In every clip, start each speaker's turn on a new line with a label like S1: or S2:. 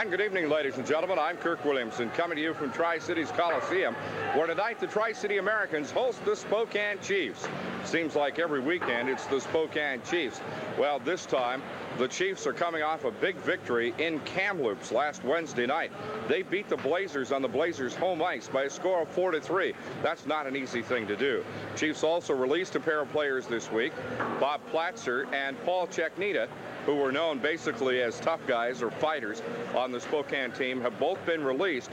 S1: And good evening, ladies and gentlemen. I'm Kirk Williamson, coming to you from Tri-Cities Coliseum, where tonight the Tri-City Americans host the Spokane Chiefs. Seems like every weekend it's the Spokane Chiefs. Well, this time the Chiefs are coming off a big victory in Kamloops last Wednesday night. They beat the Blazers on the Blazers' home ice by a score of 4-3. That's not an easy thing to do. Chiefs also released a pair of players this week, Bob Platzer and Paul Czechnyta, who were known basically as tough guys or fighters on the Spokane team, have both been released.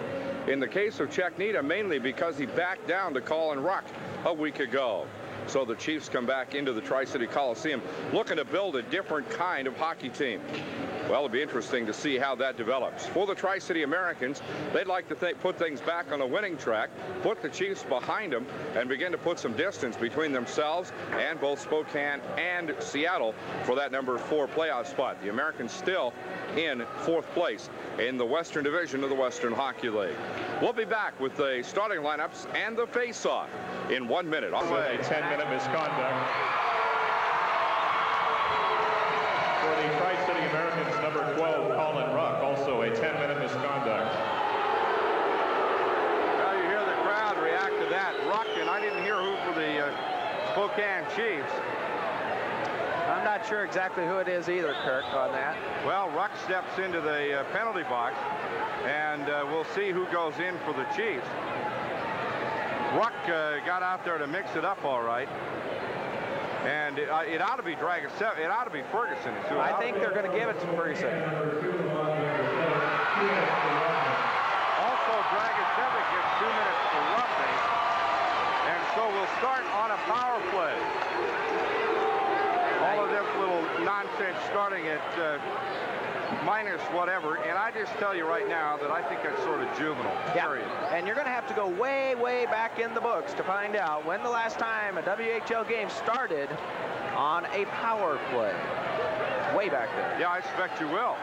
S1: In the case of Czechnyta, mainly because he backed down to Colin Ruck a week ago. So the Chiefs come back into the Tri-City Coliseum looking to build a different kind of hockey team. Well, it'll be interesting to see how that develops. For the Tri-City Americans, they'd like to put things back on a winning track, put the Chiefs behind them, and begin to put some distance between themselves and both Spokane and Seattle for that number 4 playoff spot. The Americans still in 4th place in the Western Division of the Western Hockey League. We'll be back with the starting lineups and the face-off in 1 minute.
S2: On a 10-minute misconduct. For the Tri-City Americans, number 12, Colin Ruck, also a 10-minute misconduct.
S1: Well, you hear the crowd react to that. Ruck, and I didn't hear who for the Spokane Chiefs.
S3: I'm not sure exactly who it is either, Kirk, on that.
S1: Well, Ruck steps into the penalty box, and we'll see who goes in for the Chiefs. Ruck got out there to mix it up all right. And it ought to be Dragicevic. It ought to be Ferguson.
S3: I think they're going to give it to Ferguson.
S1: Also, Dragicevic gets 2 minutes for roughing. And so we'll start on a power play. All of this little nonsense starting at minus whatever, and I just tell you right now that I think that's sort of juvenile.
S3: Yeah.
S1: Period.
S3: And you're going to have to go way, way back in the books to find out when the last time a WHL game started on a power play. Way back there.
S1: Yeah, I expect you will.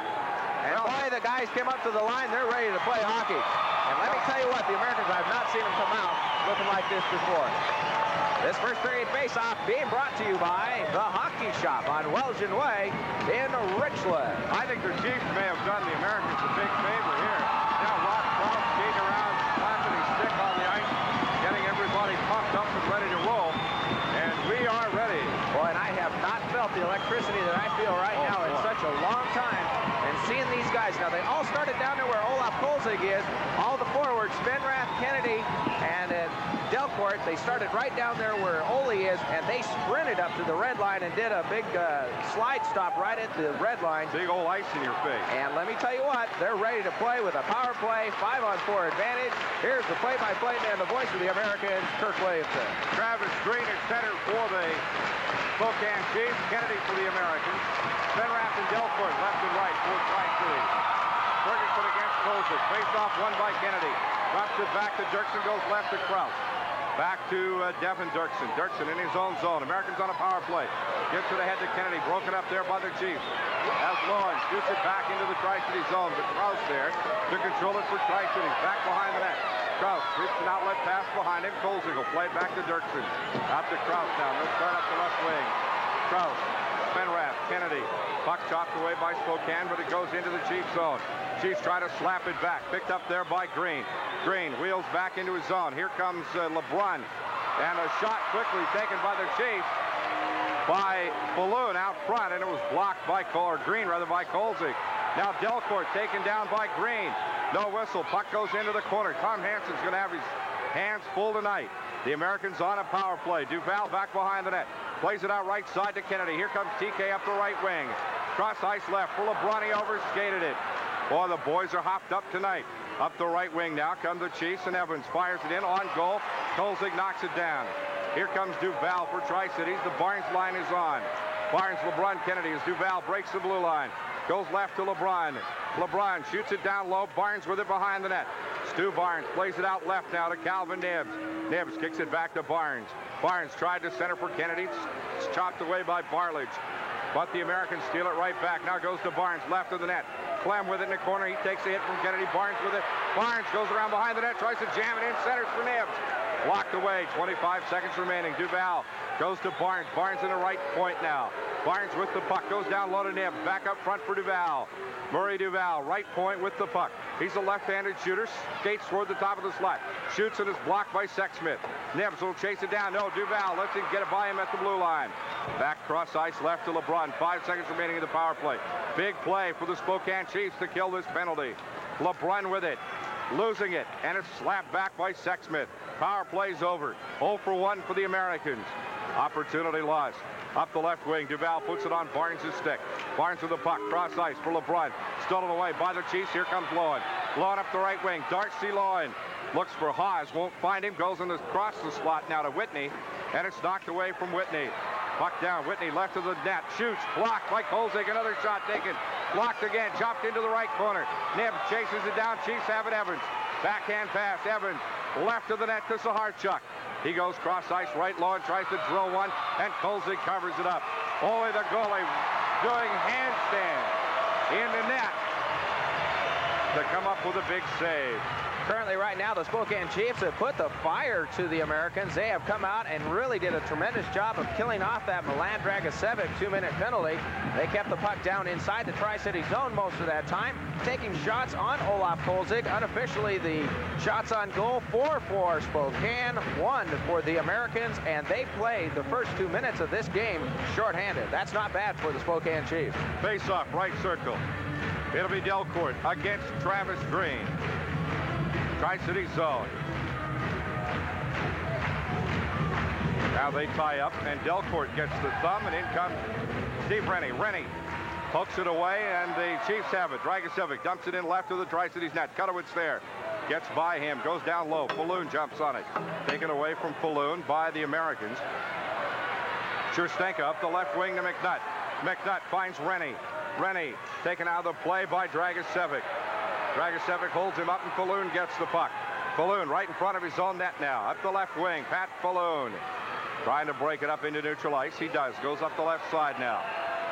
S3: And boy, the guys came up to the line. They're ready to play hockey. And let me tell you what, the Americans, I've not seen them come out looking like this before. This first period face-off being brought to you by the Hockey Shop on Welshon Way in Richland.
S1: I think the Chiefs may have done the Americans a big favor here. Now Rob Kraus skating around, slapping his stick on the ice, getting everybody pumped up and ready to roll. And we are ready.
S3: Boy, and I have not felt the electricity that I feel right now in such a long time. And seeing these guys, now they all started down there where Olaf Kolzig is. All the forwards, Spenrath, Kennedy, and Delcourt, they started right down there where Ole is, and they sprinted up to the red line and did a big slide stop right at the red line.
S1: Big old ice in your face.
S3: And let me tell you what, they're ready to play with a power play, 5-on-4 advantage. Here's the play-by-play man, the voice of the Americans, Kirk Williamson.
S1: Travis Green at center for the Spokane Chiefs. Kennedy for the Americans. Spenrath and Delcourt left and right for Tri-City. Ferguson against Kolzig. Face off won by Kennedy. Drops it back to Dirksen, goes left to Kraus. Back to Devin Dirksen. Dirksen in his own zone. Americans on a power play. Gets it ahead to Kennedy. Broken up there by the Chiefs. As Lohan shoots it back into the Tri-City zone. But Kraus there to control it for Tri-City. Back behind the net. Kraus reaps an outlet pass behind him. Kolzig will play it back to Dirksen. Out to Kraus now. They'll start up the left wing. Kraus, Spenrath, Kennedy. Puck chopped away by Spokane, but it goes into the Chiefs zone. Chiefs try to slap it back. Picked up there by Green. Green wheels back into his zone. Here comes LeBrun. And a shot quickly taken by the Chiefs by Balloon out front, and it was blocked by Green by Kolzig. Now Delcourt taken down by Green. No whistle. Puck goes into the corner. Tom Hansen's going to have his hands full tonight. The Americans on a power play. Duval back behind the net. Plays it out right side to Kennedy. Here comes TK up the right wing. Cross ice left for LeBrun. He overskated it. Boy, the boys are hopped up tonight. Up the right wing now come the Chiefs, and Evans fires it in on goal. Kolzig knocks it down. Here comes Duval for Tri-Cities. The Barnes line is on. Barnes, LeBrun, Kennedy as Duval breaks the blue line. Goes left to LeBrun. LeBrun shoots it down low. Barnes with it behind the net. Stu Barnes plays it out left now to Calvin Nibbs. Nibbs kicks it back to Barnes. Barnes tried to center for Kennedy. It's chopped away by Barlage. But the Americans steal it right back. Now goes to Barnes, left of the net. Clem with it in the corner. He takes a hit from Kennedy. Barnes with it. Barnes goes around behind the net, tries to jam it in, centers for Nibbs. Blocked away. 25 seconds remaining. Duval goes to Barnes. Barnes in the right point now. Barnes with the puck, goes down low to Neb. Back up front for Duval. Murray Duval, right point with the puck. He's a left-handed shooter, skates toward the top of the slot. Shoots and is blocked by Sexsmith. Nebs will chase it down. No, Duval lets him get it by him at the blue line. Back cross ice left to LeBrun. 5 seconds remaining in the power play. Big play for the Spokane Chiefs to kill this penalty. LeBrun with it, losing it, and it's slapped back by Sexsmith. Power play's over. 0 for 1 for the Americans. Opportunity lost. Up the left wing, Duval puts it on Barnes' stick. Barnes with the puck, cross ice for LeBrun. Stolen away by the Chiefs. Here comes Lowen. Lowen up the right wing. Darcy Lowen looks for Haas, won't find him. Goes in across the slot now to Whitney, and it's knocked away from Whitney. Puck down, Whitney left of the net, shoots, blocked by Kolzig. Another shot taken, blocked again, chopped into the right corner. Nib chases it down. Chiefs have it. Evans, backhand pass. Evans left of the net to Saharchuk. He goes cross ice right low and tries to drill one, and Kolzig covers it up. Only the goalie doing handstand in the net to come up with a big save.
S3: Currently right now, the Spokane Chiefs have put the fire to the Americans. They have come out and really did a tremendous job of killing off that Milan Dragicevic 2-minute penalty. They kept the puck down inside the Tri-City zone most of that time, taking shots on Olaf Kolzig. Unofficially, the shots on goal, 4 for Spokane, 1 for the Americans, and they played the first 2 minutes of this game shorthanded. That's not bad for the Spokane Chiefs.
S1: Face off, right circle. It'll be Delcourt against Travis Green. Tri-City zone. Now they tie up, and Delcourt gets the thumb, and in comes Steve Rennie. Rennie pokes it away, and the Chiefs have it. Dragicevic dumps it in left of the Tri-City's net. Kutowicz there. Gets by him, goes down low. Falloon jumps on it. Taken away from Falloon by the Americans. Scherstenka up the left wing to McNutt. McNutt finds Rennie. Rennie taken out of the play by Dragicevic. Dragicevic holds him up, and Falloon gets the puck. Falloon right in front of his own net now. Up the left wing, Pat Falloon. Trying to break it up into neutral ice. He does. Goes up the left side now.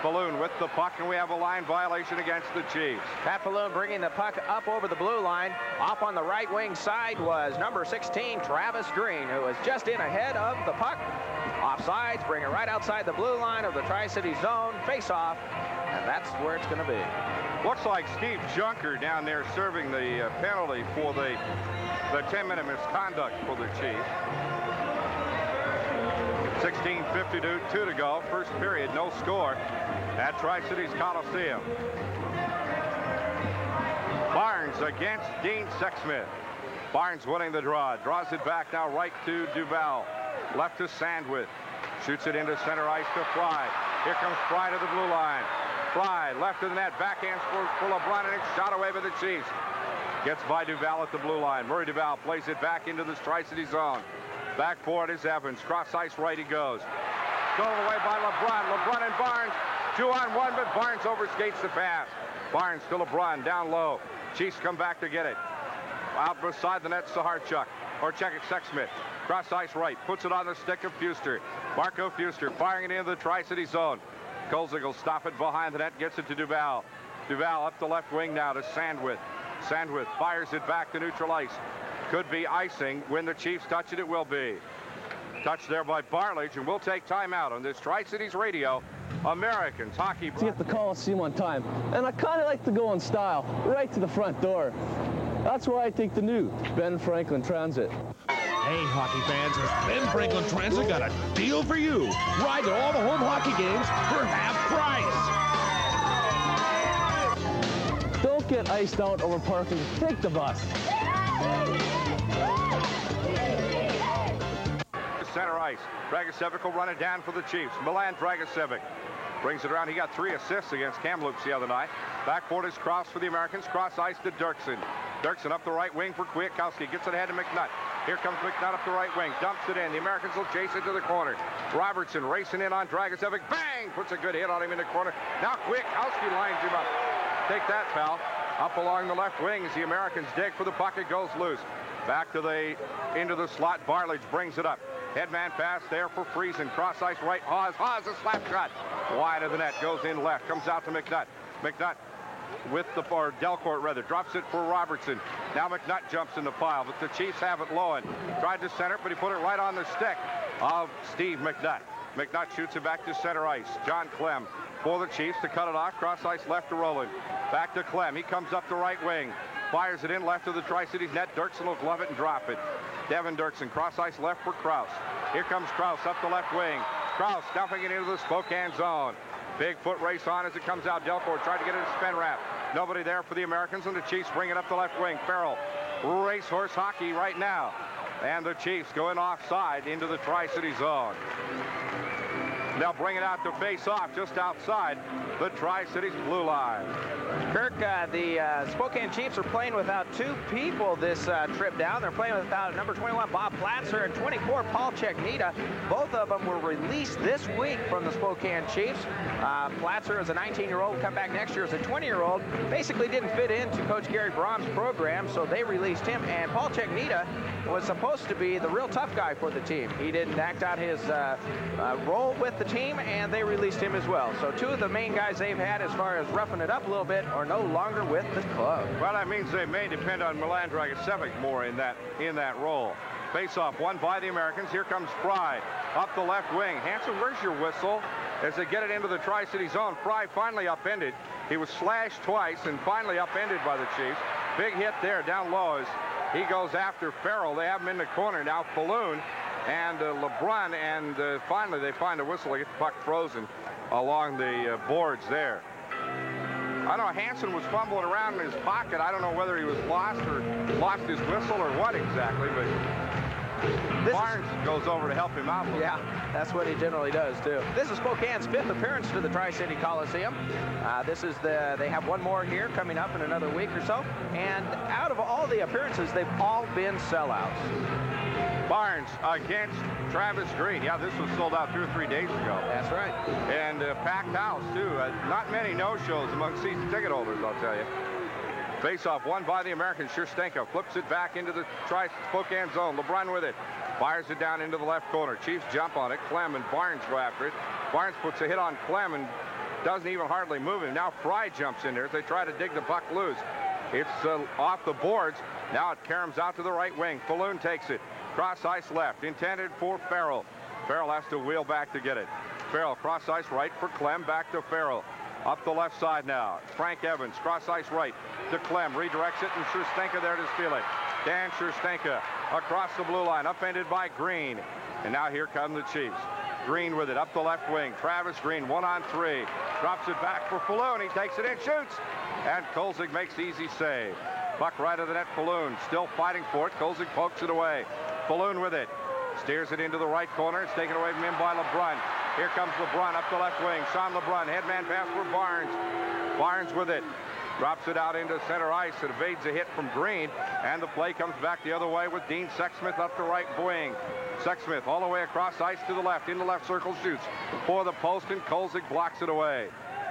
S1: Falloon with the puck, and we have a line violation against the Chiefs.
S3: Pat Falloon bringing the puck up over the blue line. Off on the right wing side was number 16, Travis Green, who was just in ahead of the puck. Offsides, bring it right outside the blue line of the Tri-City zone. Face off, and that's where it's going to be.
S1: Looks like Steve Junker down there serving the penalty for the 10-minute misconduct for the Chiefs. 16:52 to go. First period, no score at Tri-City's Coliseum. Barnes against Dean Sexsmith. Barnes winning the draw. Draws it back now right to Duval. Left to Sandwith. Shoots it into center ice to Fry. Here comes Fry to the blue line. Fry left of the net. Backhand for LeBrun, and it's shot away by the Chiefs. Gets by Duval at the blue line. Murray Duval plays it back into this Tri-City zone. Back for it is Evans. Cross ice right he goes. Stolen away by LeBrun. LeBrun and Barnes. 2-on-1, but Barnes overskates the pass. Barnes to LeBrun down low. Chiefs come back to get it. Out beside the net, Saharchuk. Or check it, Sexsmith. Cross ice right. Puts it on the stick of Fuster. Marco Fuster firing it into the Tri-City zone. Kolzig will stop it behind the net. Gets it to Duval. Duval up the left wing now to Sandwith. Sandwith fires it back to neutral ice. Could be icing. When the Chiefs touch it, it will be. Touched there by Barlage, and we'll take time out on this Tri-Cities Radio Americans Hockey.
S4: To get the Coliseum on time, and I kind of like to go in style, right to the front door. That's why I take the new Ben Franklin Transit.
S5: Hey, hockey fans, Ben Franklin Transit got a deal for you. Ride to all the home hockey games for half price.
S4: Don't get iced out over parking. Take the bus.
S1: Center ice. Dragicevic will run it down for the Chiefs. Milan Dragicevic brings it around. He got 3 assists against Kamloops the other night. Back for it is Cross for the Americans. Cross ice to Dirksen. Dirksen up the right wing for Kwiatkowski. Gets it ahead to McNutt. Here comes McNutt up the right wing. Dumps it in. The Americans will chase it to the corner. Robertson racing in on Dragicevic. Bang! Puts a good hit on him in the corner. Now Kwiatkowski lines him up. Take that, pal. Up along the left wing as the Americans dig for the puck. It goes loose. Back to into the slot. Barlage brings it up. Headman pass there for Friesen. Cross ice right. Haas a slap shot. Wide of the net. Goes in left. Comes out to McNutt. McNutt with the, or Delcourt rather, drops it for Robertson. Now McNutt jumps in the pile, but the Chiefs have it low. And tried to center, but he put it right on the stick of Steve McNutt. McNutt shoots it back to center ice. John Clem for the Chiefs to cut it off. Cross ice left to Rowland. Back to Clem. He comes up the right wing. Fires it in left of the Tri-Cities net. Dirksen will glove it and drop it. Devin Dirksen, cross ice left for Kraus. Here comes Kraus up the left wing. Kraus dumping it into the Spokane zone. Big foot race on as it comes out. Delcourt tried to get it to Spenrath. Nobody there for the Americans, and the Chiefs bring it up the left wing. Farrell, racehorse hockey right now. And the Chiefs going offside into the Tri-City zone. They'll bring it out to face off just outside the Tri-Cities blue line.
S3: Kirk, the Spokane Chiefs are playing without 2 people this trip down. They're playing without number 21, Bob Platzer, and 24, Paul Cheknita. Both of them were released this week from the Spokane Chiefs. Platzer is a 19-year-old, come back next year as a 20-year-old. Basically didn't fit into Coach Gary Brom's program, so they released him. And Paul Cheknita was supposed to be the real tough guy for the team. He didn't act out his role with the team, and they released him as well. So 2 of the main guys they've had as far as roughing it up a little bit are no longer with the club.
S1: Well, that means they may depend on Milan Dragicevic more in that role. Face-off won by the Americans. Here comes Fry up the left wing. Hanson, where's your whistle? As they get it into the Tri-City zone, Fry finally upended. He was slashed twice and finally upended by the Chiefs. Big hit there down low as he goes after Farrell. They have him in the corner now. Falloon and LeBrun, and finally they find a whistle to get the puck frozen along the boards there. I know Hanson was fumbling around in his pocket. I don't know whether he was lost or lost his whistle or what exactly, but Barnes goes over to help him out a little.
S3: Yeah, that's what he generally does, too. This is Spokane's 5th appearance to the Tri-City Coliseum. They have one more here coming up in another week or so. And out of all the appearances, they've all been sellouts.
S1: Barnes against Travis Green. Yeah, this was sold out 2 or 3 days ago.
S3: That's right.
S1: And packed house, too. Not many no-shows among season ticket holders, I'll tell you. Face-off won by the Americans. Sherstenka flips it back into the Spokane zone. LeBrun with it. Fires it down into the left corner. Chiefs jump on it. Clem and Barnes go after it. Barnes puts a hit on Clem and doesn't even hardly move him. Now Fry jumps in there as they try to dig the puck loose. It's off the boards. Now it caroms out to the right wing. Falloon takes it. Cross ice left. Intended for Farrell. Farrell has to wheel back to get it. Farrell cross ice right for Clem. Back to Farrell. Up the left side now. Frank Evans, cross ice right to Clem. Redirects it, and Sherstenka there to steal it. Dan Sherstenka across the blue line, upended by Green. And now here come the Chiefs. Green with it, up the left wing. Travis Green, 1-on-3. Drops it back for Falloon. He takes it in, shoots. And Kolzig makes the easy save. Puck right of the net, Falloon still fighting for it. Kolzig pokes it away. Falloon with it. Steers it into the right corner. It's taken away from him by LeBrun. Here comes LeBrun up the left wing. Sean LeBrun, headman pass for Barnes. Barnes with it. Drops it out into center ice. It evades a hit from Green. And the play comes back the other way with Dean Sexsmith up the right wing. Sexsmith all the way across ice to the left. In the left circle, shoots for the post, and Kolzig blocks it away.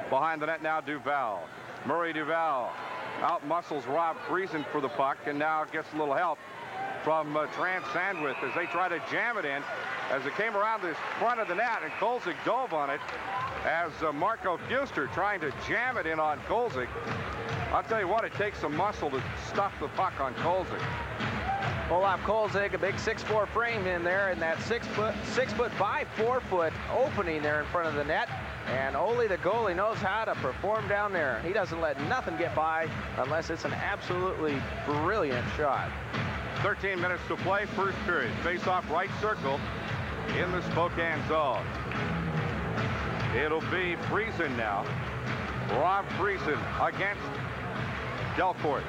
S1: Behind the net now, Duval. Murray Duval out muscles Rob Friesen for the puck, and now gets a little help from Trans Sandwith as they try to jam it in. As it came around the front of the net, and Kolzig dove on it as Marco Fuster trying to jam it in on Kolzig. I'll tell you what, it takes some muscle to stuff the puck on Kolzig.
S3: Olaf Kolzig, a big 6'4" frame in there, and that 6 foot by 4 foot opening there in front of the net. And Ole, the goalie, knows how to perform down there. He doesn't let nothing get by unless it's an absolutely brilliant shot.
S1: 13 minutes to play, first period. Face-off right circle in the Spokane zone. It'll be Friesen now. Rob Friesen against Delcourt.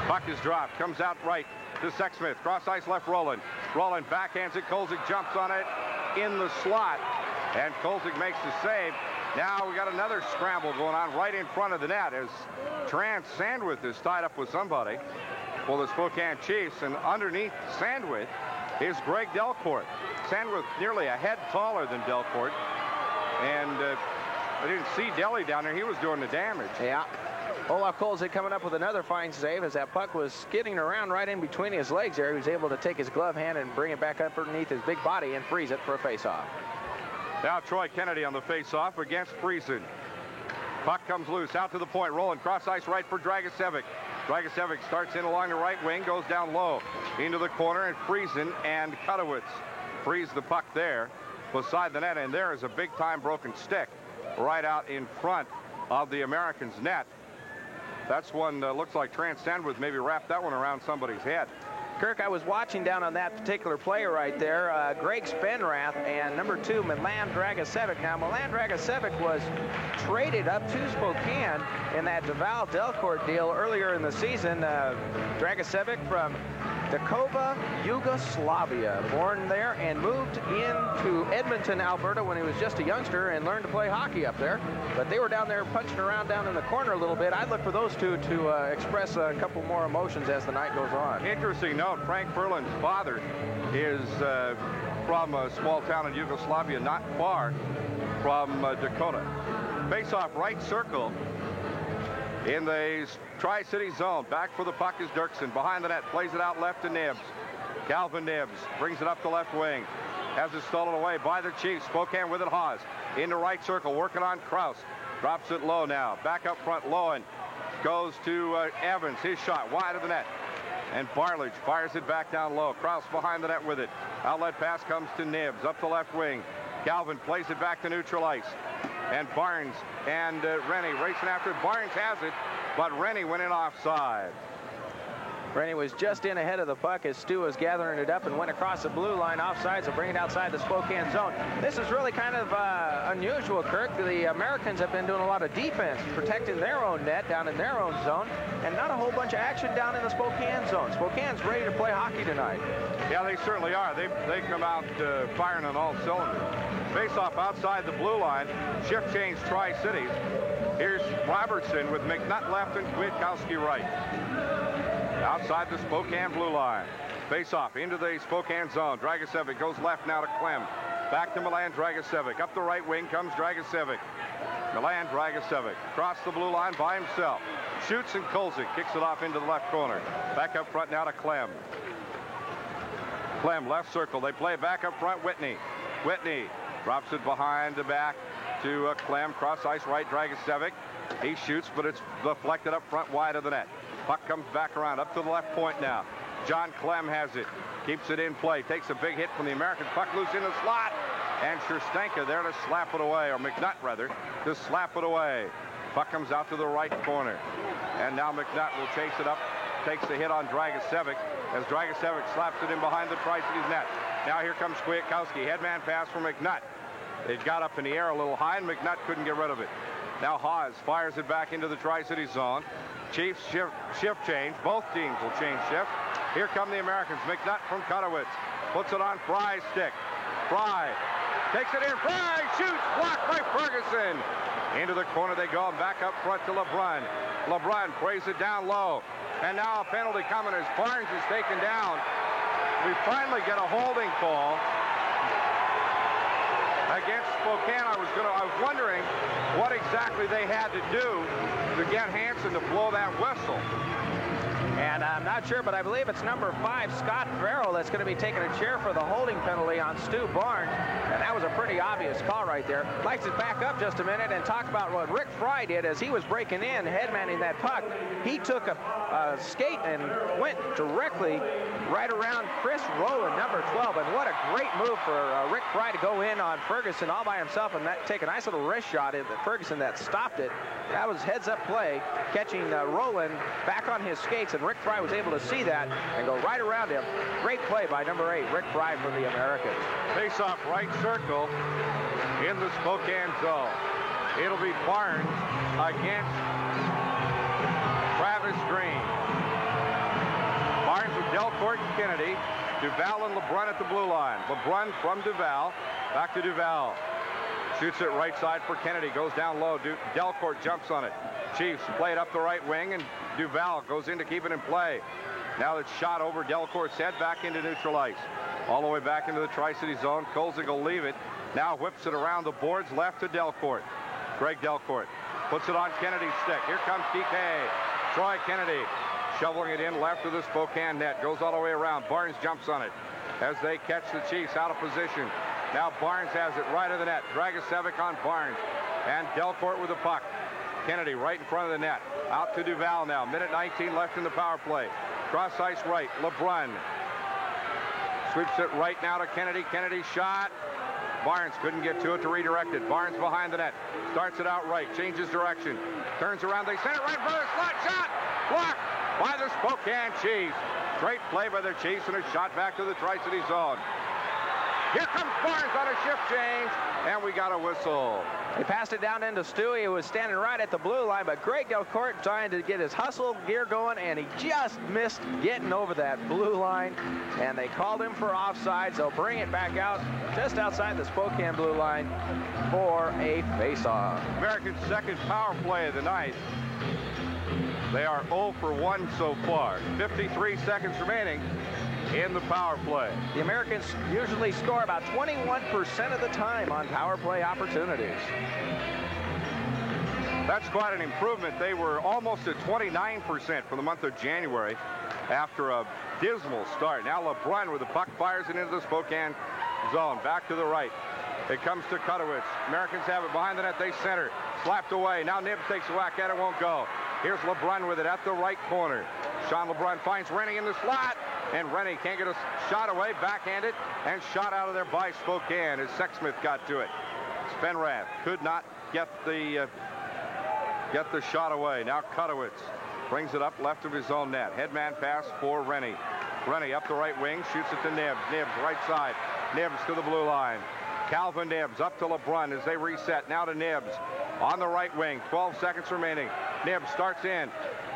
S1: Puck is dropped, comes out right to Sexsmith. Cross ice left, Rowland. Rowland backhands it, Kolzig jumps on it in the slot, and Kolzig makes the save. Now we got another scramble going on right in front of the net as Trans Sandwith is tied up with somebody for the Spokane Chiefs, and underneath Sandwith is Greg Delcourt. Sandwith nearly a head taller than Delcourt, and I didn't see Delly down there. He was doing the damage.
S3: Yeah. Olaf Kolzig coming up with another fine save as that puck was skidding around right in between his legs there. He was able to take his glove hand and bring it back up underneath his big body and freeze it for a face-off.
S1: Now Troy Kennedy on the face-off against Friesen. Puck comes loose, out to the point. Rowland cross ice right for Dragicevic. Dragicevic starts in along the right wing, goes down low into the corner, and Friesen and Kutowitz freeze the puck there. beside the net, and there is a big-time broken stick right out in front of the Americans' net. That's one looks like Transcend was maybe wrapped that one around somebody's head.
S3: Kirk, I was watching down on that particular player right there, Greg Spenrath and number 2, Milan Dragicevic. Now, Milan Dragicevic was traded up to Spokane in that Duval Delcourt deal earlier in the season. Dragicevic from Dakova, Yugoslavia, born there and moved into Edmonton, Alberta when he was just a youngster and learned to play hockey up there. But they were down there punching around down in the corner a little bit. I'd look for those two to express a couple more emotions as the night goes on.
S1: Interesting note, Frank Ferland's father is from a small town in Yugoslavia, not far from Dakota. Face-off right circle in the Tri-City zone. Back for the puck is Dirksen. Behind the net, plays it out left to Nibbs. Calvin Nibbs brings it up the left wing. Has it stolen away by the Chiefs. Spokane with it, Haas. Into right circle, working on Kraus. Drops it low now. Back up front, Lowen goes to Evans. His shot wide of the net. And Barlage fires it back down low. Kraus behind the net with it. Outlet pass comes to Nibbs up the left wing. Calvin plays it back to neutral ice. And Barnes and Rennie racing after it. Barnes has it, but Rennie went in offside.
S3: Rennie was just in ahead of the puck as Stu was gathering it up and went across the blue line offside, so bring it outside the Spokane zone. This is really kind of unusual, Kirk. The Americans have been doing a lot of defense, protecting their own net down in their own zone, and not a whole bunch of action down in the Spokane zone. Spokane's ready to play hockey tonight.
S1: Yeah, they certainly are. They come out firing on all cylinders. Face-off outside the blue line. Shift change Tri-Cities. Here's Robertson with McNutt left and Kwiatkowski right. Outside the Spokane blue line. Face-off into the Spokane zone. Dragicevic goes left now to Clem. Back to Milan Dragicevic. Up the right wing comes Dragicevic. Milan Dragicevic across the blue line by himself. Shoots and Kolzig kicks it off into the left corner. Back up front now to Clem. Clem left circle. They play back up front. Whitney. Whitney drops it behind the back to Clem. Cross ice right, Dragicevic. He shoots, but it's deflected up front wide of the net. Puck comes back around up to the left point now. John Clem has it. Keeps it in play. Takes a big hit from the Americans. Puck loose in the slot. And Scherstenka there to slap it away, or McNutt rather, to slap it away. Puck comes out to the right corner. And now McNutt will chase it up. Takes the hit on Dragicevic as Dragicevic slaps it in behind the Tri-Cities net. Now here comes Kwiatkowski. Headman pass for McNutt. It got up in the air a little high, and McNutt couldn't get rid of it. Now Haas fires it back into the Tri-Cities zone. Chiefs shift change. Both teams will change shift. Here come the Americans. McNutt from Kutowitz. Puts it on Fry's stick. Fry takes it in. Fry shoots. Blocked by Ferguson. Into the corner they go. Back up front to LeBrun. LeBrun plays it down low. And now a penalty coming as Barnes is taken down. We finally get a holding call against Spokane. I was wondering what exactly they had to do to get Hansen to blow that whistle.
S3: And I'm not sure, but I believe it's number 5, Scott Farrell, that's going to be taking a chair for the holding penalty on Stu Barnes. And that was a pretty obvious call right there. I'd like to back up just a minute and talk about what Rick Fry did as he was breaking in, headmanning that puck. He took a skate and went directly right around Chris Rowland, number 12. And what a great move for Rick Fry to go in on Ferguson all by himself and take a nice little wrist shot at Ferguson that stopped it. That was heads-up play, catching Rowland back on his skates, and Rick Fry was able to see that and go right around him. Great play by number 8, Rick Fry for the Americans.
S1: Face-off right circle in the Spokane zone. It'll be Barnes against Travis Green. Barnes with Delcourt and Kennedy. Duval and LeBrun at the blue line. LeBrun from Duval. Back to Duval. Shoots it right side for Kennedy. Goes down low. Delcourt jumps on it. Chiefs play it up the right wing, and Duval goes in to keep it in play. Now it's shot over Delcourt's head back into neutral ice. All the way back into the Tri-City zone. Kolzig will leave it. Now whips it around the boards left to Delcourt. Greg Delcourt puts it on Kennedy's stick. Here comes DK. Troy Kennedy shoveling it in left of the Spokane net. Goes all the way around. Barnes jumps on it as they catch the Chiefs out of position. Now Barnes has it right of the net. Dragicevic on Barnes. And Delcourt with the puck. Kennedy right in front of the net. Out to Duval now. Minute 19 left in the power play. Cross ice right. LeBrun sweeps it right now to Kennedy. Kennedy shot. Barnes couldn't get to it to redirect it. Barnes behind the net. Starts it out right. Changes direction. Turns around. They send it right for the slot shot. Blocked by the Spokane Chiefs. Great play by the Chiefs and a shot back to the Tri-City zone. Here comes Barnes on a shift change, and we got a whistle.
S3: He passed it down into Stewie, who was standing right at the blue line, but Greg Delcourt trying to get his hustle gear going, and he just missed getting over that blue line, and they called him for offsides. They'll bring it back out just outside the Spokane blue line for a face-off.
S1: America's second power play of the night. They are 0 for 1 so far. 53 seconds remaining in the power play.
S3: The Americans usually score about 21% of the time on power play opportunities.
S1: That's quite an improvement. They were almost at 29% for the month of January after a dismal start. Now LeBrun with the puck fires it into the Spokane zone. Back to the right. It comes to Kutowicz. Americans have it behind the net. They center. Slapped away. Now Nibbs takes a whack at it. Won't go. Here's LeBrun with it at the right corner. Sean LeBrun finds Rennie in the slot. And Rennie can't get a shot away. Backhanded and shot out of there by Spokane as Sexsmith got to it. Spenrath could not get the shot away. Now Kutowicz brings it up left of his own net. Headman pass for Rennie. Rennie up the right wing. Shoots it to Nibbs. Nibbs right side. Nibbs to the blue line. Calvin Nibbs up to LeBrun as they reset. Now to Nibbs on the right wing. 12 seconds remaining. Nibbs starts in.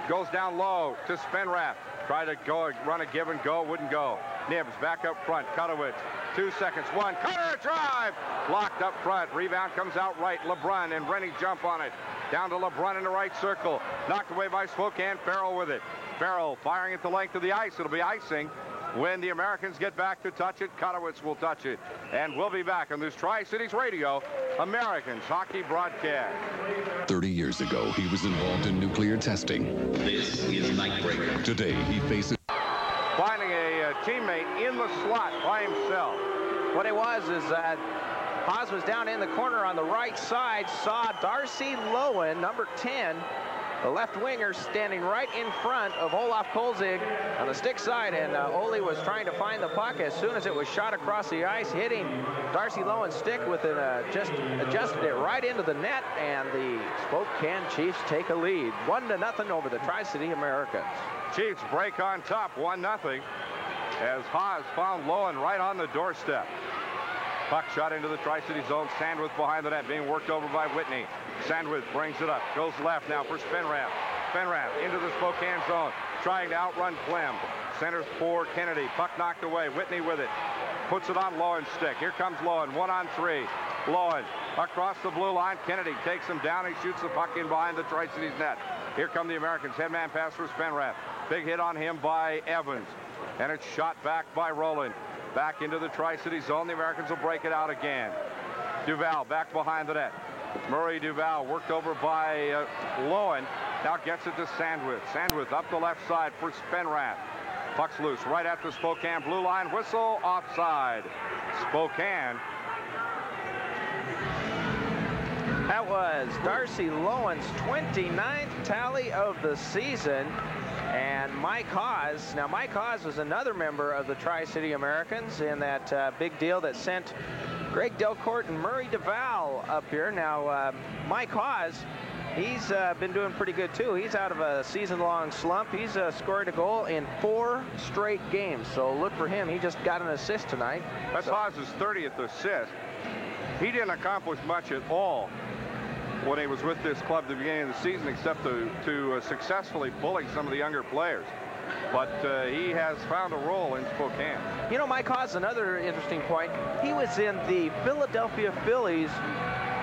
S1: Goes down low to Spenrath. Try to go, run a give and go. Wouldn't go. Nibbs back up front. Kutowicz. 2 seconds. One. Cutter drive. Blocked up front. Rebound comes out right. LeBrun and Rennie jump on it. Down to LeBrun in the right circle. Knocked away by Spokane. Farrell with it. Farrell firing at the length of the ice. It'll be icing. When the Americans get back to touch it, Kutowicz will touch it. And we'll be back on this Tri-Cities Radio Americans hockey broadcast.
S6: 30 years ago, he was involved in nuclear testing.
S7: This is Nightbreaker.
S6: Today, he faces...
S1: Finding a teammate in the slot by himself.
S3: What it was is that Haas was down in the corner on the right side, saw Darcy Lowen, number 10, the left winger, standing right in front of Olaf Kolzig on the stick side, and Ole was trying to find the puck. As soon as it was shot across the ice, hitting Darcy Lowen's stick with it, just adjusted it right into the net, and the Spokane Chiefs take a lead, 1-0 over the Tri-City Americans.
S1: Chiefs break on top, 1-0, as Haas found Lowen right on the doorstep. Puck shot into the Tri-City zone. Sandwith behind the net, being worked over by Whitney. Sandwith brings it up, goes left now for Spenrath. Spenrath into the Spokane zone, trying to outrun Clem. Centers for Kennedy. Puck knocked away. Whitney with it. Puts it on Lowen's stick. Here comes Lowen, 1-on-3. Lowen across the blue line. Kennedy takes him down. He shoots the puck in behind the Tri-Cities net. Here come the Americans. Headman pass for Spenrath. Big hit on him by Evans. And it's shot back by Rowland. Back into the Tri-City zone. The Americans will break it out again. Duval back behind the net. Murray Duval worked over by Lowen. Now gets it to Sandwith. Sandwith up the left side for Spenrath. Puck's loose right at the Spokane blue line. Whistle offside. Spokane.
S3: That was Darcy Lowen's 29th tally of the season. And Mike Haas. Now, Mike Haas was another member of the Tri-City Americans in that big deal that sent Greg Delcourt and Murray Duval up here. Now, Mike Haas, he's been doing pretty good, too. He's out of a season-long slump. He's scored a goal in 4 straight games. So look for him. He just got an assist tonight.
S1: That's Haas's 30th assist. He didn't accomplish much at all when he was with this club at the beginning of the season, except to successfully bully some of the younger players. But he has found a role in Spokane.
S3: You know, Mike Haas, another interesting point. He was in the Philadelphia Phillies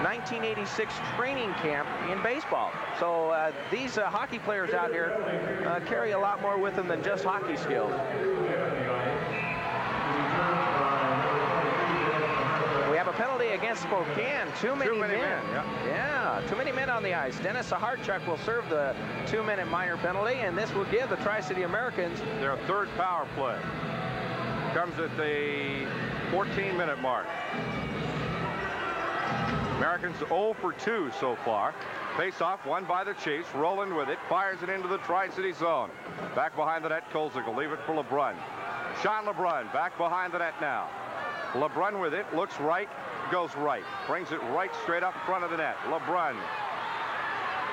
S3: 1986 training camp in baseball. So these hockey players out here carry a lot more with them than just hockey skills. We have a penalty against Spokane. Too many men. Yeah, too many men on the ice. Dennis Saharchuk will serve the 2-minute minor penalty, and this will give the Tri-City Americans
S1: their 3rd power play. Comes at the 14-minute mark. Americans 0 for 2 so far. Face-off won by the Chiefs. Rowland with it. Fires it into the Tri-City zone. Back behind the net, Kolzig will leave it for LeBrun. Sean LeBrun back behind the net now. LeBrun with it. Looks right. goes right. Brings it right straight up in front of the net. LeBrun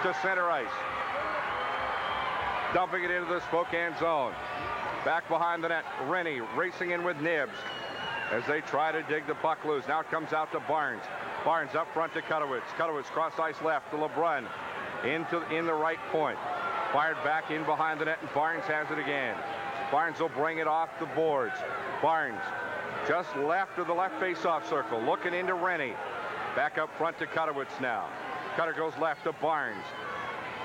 S1: to center ice. Dumping it into the Spokane zone. Back behind the net. Rennie racing in with Nibbs as they try to dig the puck loose. Now it comes out to Barnes. Barnes up front to Kutowicz. Kutowicz cross ice left to LeBrun. In the right point. Fired back in behind the net, and Barnes has it again. Barnes will bring it off the boards. Barnes just left of the left face-off circle, looking into Rennie. Back up front to Kutowicz now. Cutter goes left to Barnes.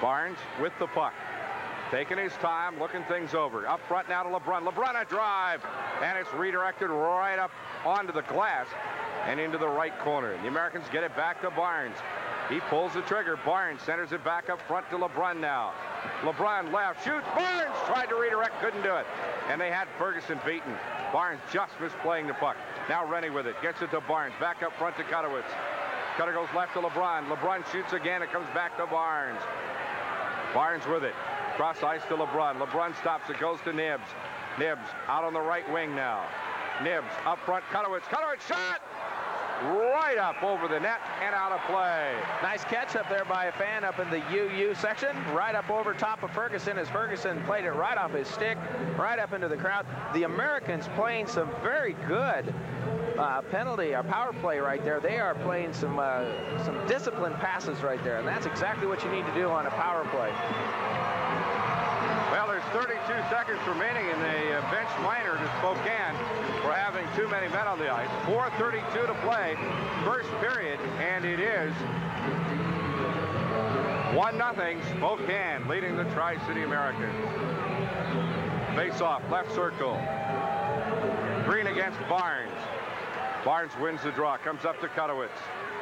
S1: Barnes with the puck. Taking his time, looking things over. Up front now to LeBrun. LeBrun a drive, and it's redirected right up onto the glass and into the right corner. The Americans get it back to Barnes. He pulls the trigger. Barnes centers it back up front to LeBrun now. LeBrun left, shoots. Barnes tried to redirect, couldn't do it. And they had Ferguson beaten. Barnes just misplaying the puck. Now Rennie with it. Gets it to Barnes. Back up front to Kutowicz. Cutter goes left to LeBrun. LeBrun shoots again. It comes back to Barnes. Barnes with it. Cross ice to LeBrun. LeBrun stops it. Goes to Nibbs. Nibbs out on the right wing now. Nibbs up front. Kutowicz. Kutowicz shot! Right up over the net and out of play.
S3: Nice catch up there by a fan up in the UU section. Right up over top of Ferguson as Ferguson played it right off his stick, right up into the crowd. The Americans playing some very good penalty or power play right there. They are playing some disciplined passes right there, and that's exactly what you need to do on a power play.
S1: Well, there's 32 seconds remaining in the bench minor to Spokane for having too many men on the ice. 4:32 to play, first period, and it is 1-0 Spokane leading the Tri-City Americans. Face-off, left circle. Green against Barnes. Barnes wins the draw, comes up to Kutowicz.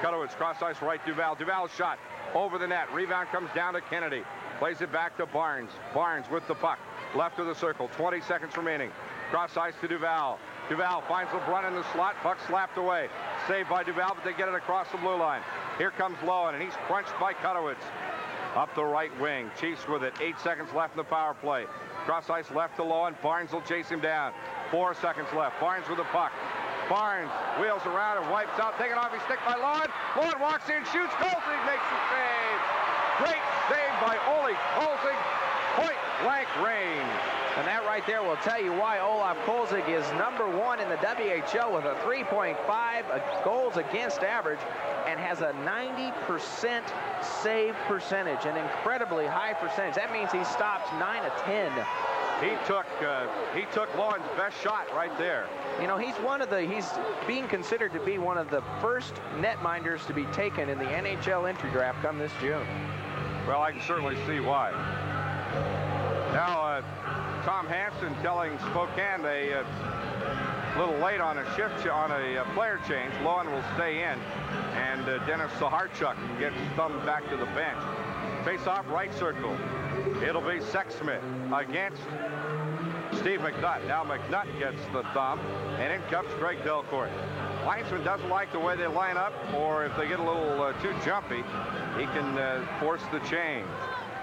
S1: Kutowicz cross ice right, Duval. Duval shot over the net. Rebound comes down to Kennedy. Plays it back to Barnes. Barnes with the puck. Left of the circle. 20 seconds remaining. Cross ice to Duval. Duval finds LeBrun in the slot. Puck slapped away. Saved by Duval, but they get it across the blue line. Here comes Lowen, and he's crunched by Kutowicz. Up the right wing. Chiefs with it. 8 seconds left in the power play. Cross ice left to Lowen. Barnes will chase him down. 4 seconds left. Barnes with the puck. Barnes wheels around and wipes out. Taken off his stick by Lowen. Lowen walks in, shoots. Kolzig makes the save. Great save by Ole Kolzig. Point-blank range.
S3: And that right there will tell you why Olaf Kolzig is #1 in the WHL with a 3.5 goals against average and has a 90% save percentage, an incredibly high percentage. That means he stops 9 of 10.
S1: He took Lowen's best shot right there.
S3: You know, he's being considered to be one of the first netminders to be taken in the NHL entry draft come this June.
S1: Well, I can certainly see why. Now, Tom Hansen telling Spokane they a little late on a player change. Lowen will stay in, and Dennis Saharchuk gets thumbed back to the bench. Face off right circle. It'll be Sexsmith against Steve McNutt. Now McNutt gets the thumb, and in comes Greg Delcourt. Linesman doesn't like the way they line up, or if they get a little too jumpy, he can force the change.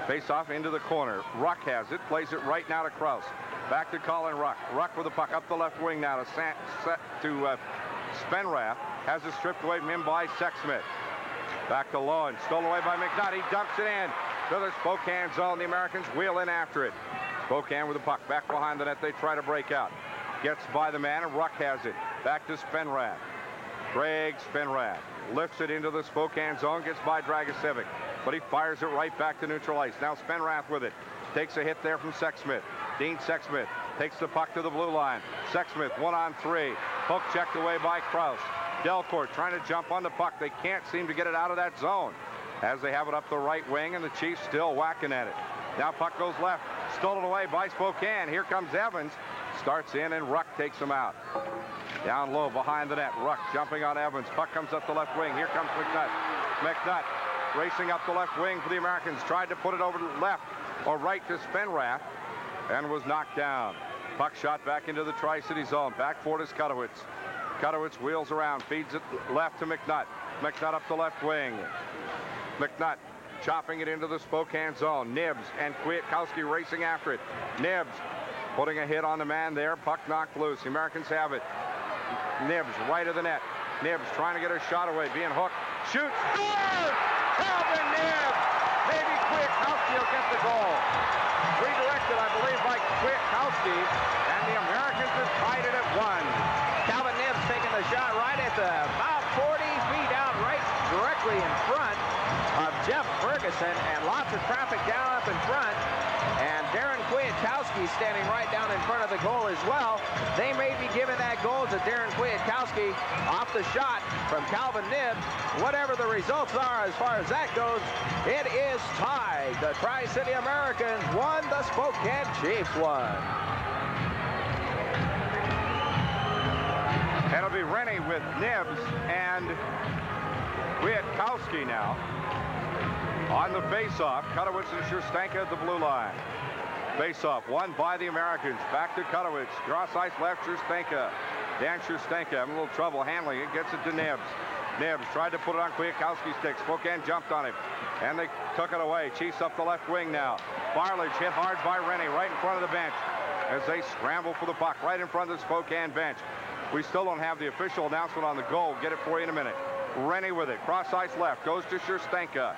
S1: Face off into the corner. Ruck has it, plays it right now to Kraus. Back to Colin Ruck. Ruck with the puck up the left wing now to Spenrath. Has it stripped away from him by Sexsmith. Back to Lowen. Stolen away by McNutt. He dumps it in to the Spokane zone. The Americans wheel in after it. Spokane with the puck. Back behind the net. They try to break out. Gets by the man, and Ruck has it. Back to Spenrath. Greg Spenrath lifts it into the Spokane zone. Gets by Dragicevic. But he fires it right back to neutral ice. Now Spenrath with it. Takes a hit there from Sexsmith. Dean Sexsmith takes the puck to the blue line. Sexsmith 1-on-3. Hook checked away by Kraus. Delcourt trying to jump on the puck. They can't seem to get it out of that zone as they have it up the right wing, and the Chiefs still whacking at it. Now puck goes left. Stolen away by Spokane. Here comes Evans. Starts in, and Ruck takes him out. Down low behind the net. Ruck jumping on Evans. Puck comes up the left wing. Here comes McNutt. McNutt racing up the left wing for the Americans. Tried to put it over to the left or right to Spenrath and was knocked down. Puck shot back into the Tri-City zone. Back for it is Kutowicz. Kutowicz wheels around, feeds it left to McNutt. McNutt up the left wing. McNutt chopping it into the Spokane zone. Nibbs and Kwiatkowski racing after it. Nibbs putting a hit on the man there. Puck knocked loose. The Americans have it. Nibbs right of the net. Nibbs trying to get her shot away, being hooked. Shoots. Scores! Calvin Nibbs! Maybe Kwiatkowski will get the goal. Redirected, I believe, by Kwiatkowski, and the Americans have tied it at 1.
S3: Calvin Nibbs taking the shot right at about 40 feet out, right directly in front of Jeff Ferguson, and lots of traffic down up in front. And Darren Kwiatkowski standing right down in front of the goal as well. They may be giving that goal to Darren Kwiatkowski off the shot from Calvin Nibbs. Whatever the results are as far as that goes, it is tied. The Tri-City Americans won, the Spokane Chiefs won.
S1: It'll be Rennie with Nibbs and Kwiatkowski now. On the face-off, Kutowitz and Scherstenka at the blue line. Face-off won by the Americans. Back to Kutowitz. Cross ice left, Scherstenka. Dan Scherstenka having a little trouble handling it. Gets it to Nibbs. Nibbs tried to put it on Kwiatkowski's stick. Spokane jumped on him, and they took it away. Chiefs up the left wing now. Barlage hit hard by Rennie right in front of the bench as they scramble for the puck right in front of the Spokane bench. We still don't have the official announcement on the goal. Get it for you in a minute. Rennie with it. Cross ice left. Goes to Scherstenka.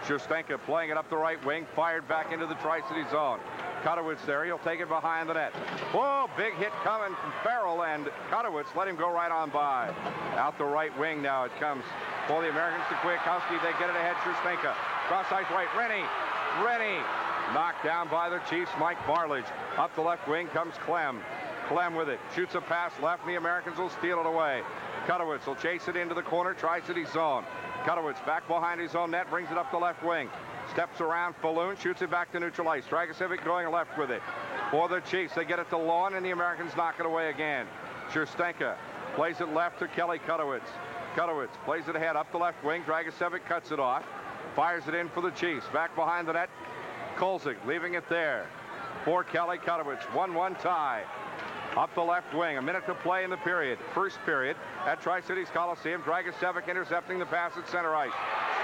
S1: Scherstenka playing it up the right wing. Fired back into the Tri-City zone. Kutowitz there. He'll take it behind the net. Whoa, big hit coming from Farrell, and Kutowitz let him go right on by. Out the right wing now it comes for the Americans to Kwiatkowski. They get it ahead. Scherstenka. Cross ice right. Rennie. Knocked down by the Chiefs. Mike Barlage. Up the left wing comes Clem. Clem with it. Shoots a pass left, and the Americans will steal it away. Kutowitz will chase it into the corner. Tri-City zone. Kutowitz back behind his own net, brings it up the left wing. Steps around Falloon, shoots it back to neutral ice. Dragicevic going left with it. For the Chiefs, they get it to Lawn, and the Americans knock it away again. Scherstenka plays it left to Kelly Kutowitz. Kutowitz plays it ahead up the left wing. Dragicevic cuts it off. Fires it in for the Chiefs. Back behind the net, Kolzig leaving it there. For Kelly Kutowitz, 1-1 tie. Up the left wing, a minute to play in the period. First period at Tri-Cities Coliseum. Dragicevic intercepting the pass at center ice.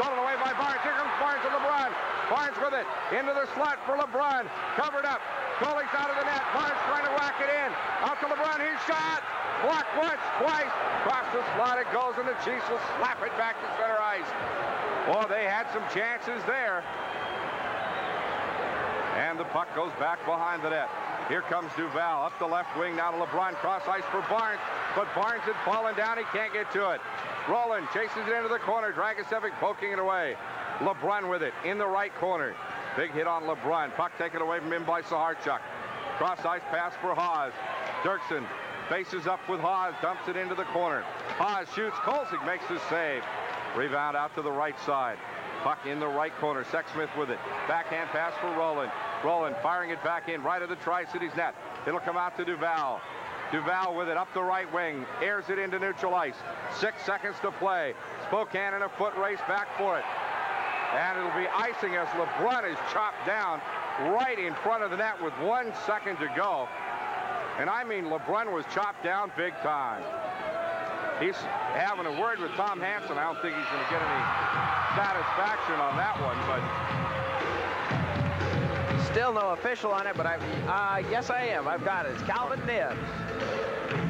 S1: Stolen away by Barnes. Here comes Barnes to LeBrun. Barnes with it. Into the slot for LeBrun. Covered up. Goalie's out of the net. Barnes trying to whack it in. Out to LeBrun. He's shot. Blocked once, twice. Across the slot it goes, and the Chiefs will slap it back to center ice. Well, they had some chances there. And the puck goes back behind the net. Here comes Duval up the left wing now to LeBrun. Cross ice for Barnes, but Barnes had fallen down. He can't get to it. Rowland chases it into the corner. Dragicevic poking it away. LeBrun with it in the right corner. Big hit on LeBrun. Puck taken away from him by Saharchuk. Cross ice pass for Haas. Dirksen faces up with Haas. Dumps it into the corner. Haas shoots. Kolzig makes the save. Rebound out to the right side. Puck in the right corner. Sexsmith with it. Backhand pass for Rowland. Rowland firing it back in right of the Tri-Cities net. It'll come out to Duval. Duval with it up the right wing. Airs it into neutral ice. 6 seconds to play. Spokane in a foot race back for it. And it'll be icing as LeBrun is chopped down right in front of the net with 1 second to go. And I mean, LeBrun was chopped down big time. He's having a word with Tom Hansen. I don't think he's going to get any satisfaction on that one, but
S3: still no official on it, but yes, I am. I've got it. It's Calvin Nibbs.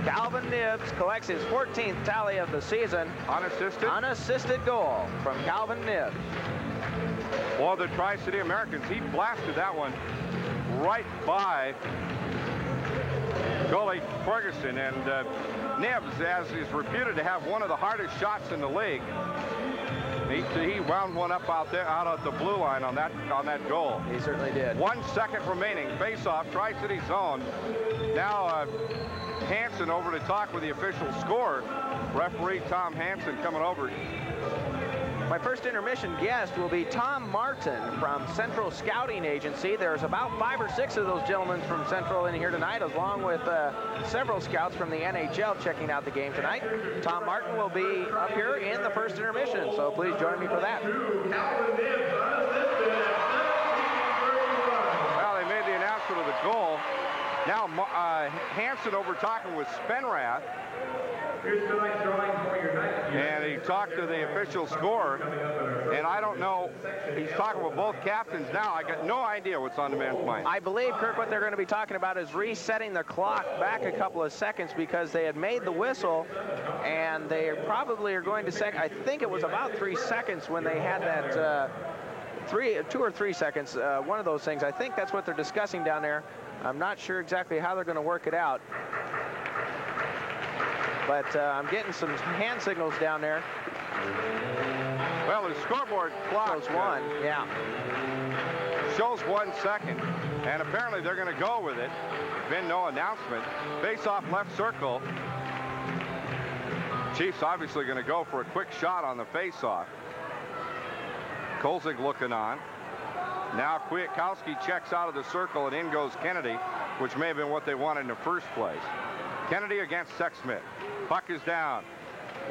S3: Calvin Nibbs collects his 14th tally of the season.
S1: Unassisted?
S3: Unassisted goal from Calvin Nibbs.
S1: Well, the Tri-City Americans, he blasted that one right by goalie Ferguson, and Nibbs, as is reputed to have one of the hardest shots in the league, he wound one up out at the blue line on that goal.
S3: He certainly did.
S1: 1 second remaining. Face-off, Tri-City zone. Now Hansen over to talk with the official score. Referee Tom Hansen coming over.
S3: My first intermission guest will be Tom Martin from Central Scouting Agency. There's about 5 or 6 of those gentlemen from Central in here tonight, along with several scouts from the NHL checking out the game tonight. Tom Martin will be up here in the first intermission, so please join me for that.
S1: Well, they made the announcement of the goal. Now Hansen over talking with Spenrath. And he talked to the official score, and I don't know, he's talking with both captains now. I got no idea what's on the man's mind.
S3: I believe, Kirk, what they're going to be talking about is resetting the clock back a couple of seconds because they had made the whistle, and they probably are going to I think it was about 3 seconds when they had that 2 or 3 seconds, one of those things. I think that's what they're discussing down there. I'm not sure exactly how they're going to work it out. But I'm getting some hand signals down there.
S1: Well, the scoreboard clock
S3: shows 1, yeah.
S1: Shows 1 second, and apparently they're going to go with it. Been no announcement. Face off left circle. Chiefs obviously going to go for a quick shot on the face-off. Kolzig looking on. Now Kwiatkowski checks out of the circle, and in goes Kennedy, which may have been what they wanted in the first place. Kennedy against Sexsmith. Puck is down,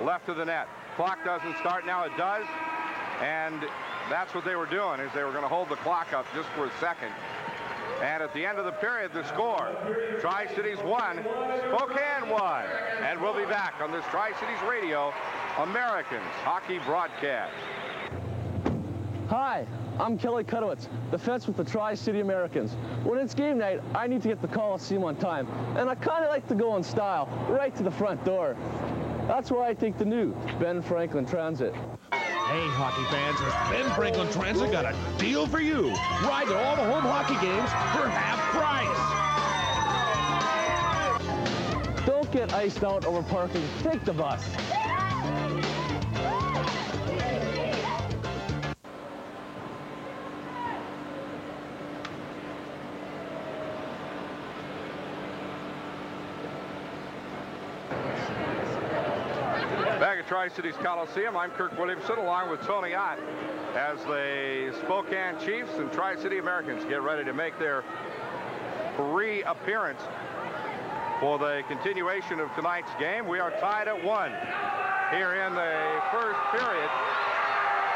S1: left of the net. Clock doesn't start, now it does. And that's what they were doing, is they were going to hold the clock up just for a second. And at the end of the period, the score, Tri-Cities 1, Spokane 1. And we'll be back on this Tri-Cities Radio Americans hockey broadcast.
S4: Hi, I'm Kelly Kutowitz, defense with the Tri-City Americans. When it's game night, I need to get the Coliseum on time, and I kind of like to go in style, right to the front door. That's why I take the new Ben Franklin Transit.
S5: Hey, hockey fans, Ben Franklin Transit got a deal for you. Ride to all the home hockey games for half price.
S4: Don't get iced out over parking. Take the bus.
S1: Back at Tri-Cities Coliseum, I'm Kirk Williamson along with Tony Ott as the Spokane Chiefs and Tri-City Americans get ready to make their reappearance for the continuation of tonight's game. We are tied at 1 here in the first period.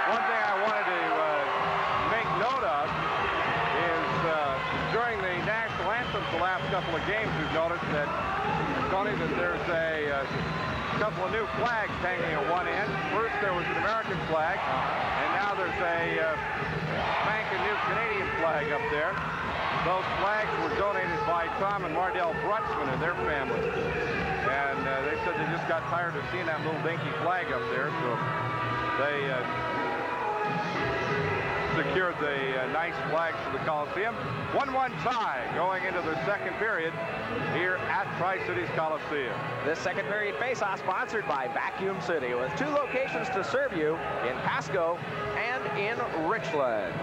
S1: One thing I wanted to make note of is during the national anthems the last couple of games, we've noticed that, Tony, that there's a couple of new flags hanging at one end. First there was an American flag, and now there's a spanking new Canadian flag up there. Those flags were donated by Tom and Mardell Brutzman and their family. And they said they just got tired of seeing that little dinky flag up there, so they secured the nice flags for the Coliseum. 1-1 tie going into the second period here at Tri-Cities Coliseum.
S3: This second period face-off sponsored by Vacuum City with 2 locations to serve you in Pasco and in Richland.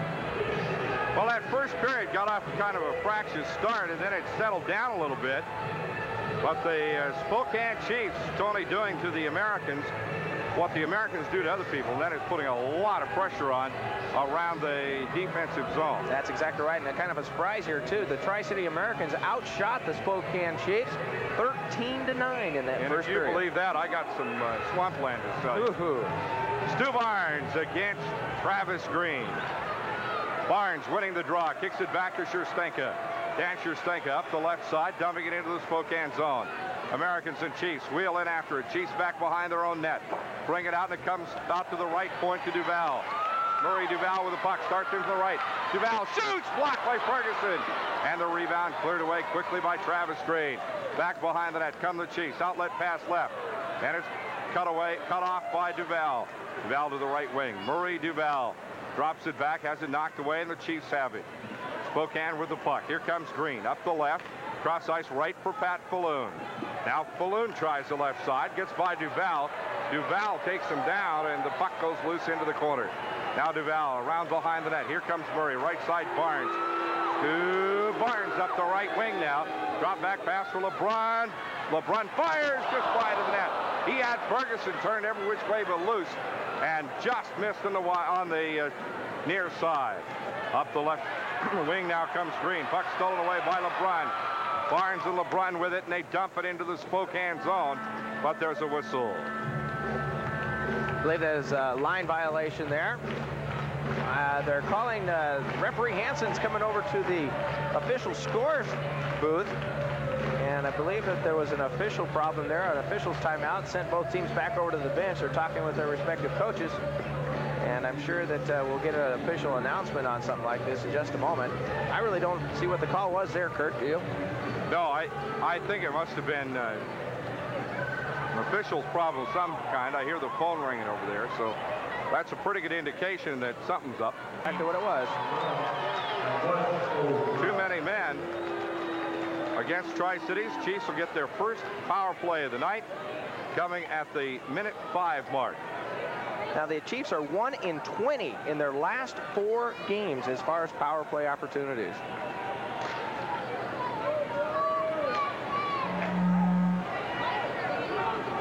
S1: Well, that first period got off kind of a fractious start, and then it settled down a little bit. But the Spokane Chiefs, Tony, doing to the Americans what the Americans do to other people, and that is putting a lot of pressure on around the defensive zone.
S3: That's exactly right, and kind of a surprise here, too. The Tri-City Americans outshot the Spokane Chiefs 13-9 in that first period.
S1: And if you believe that, I got some swampland to tell you. Stu Barnes against Travis Green. Barnes winning the draw, kicks it back to Scherstenka. Dan Scherstenka up the left side, dumping it into the Spokane zone. Americans and Chiefs wheel in after it. Chiefs back behind their own net. Bring it out, and it comes out to the right point to Duval. Murray Duval with the puck, starts into the right. Duval shoots, blocked by Ferguson. And the rebound cleared away quickly by Travis Green. Back behind the net come the Chiefs. Outlet pass left. And it's cut off by Duval. Duval to the right wing. Murray Duval drops it back, has it knocked away, and the Chiefs have it. Spokane with the puck. Here comes Green up the left. Cross ice right for Pat Falloon. Now Falloon tries the left side, gets by Duval. Duval takes him down, and the puck goes loose into the corner. Now Duval around behind the net. Here comes Murray, right side Barnes. To Barnes up the right wing now. Drop back pass for LeBrun. LeBrun fires just wide of the net. He had Ferguson turned every which way but loose, and just missed on the near side. Up the left wing now comes Green. Puck stolen away by LeBrun. Barnes and LeBrun with it, and they dump it into the Spokane zone, but there's a whistle.
S3: I believe there's a line violation there. They're calling referee Hansen's coming over to the official scores booth, and And I believe that there was an official problem there, an official's timeout, sent both teams back over to the bench. They're talking with their respective coaches. And I'm sure that we'll get an official announcement on something like this in just a moment. I really don't see what the call was there, Kurt. Do you?
S1: No, I think it must have been an official's problem of some kind. I hear the phone ringing over there, so that's a pretty good indication that something's up.
S3: Exactly what it was.
S1: Too many men against Tri-Cities. Chiefs will get their first power play of the night, coming at the minute 5 mark.
S3: Now the Chiefs are 1 in 20 in their last 4 games as far as power play opportunities.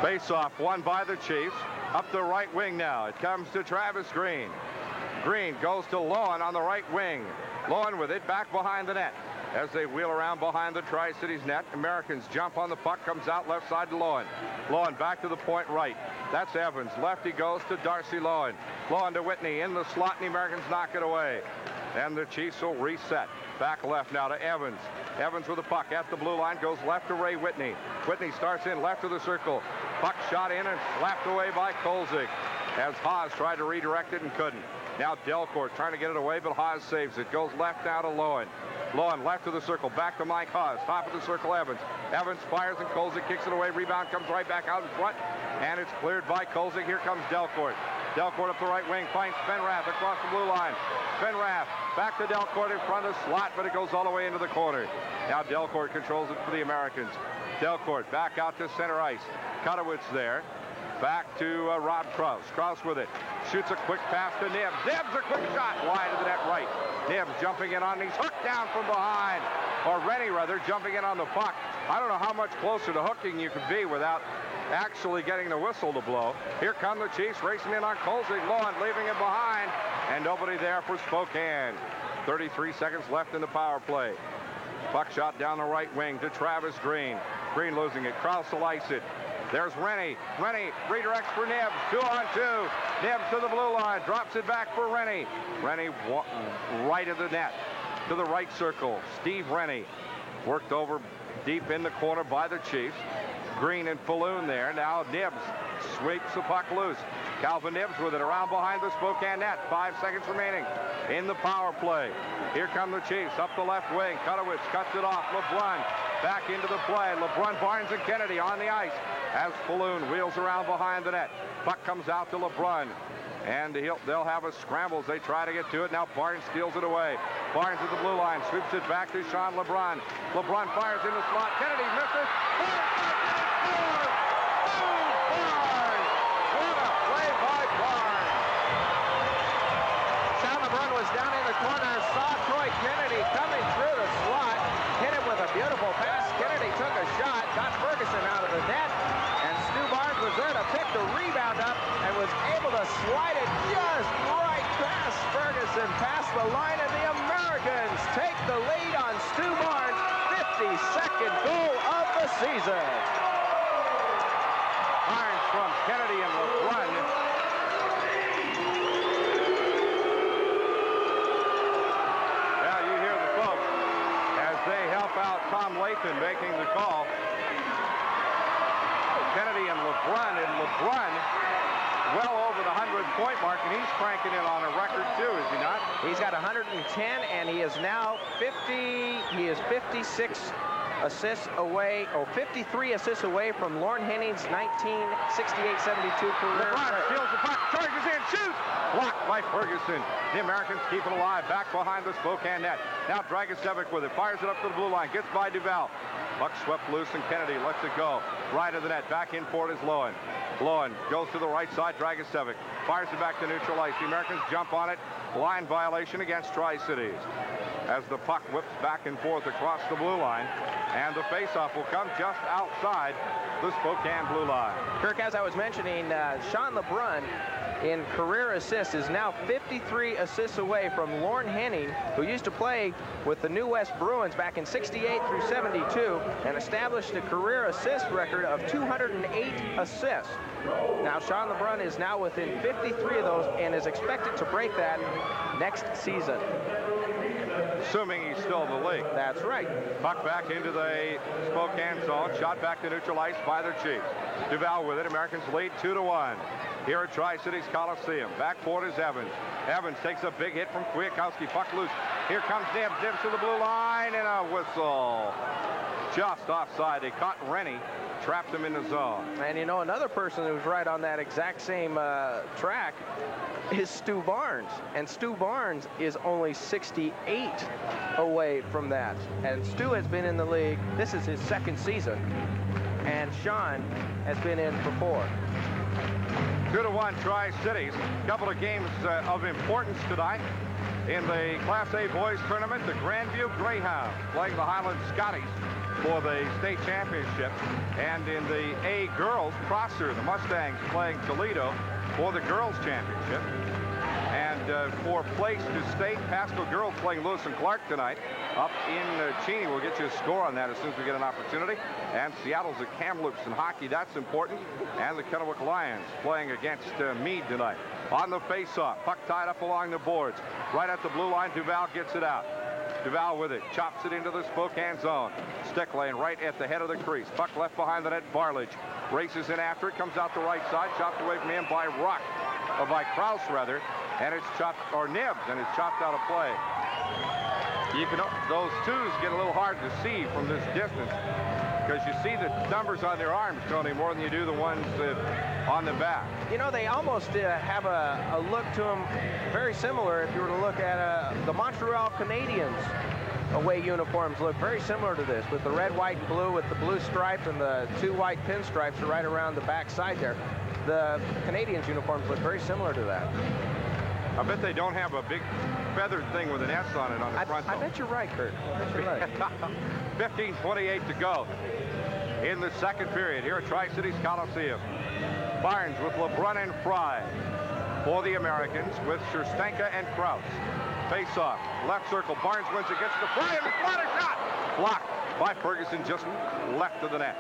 S1: Face-off won by the Chiefs. Up the right wing now. It comes to Travis Green. Green goes to Loewen on the right wing. Loewen with it back behind the net. As they wheel around behind the Tri-Cities net, Americans jump on the puck, comes out left side to Loewen. Loewen back to the point right. That's Evans. Lefty goes to Darcy Loewen. Loewen to Whitney in the slot, and the Americans knock it away. And the Chiefs will reset. Back left now to Evans. Evans with the puck at the blue line, goes left to Ray Whitney. Whitney starts in left of the circle. Puck shot in and slapped away by Kolzig as Haas tried to redirect it and couldn't. Now Delcourt trying to get it away, but Haas saves it. Goes left now to Loewen. Loewen left of the circle, back to Mike Haas. Top of the circle, Evans. Evans fires and Kolzig kicks it away. Rebound comes right back out in front, and it's cleared by Kolzig. Here comes Delcourt. Delcourt up the right wing, finds Spenrath across the blue line. Spenrath back to Delcourt in front of the slot, but it goes all the way into the corner. Now Delcourt controls it for the Americans. Delcourt back out to center ice. Kutowicz there. Back to Rob Krause. Krause with it. Shoots a quick pass to Nibbs. Nibbs, a quick shot wide of the net right. Nibbs jumping in on, he's hooked down from behind. Or Rennie, rather, jumping in on the puck. I don't know how much closer to hooking you could be without actually getting the whistle to blow. Here come the Chiefs racing in on Kolzig. Loewen leaving it behind. And nobody there for Spokane. 33 seconds left in the power play. Puck shot down the right wing to Travis Green. Green losing it. Krause will ice it. There's Rennie. Rennie redirects for Nibbs. 2-on-2. Nibbs to the blue line. Drops it back for Rennie. Rennie right of the net to the right circle. Steve Rennie worked over deep in the corner by the Chiefs. Green and Falloon there. Now Nibbs sweeps the puck loose. Calvin Nibbs with it around behind the Spokane net. 5 seconds remaining in the power play. Here come the Chiefs up the left wing. Kutowicz cuts it off. LeBrun back into the play. LeBrun, Barnes, and Kennedy on the ice as Falloon wheels around behind the net. Puck comes out to LeBrun. And they'll have a scramble as they try to get to it. Now Barnes steals it away. Barnes at the blue line. Sweeps it back to Sean LeBrun. LeBrun fires in the slot. Kennedy misses.
S3: Down in the corner, saw Troy Kennedy coming through the slot, hit him with a beautiful pass. Kennedy took a shot, got Ferguson out of the net, and Stu Barnes was there to pick the rebound up and was able to slide it just right past Ferguson, past the line, and the Americans take the lead on Stu Barnes' 52nd goal of the season.
S1: Barnes from Kennedy and LeBrun. Out Tom Lathan making the call. Kennedy and LeBrun well over the 100-point mark, and he's cranking in on a record too, is he not?
S3: He's got 110, and he is now 56 assists away, or 53 assists away from Lorne Henning's 1968-72 career.
S1: LeBrun steals the puck, charges in, shoots! Blocked by Ferguson. The Americans keep it alive back behind the Spokane net. Now Dragicevic with it, fires it up to the blue line, gets by Duval. Puck swept loose, and Kennedy lets it go. Right of the net, back in for it is Loewen. Loewen goes to the right side, Dragicevic fires it back to neutral ice. The Americans jump on it. Line violation against Tri-Cities. As the puck whips back and forth across the blue line, and the face-off will come just outside the Spokane blue line.
S3: Kirk, as I was mentioning, Sean LeBrun in career assists is now 53 assists away from Lorne Henning, who used to play with the New West Bruins back in 68 through 72 and established a career assist record of 208 assists. Now Sean LeBrun is now within 53 of those and is expected to break that next season.
S1: assuming he's still in the league.
S3: That's right.
S1: Puck back into the Spokane zone. Shot back to neutral ice by their Chiefs. Duval with it. Americans lead 2-1. Here at Tri-Cities Coliseum. Back forward is Evans. Evans takes a big hit from Kwiatkowski. Puck loose. Here comes Nibbs. Nibbs to the blue line and a whistle. Just offside. They caught Rennie. Trapped him in the zone.
S3: And you know, another person who's right on that exact same track is Stu Barnes. And Stu Barnes is only 68 away from that. And Stu has been in the league. This is his second season. And Sean has been in for 4.
S1: 2-1 Tri-Cities. Couple of games of importance tonight. In the Class A boys tournament, the Grandview Greyhounds playing the Highland Scotties for the state championship. And in the A girls, Prosser, the Mustangs, playing Toledo for the girls championship. And for place to state, Pasco girls playing Lewis and Clark tonight up in Cheney. We'll get you a score on that as soon as we get an opportunity. And Seattle's at Kamloops in hockey. That's important. And the Kennewick Lions playing against Meade tonight. On the face-off, puck tied up along the boards. Right at the blue line, Duval gets it out. Duval with it, chops it into the Spokane zone. Stick lane right at the head of the crease. Puck left behind the net, Barlage races in after it, comes out the right side, chopped away from him by Ruck, or by Krause rather, and it's chopped, or Nibbs, and it's chopped out of play. You can, those twos get a little hard to see from this distance because you see the numbers on their arms, Tony, more than you do the ones on the back.
S3: You know, they almost have a look to them very similar. If you were to look at the Montreal Canadiens away uniforms, look very similar to this, with the red, white, and blue, with the blue stripe and the 2 white pinstripes are right around the back side there. The Canadiens uniforms look very similar to that.
S1: I bet they don't have a big feathered thing with an S on it on the front.
S3: I bet you're right, Kurt. I bet you're right.
S1: 15:28 to go in the second period here at Tri-Cities Coliseum. Barnes with LeBrun and Fry for the Americans with Scherstenka and Krause. Face-off, left circle. Barnes wins it, gets to Fry, and it's not a shot. Blocked by Ferguson just left of the net.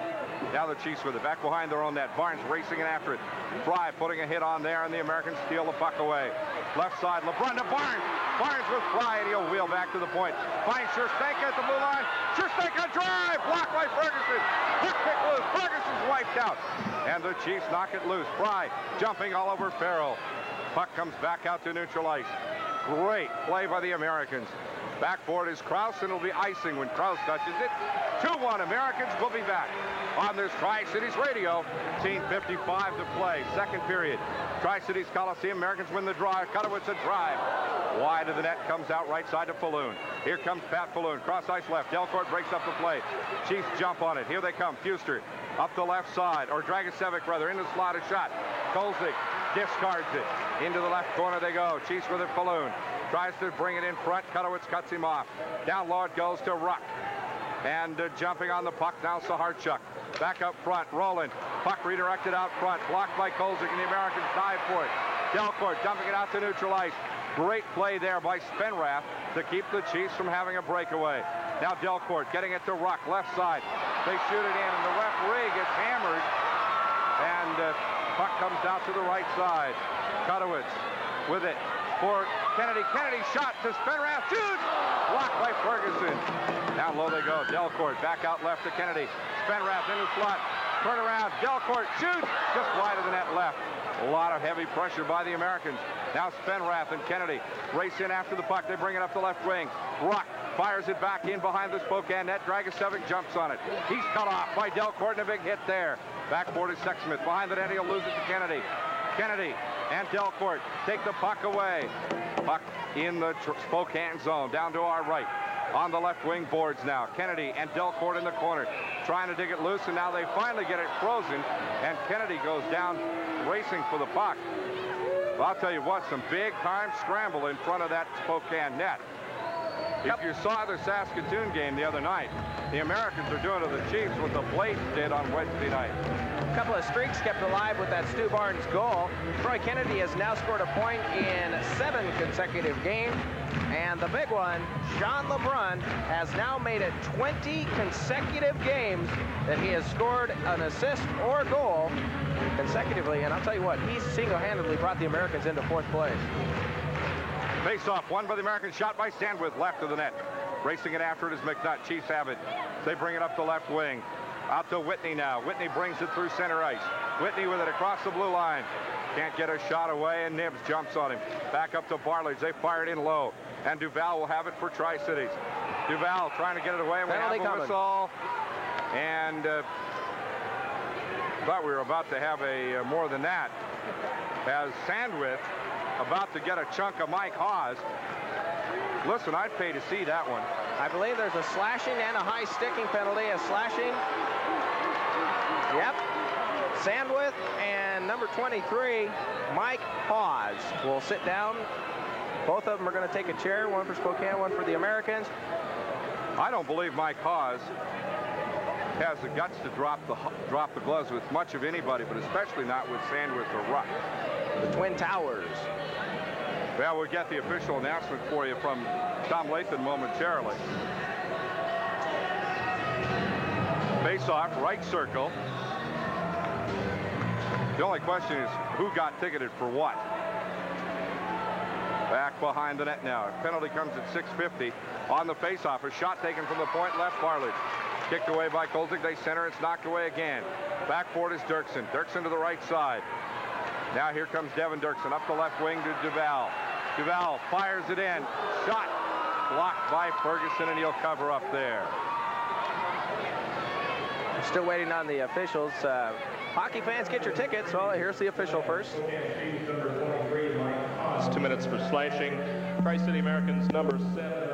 S1: Now the Chiefs with it, back behind their own net. Barnes racing in after it. Fry putting a hit on there, and the Americans steal the puck away. Left side, LeBrun to Barnes. Barnes with Fry, and he'll wheel back to the point. Finds Scherstenka at the blue line. Scherstenka drive, blocked by Ferguson. Puck kick loose. Ferguson's wiped out, and the Chiefs knock it loose. Fry jumping all over Farrell. Puck comes back out to neutral ice. Great play by the Americans. Backboard is Krause, and it'll be icing when Krause touches it. 2-1 Americans. Will be back on this Tri-Cities radio. 18:55 to play. Second period. Tri-Cities Coliseum. Americans win the draw. Kutowitz a drive. Wide of the net, comes out right side to Falloon. Here comes Pat Falloon. Cross ice left. Delcourt breaks up the play. Chiefs jump on it. Here they come. Fuster up the left side, or Dragicevic rather, into the slot, a shot. Kolzig discards it. Into the left corner they go. Chiefs with it. Falloon tries to bring it in front. Kutowitz cuts him off. Down low it goes to Ruck. And jumping on the puck now, Saharchuk. Back up front, Roland. Puck redirected out front, blocked by Kolzig, and the Americans dive for it. Delcourt dumping it out to neutral ice. Great play there by Spenrath to keep the Chiefs from having a breakaway. Now Delcourt getting it to Ruck, left side. They shoot it in, and the referee gets hammered. And puck comes out to the right side. Kutowitz with it for Kennedy. Kennedy shot to Spenrath. Shoots! Blocked by Ferguson. Down low they go. Delcourt back out left to Kennedy. Spenrath in the slot. Turn around. Delcourt shoots. Just wide of the net left. A lot of heavy pressure by the Americans. Now Spenrath and Kennedy race in after the puck. They bring it up the left wing. Ruck fires it back in behind the Spokane net. Dragicevic jumps on it. He's cut off by Delcourt, and a big hit there. Backboard is Sexsmith. Behind the net, he'll lose it to Kennedy. Kennedy and Delcourt take the puck away. Puck in the Spokane zone, down to our right. On the left wing boards now. Kennedy and Delcourt in the corner, trying to dig it loose, and now they finally get it frozen, and Kennedy goes down racing for the puck. Well, I'll tell you what, some big-time scramble in front of that Spokane net. If you saw the Saskatoon game the other night, the Americans are doing to the Chiefs what the Blades did on Wednesday night.
S3: A couple of streaks kept alive with that Stu Barnes goal. Troy Kennedy has now scored a point in 7 consecutive games. And the big one, Sean LeBrun, has now made it 20 consecutive games that he has scored an assist or goal consecutively. And I'll tell you what, he's single-handedly brought the Americans into 4th place.
S1: Face-off won by the Americans, shot by Sandwith, left of the net. Racing it after it is McNutt. Chiefs have it. They bring it up the left wing. Out to Whitney now. Whitney brings it through center ice. Whitney with it across the blue line. Can't get a shot away, and Nibbs jumps on him. Back up to Bartlage. They fire it in low. And Duval will have it for Tri-Cities. Duval trying to get it away, and we have a whistle. And thought we were about to have a more than that. As Sandwith about to get a chunk of Mike Hawes. Listen, I'd pay to see that one.
S3: I believe there's a slashing and a high sticking penalty. A slashing. Yep. Sandwith and number 23, Mike Hawes, will sit down. Both of them are going to take a chair, one for Spokane, one for the Americans.
S1: I don't believe Mike Hawes has the guts to drop the gloves with much of anybody, but especially not with Sandwith or Ruck.
S3: The Twin Towers.
S1: Well, we'll get the official announcement for you from Tom Lathan momentarily. Face-off, right circle. The only question is who got ticketed for what. Back behind the net now. Penalty comes at 6:50 on the face-off. A shot taken from the point left, Bartlage. Kicked away by Kolzig. They center. It's knocked away again. Backboard is Dirksen. Dirksen to the right side. Now here comes Devin Dirksen up the left wing to Duval. Duval fires it in. Shot blocked by Ferguson, and he'll cover up there.
S3: Still waiting on the officials. Hockey fans, get your tickets. Well, here's the official first.
S2: It's 2 minutes for slashing. Tri-City Americans number 7.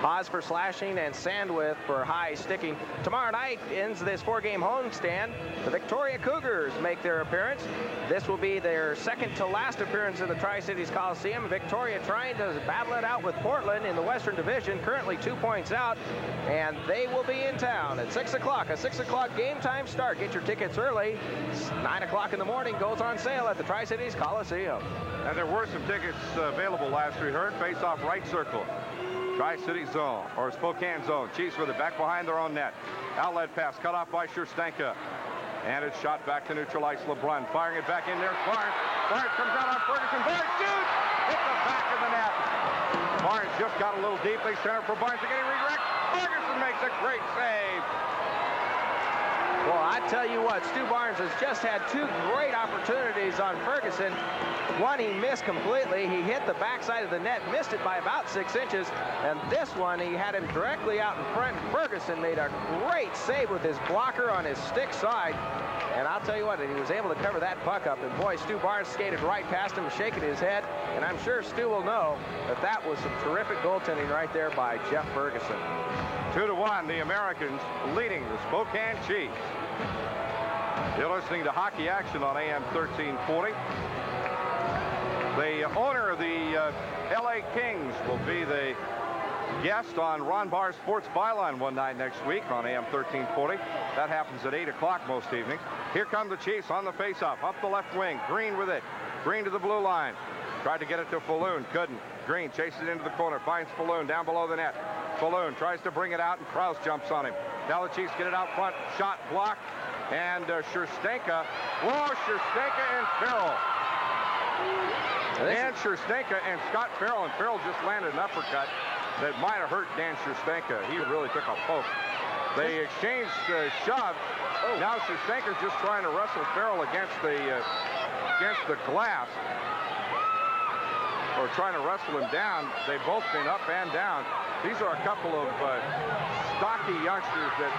S3: Hawes for slashing and Sandwith for high sticking. Tomorrow night ends this 4-game homestand. The Victoria Cougars make their appearance. This will be their second to last appearance in the Tri-Cities Coliseum. Victoria trying to battle it out with Portland in the Western Division, currently 2 points out, and they will be in town at 6 o'clock. A 6 o'clock game time start. Get your tickets early. 9 o'clock in the morning goes on sale at the Tri-Cities Coliseum.
S1: And there were some tickets available last we heard. Face off right circle. Tri-City zone, or Spokane zone. Chiefs with it back behind their own net. Outlet pass cut off by Scherstenka. And it's shot back to neutralize LeBrun. Firing it back in there. Barnes. Barnes comes out on Ferguson. Barnes shoots! Hit the back of the net. Barnes just got a little deep. They center for Barnes to get him redirect. Ferguson makes a great save.
S3: Well, I tell you what, Stu Barnes has just had 2 great opportunities on Ferguson. One he missed completely. He hit the backside of the net, missed it by about 6 inches. And this one, he had him directly out in front. Ferguson made a great save with his blocker on his stick side. And I'll tell you what, he was able to cover that puck up. And boy, Stu Barnes skated right past him, shaking his head. And I'm sure Stu will know that that was some terrific goaltending right there by Jeff Ferguson.
S1: 2-1, the Americans leading the Spokane Chiefs. You're listening to Hockey Action on AM 1340. The owner of the LA Kings will be the guest on Ron Barr's Sports Byline one night next week on AM 1340. That happens at 8 o'clock most evenings. Here come the Chiefs on the faceoff. Up the left wing. Green with it. Green to the blue line. Tried to get it to Falloon. Couldn't. Green chases it into the corner. Finds Falloon down below the net. Falloon tries to bring it out, and Krause jumps on him. Now the Chiefs get it out front. Shot blocked. And Scherstenka. Whoa, Scherstenka and Farrell. Dan Scherstenka and Scott Farrell. And Farrell just landed an uppercut that might have hurt Dan Scherstenka. He really took a poke. They exchanged shoves. Now Scherstenka's just trying to wrestle Farrell against the glass. Or trying to wrestle him down. They've both been up and down. These are a couple of stocky youngsters that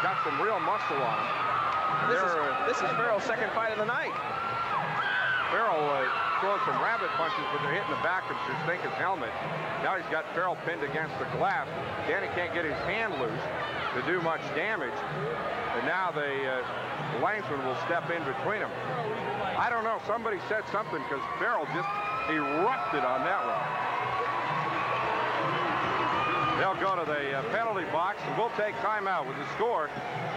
S1: got some real muscle on them.
S3: This is Farrell's second fight of the night.
S1: Farrell throwing some rabbit punches, but they're hitting the back of Scherstenka's helmet. Now he's got Farrell pinned against the glass. Danny can't get his hand loose to do much damage. And now the linesman will step in between them. I don't know. Somebody said something because Farrell just erupted on that one. They'll go to the penalty box, and we'll take timeout with the score.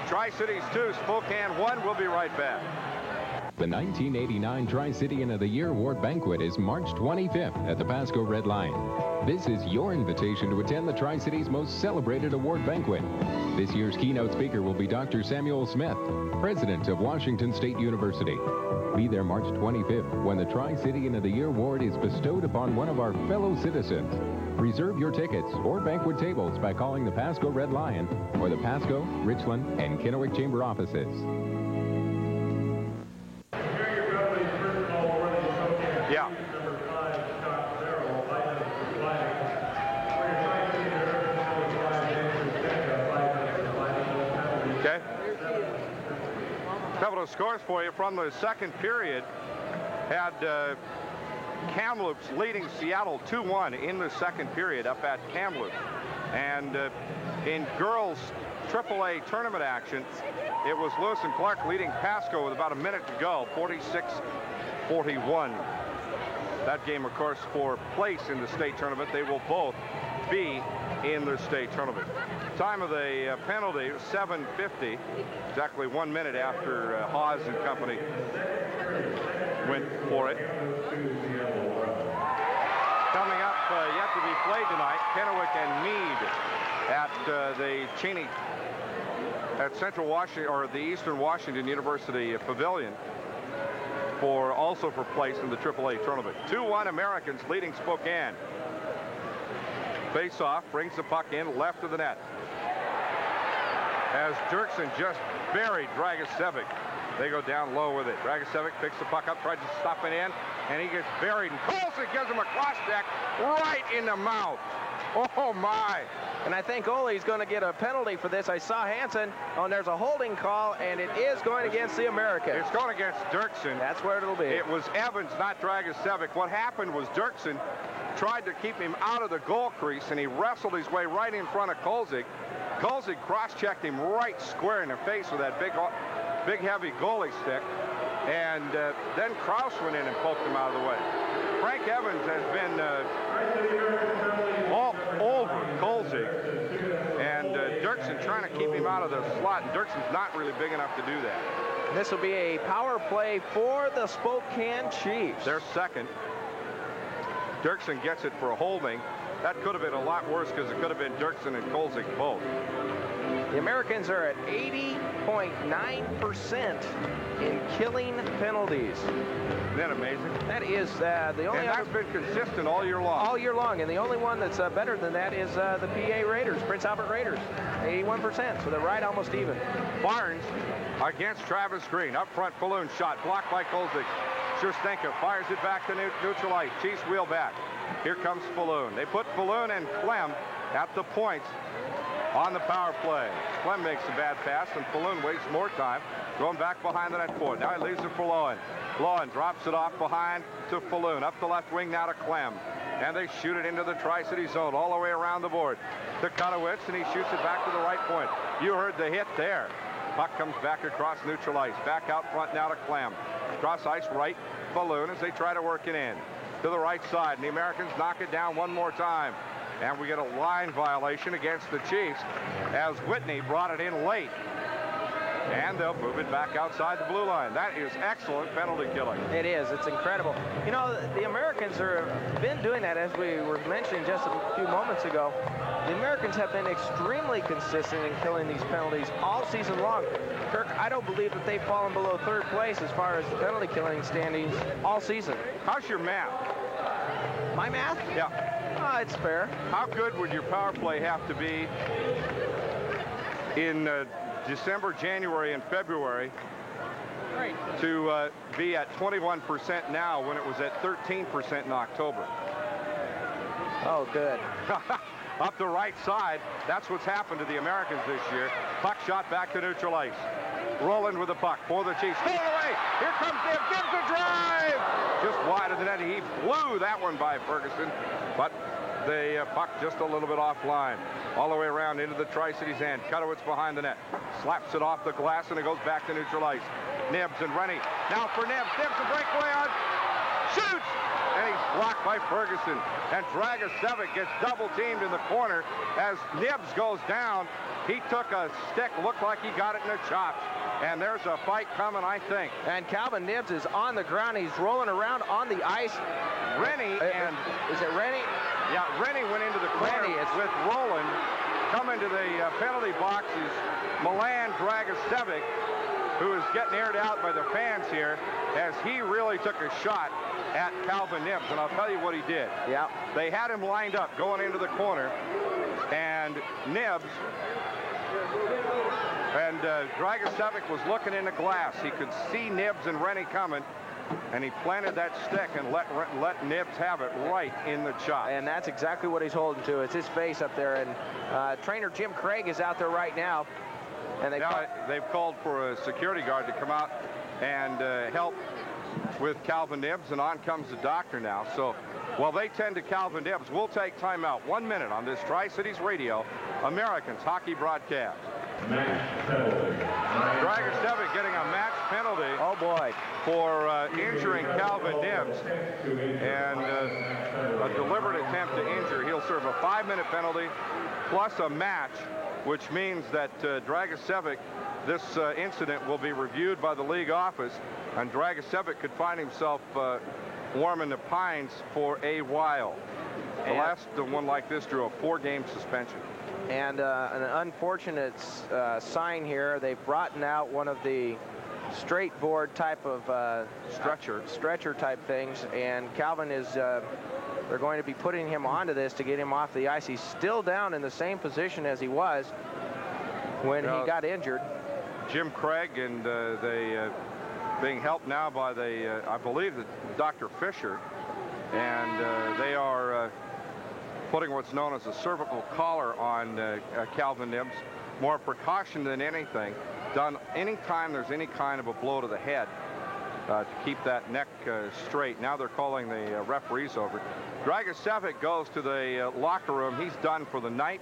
S1: Tri-Cities 2, Spokane 1. We'll be right back.
S8: The 1989 Tri-Citian of the Year Award Banquet is March 25th at the Pasco Red Lion. This is your invitation to attend the Tri-City's most celebrated award banquet. This year's keynote speaker will be Dr. Samuel Smith, president of Washington State University. Be there March 25th when the Tri-Citian of the Year Award is bestowed upon one of our fellow citizens. Reserve your tickets or banquet tables by calling the Pasco Red Lion or the Pasco, Richland, and Kennewick Chamber offices.
S1: Yeah. Okay. Couple of scores for you from the second period. Had Kamloops leading Seattle 2-1 in the second period up at Kamloops. And in girls AAA tournament action, it was Lewis and Clark leading Pasco with about a minute to go, 46-41. That game, of course, for place in the state tournament. They will both be in the state tournament. Time of the penalty was 7:50, exactly 1 minute after Hawes and company went for it. Coming up yet to be played tonight, Kennewick and Meade at the Cheney at Central Washington, or the Eastern Washington University Pavilion, also for place in the AAA tournament. 2-1 Americans leading Spokane. Face-off, brings the puck in left of the net. As Dirksen just buried Dragicevic. They go down low with it. Dragicevic picks the puck up, tries to stuff it in, and he gets buried. And Colson gives him a cross check right in the mouth. Oh, my.
S3: And I think Ole's going to get a penalty for this. I saw Hansen. Oh, and there's a holding call, and it is going against the Americans.
S1: It's going against Dirksen.
S3: That's where it'll be.
S1: It was Evans, not Dragicevic. What happened was Dirksen tried to keep him out of the goal crease, and he wrestled his way right in front of Kolzig. Kolzig cross-checked him right square in the face with that big heavy goalie stick. And then Kraus went in and poked him out of the way. Frank Evans has been all over Kolzig. And Dirksen trying to keep him out of the slot. And Dirksen's not really big enough to do that.
S3: This will be a power play for the Spokane Chiefs.
S1: They're second. Dirksen gets it for a holding. That could have been a lot worse because it could have been Dirksen and Kolzig both.
S3: The Americans are at 80.9% in killing penalties.
S1: Isn't that amazing?
S3: That is the only.
S1: And that's been consistent all year long.
S3: All year long, and the only one that's better than that is the PA Raiders, Prince Albert Raiders, 81%. So they're right almost even.
S1: Barnes against Travis Green. Up front, Falloon shot blocked by Kolzig. Schustenka fires it back to neutral ice. Chiefs wheel back. Here comes Falloon. They put Falloon and Clem at the points on the power play. Clem makes a bad pass, and Falloon wastes more time going back behind the net for it. Now he leaves it for Lowen. Lowen drops it off behind to Falloon. Up the left wing now to Clem. And they shoot it into the Tri-City zone all the way around the board to Kutowicz, and he shoots it back to the right point. You heard the hit there. Puck comes back across neutral ice. Back out front now to Clem. Cross ice right, Falloon as they try to work it in. To the right side, and the Americans knock it down one more time. And we get a line violation against the Chiefs as Whitney brought it in late. And they'll move it back outside the blue line. That is excellent penalty killing.
S3: It is. It's incredible. You know, the Americans have been doing that, as we were mentioning just a few moments ago. The Americans have been extremely consistent in killing these penalties all season long. Kirk, I don't believe that they've fallen below third place as far as the penalty killing standings all season.
S1: How's your math?
S3: My math?
S1: Yeah.
S3: It's fair.
S1: How good would your power play have to be in December, January, and February to be at 21% now when it was at 13% in October?
S3: Oh, good.
S1: Up the right side, that's what's happened to the Americans this year. Puck shot back to neutral ice. Roland with the puck for the Chiefs. Pull away! Here comes Gibbs. Gibbs a drive! Just wide of the net. He blew that one by Ferguson, but the puck just a little bit offline. All the way around into the Tri-City's end. Kutowicz behind the net. Slaps it off the glass, and it goes back to neutral ice. Nibbs and Rennie. Now for Nibbs. Nibbs a breakaway on. Shoots! And he's blocked by Ferguson. And Dragicevic gets double-teamed in the corner as Nibs goes down. He took a stick, looked like he got it in the chops. And there's a fight coming, I think.
S3: And Calvin Nibs is on the ground. He's rolling around on the ice.
S1: Rennie and...
S3: Is it Rennie?
S1: Yeah, Rennie went into the corner with Roland. Coming to the penalty box is Milan Dragicevic, who is getting aired out by the fans here, as he really took a shot at Calvin Nibs. And I'll tell you what he did.
S3: Yeah.
S1: They had him lined up going into the corner, and Nibs and Dragicevic was looking in the glass. He could see Nibs and Rennie coming, and he planted that stick and let Nibs have it right in the chop.
S3: And that's exactly what he's holding to. It's his face up there. And trainer Jim Craig is out there right now. And
S1: they've called for a security guard to come out and help with Calvin Nibs, and on comes the doctor now. So while they tend to Calvin Nibs, we'll take timeout 1 minute on this Tri-Cities Radio Americans hockey broadcast. Dragicevic getting a match penalty.
S3: Oh boy.
S1: For injuring Calvin Nibs, and a deliberate attempt to injure. He'll serve a 5-minute penalty plus a match, which means that Dragicevic, this incident will be reviewed by the league office, and Dragicevic could find himself warming the pines for a while. The last one like this drew a 4-game suspension.
S3: And an unfortunate sign here. They've brought out one of the straight board type of stretcher type things, and Calvin is they're going to be putting him onto this to get him off the ice. He's still down in the same position as he was when he got injured.
S1: Jim Craig and they being helped now by the I believe Dr. Fisher, and they are putting what's known as a cervical collar on Calvin Nibs. More precaution than anything, done anytime there's any kind of a blow to the head to keep that neck straight. Now they're calling the referees over. Dragicevic goes to the locker room. He's done for the night.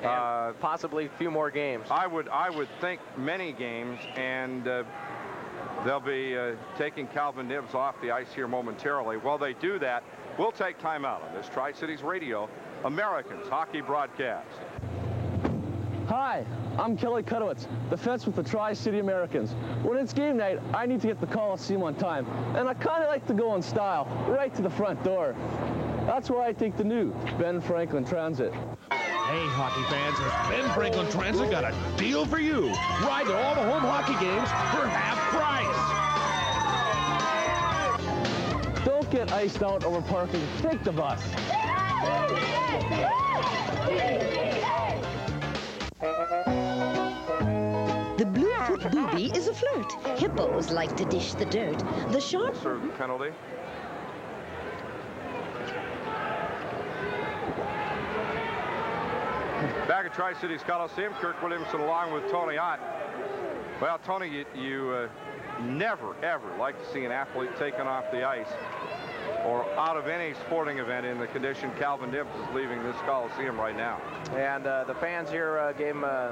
S3: Possibly a few more games.
S1: I would think many games, and they'll be taking Calvin Nibs off the ice here momentarily. While they do that, we'll take time out on this Tri-Cities Radio Americans hockey broadcast.
S4: Hi, I'm Kelly Kutowitz, defense with the Tri-City Americans. When it's game night, I need to get the Coliseum on time, and I kind of like to go in style, right to the front door. That's why I take the new Ben Franklin Transit.
S5: Hey, hockey fans, Ben Franklin Transit got a deal for you. Ride to all the home hockey games for half price.
S4: Don't get iced out over parking. Take the bus.
S9: The Bluefoot booby is a flirt. Hippos like to dish the dirt. The shark...
S1: Serve the penalty. Back at Tri-Cities Coliseum, Kirk Williamson along with Tony Ott. Well, Tony, you never, ever like to see an athlete taken off the ice or out of any sporting event in the condition Calvin Nibs is leaving this Coliseum right now.
S3: And the fans here gave him a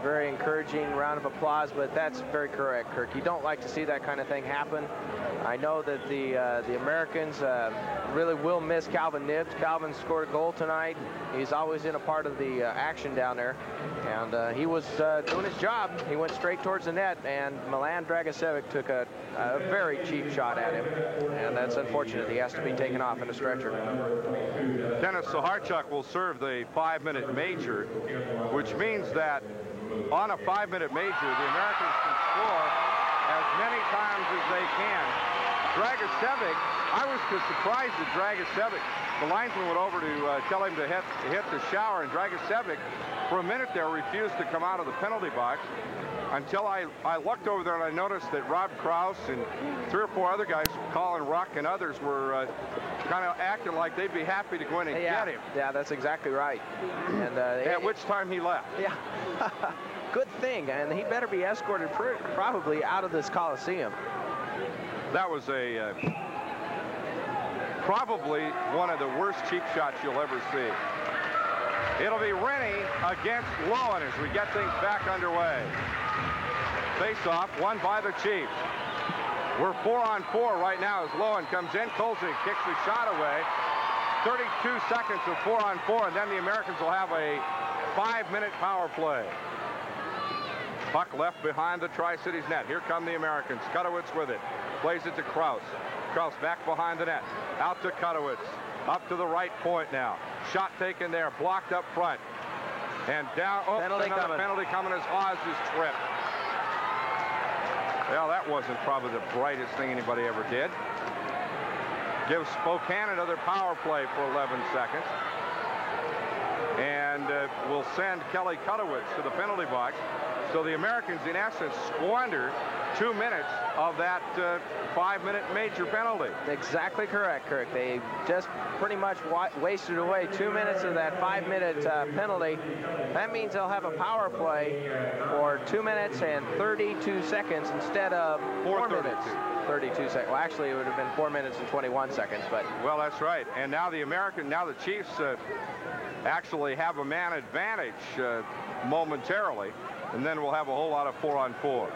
S3: very encouraging round of applause, but that's very correct, Kirk. You don't like to see that kind of thing happen. I know that the Americans really will miss Calvin Nibs. Calvin scored a goal tonight. He's always in a part of the action down there, and he was doing his job. He went straight towards the net, and Milan Dragicevic took a very cheap shot at him, and that's unfortunate. He has to be taken off in a stretcher.
S1: Dennis Saharchuk will serve the 5-minute major, which means that on a 5-minute major, the Americans can score as many times as they can. Dragicevic, I was surprised that Dragicevic, the linesman went over to tell him to hit the shower, and Dragicevic, for a minute there, refused to come out of the penalty box until I looked over there and I noticed that Rob Krause and 3 or 4 other guys, Colin Ruck and others, were kind of acting like they'd be happy to go in and get him.
S3: Yeah, that's exactly right. And
S1: at which time he left.
S3: Yeah. Good thing, and he better be escorted probably out of this Coliseum.
S1: That was probably one of the worst cheap shots you'll ever see. It'll be Rennie against Lowen as we get things back underway. Face-off won by the Chiefs. We're 4-on-4 right now as Lowen comes in. Kolzig kicks the shot away. 32 seconds of 4-on-4, and then the Americans will have a 5-minute power play. Puck left behind the Tri-Cities net. Here come the Americans. Kutowicz with it. Plays it to Kraus. Kraus back behind the net. Out to Kutowicz. Up to the right point now. Shot taken there. Blocked up front. And down. Oh, another penalty coming as Haas is tripped. Well, that wasn't probably the brightest thing anybody ever did. Gives Spokane another power play for 11 seconds. And will send Kelly Kutowicz to the penalty box. So the Americans, in essence, squander 2 minutes of that 5-minute major penalty.
S3: Exactly correct, Kirk. They just pretty much wasted away 2 minutes of that 5-minute penalty. That means they'll have a power play for 2 minutes and 32 seconds instead of 4 minutes. 32 seconds. Well, actually, it would have been 4 minutes and 21 seconds, but.
S1: Well, that's right. And now the Chiefs actually have a man advantage momentarily, and then we'll have a whole lot of 4-on-4.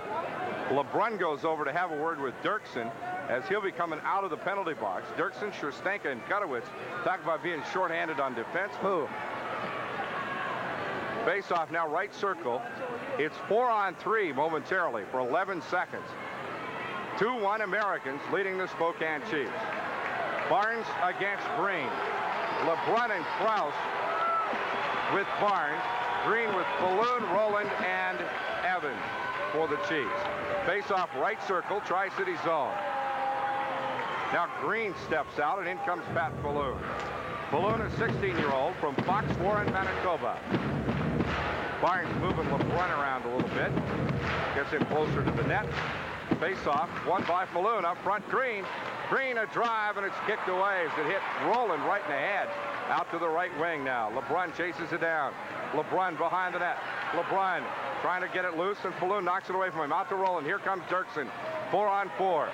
S1: LeBrun goes over to have a word with Dirksen as he'll be coming out of the penalty box. Dirksen, Scherstenka, and Kutowicz talk about being shorthanded on defense.
S3: Who?
S1: Face off now, right circle. It's 4-on-3 momentarily for 11 seconds. 2-1 Americans leading the Spokane Chiefs. Barnes against Green. LeBrun and Kraus with Barnes. Green with Balloon, Rowland, and Evans for the Chiefs. Face off right circle, Tri-City zone. Now Green steps out, and in comes Pat Balloon. Balloon, a 16-year-old from Fox Warren, Manitoba. Barnes moving LeBrun around a little bit. Gets him closer to the net. Face off, won by Balloon up front. Green a drive, and it's kicked away as it hit Rowland right in the head. Out to the right wing now. LeBrun chases it down. LeBrun behind the net. LeBrun trying to get it loose, and Balloon knocks it away from him. Out to Rowland. Here comes Dirksen. 4-on-4.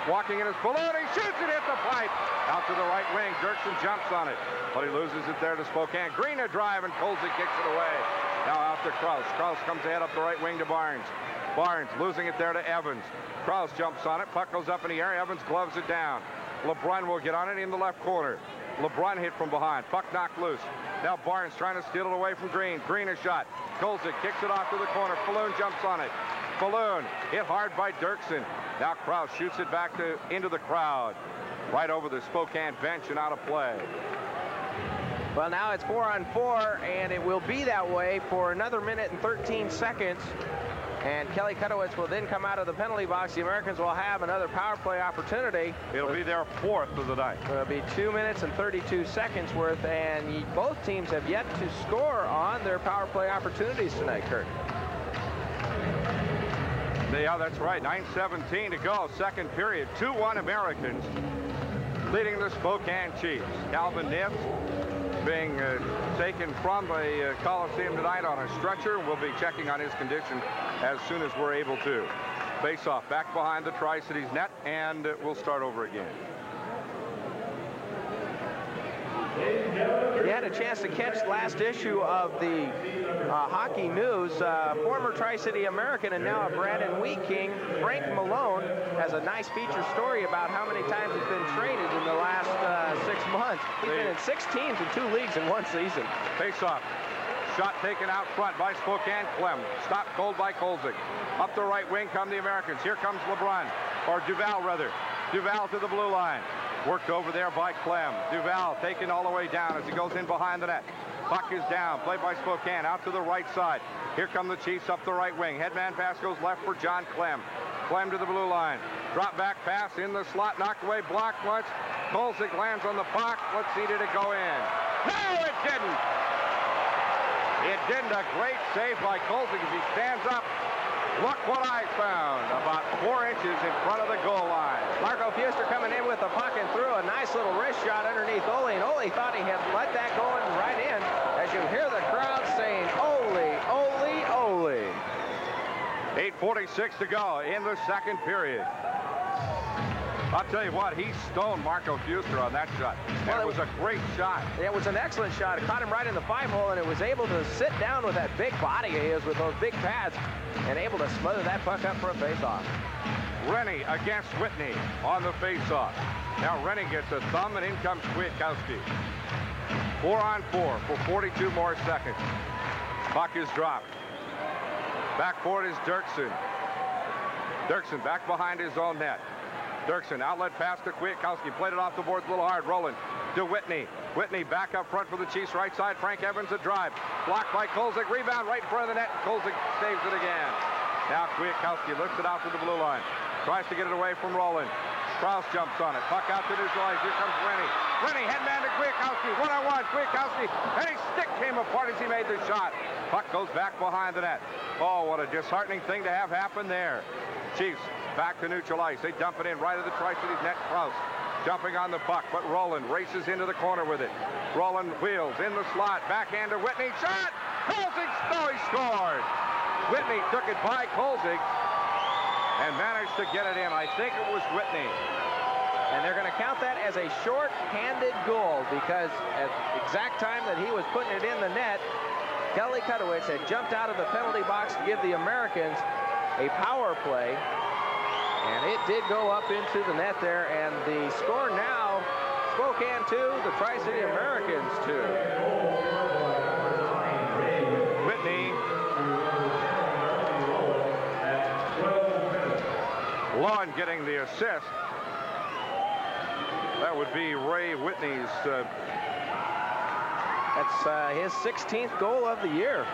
S1: Walking in his Balloon. He shoots it, hit the pipe. Out to the right wing. Dirksen jumps on it, but he loses it there to Spokane. Green a drive, and Kolzig kicks it away. Now out to Kraus. Kraus comes ahead up the right wing to Barnes. Barnes losing it there to Evans. Kraus jumps on it. Puck goes up in the air. Evans gloves it down. LeBrun will get on it in the left corner. LeBrun hit from behind. Puck knocked loose. Now Barnes trying to steal it away from Green. Green a shot. Kolzig kicks it off to the corner. Balloon jumps on it. Balloon hit hard by Dirksen. Now Kraus shoots it back into the crowd. Right over the Spokane bench and out of play.
S3: Well, now it's 4-on-4, and it will be that way for another minute and 13 seconds. And Kelly Kutowicz will then come out of the penalty box. The Americans will have another power play opportunity.
S1: It'll be their 4th of the night.
S3: It'll be 2 minutes and 32 seconds worth, and both teams have yet to score on their power play opportunities tonight, Kurt.
S1: Yeah, that's right. 9:17 to go, second period. 2-1 Americans leading the Spokane Chiefs. Calvin Nibs being taken from the Coliseum tonight on a stretcher. We'll be checking on his condition as soon as we're able to. Face off back behind the Tri-Cities net, and we'll start over again.
S3: You had a chance to catch the last issue of the Hockey News. Former Tri-City American and now a Brandon Wheat King, Frank Malone, has a nice feature story about how many times he's been traded in the last 6 months. He's been in 6 teams in 2 leagues in 1 season.
S1: Face off. Shot taken out front by Spokane. Clem. Stopped cold by Kolzig. Up the right wing come the Americans. Here comes LeBrun. Or Duval, rather. Duval to the blue line. Worked over there by Clem. Duval taken all the way down as he goes in behind the net. Puck is down. Played by Spokane. Out to the right side. Here come the Chiefs up the right wing. Headman pass goes left for John Clem. Clem to the blue line. Drop back pass in the slot. Knocked away. Blocked once. Kolzig lands on the puck. Let's see, did it go in? No, it didn't. It didn't. A great save by Kolzig as he stands up. Look what I found. About 4 inches in front of the goal line.
S3: Marco Fuster coming in with the puck and threw a nice little wrist shot underneath Ole, and Ole thought he had let that go right in. As you hear the crowd saying, Ole, Ole, Ole.
S1: 8:46 to go in the second period. I'll tell you what, he stoned Marco Fuster on that shot. And it was a great shot.
S3: It was an excellent shot. It caught him right in the 5-hole, and it was able to sit down with that big body of his with those big pads and able to smother that puck up for a face-off.
S1: Rennie against Whitney on the face-off. Now Rennie gets a thumb, and in comes Kwiatkowski. 4-on-4 for 42 more seconds. Puck is dropped. Backboard is Dirksen. Dirksen back behind his own net. Dirksen outlet pass to Kwiatkowski. Played it off the boards a little hard. Rowland to Whitney. Whitney back up front for the Chiefs. Right side. Frank Evans a drive. Blocked by Kolzig. Rebound right in front of the net. Kolzig saves it again. Now Kwiatkowski lifts it out to the blue line. Tries to get it away from Rowland. Strauss jumps on it. Puck out to neutralize. Here comes Rennie. Rennie headman to Kwiatkowski. One-on-one. Kwiatkowski. And his stick came apart as he made the shot. Puck goes back behind the net. Oh, what a disheartening thing to have happen there. Chiefs back to neutral ice. They dump it in right at the Tri-Cities net. Krause jumping on the puck, but Rowland races into the corner with it. Rowland wheels in the slot. Backhand to Whitney. Shot! Kolzig, oh, he scored! Whitney took it by Kolzig and managed to get it in. I think it was Whitney.
S3: And they're going to count that as a short-handed goal because at the exact time that he was putting it in the net, Kelly Kutowicz had jumped out of the penalty box to give the Americans a power play. And it did go up into the net there. And the score now, Spokane 2, the Tri-City Americans 2.
S1: Whitney. Lund getting the assist. That would be Ray Whitney's.
S3: That's his 16th goal of the year.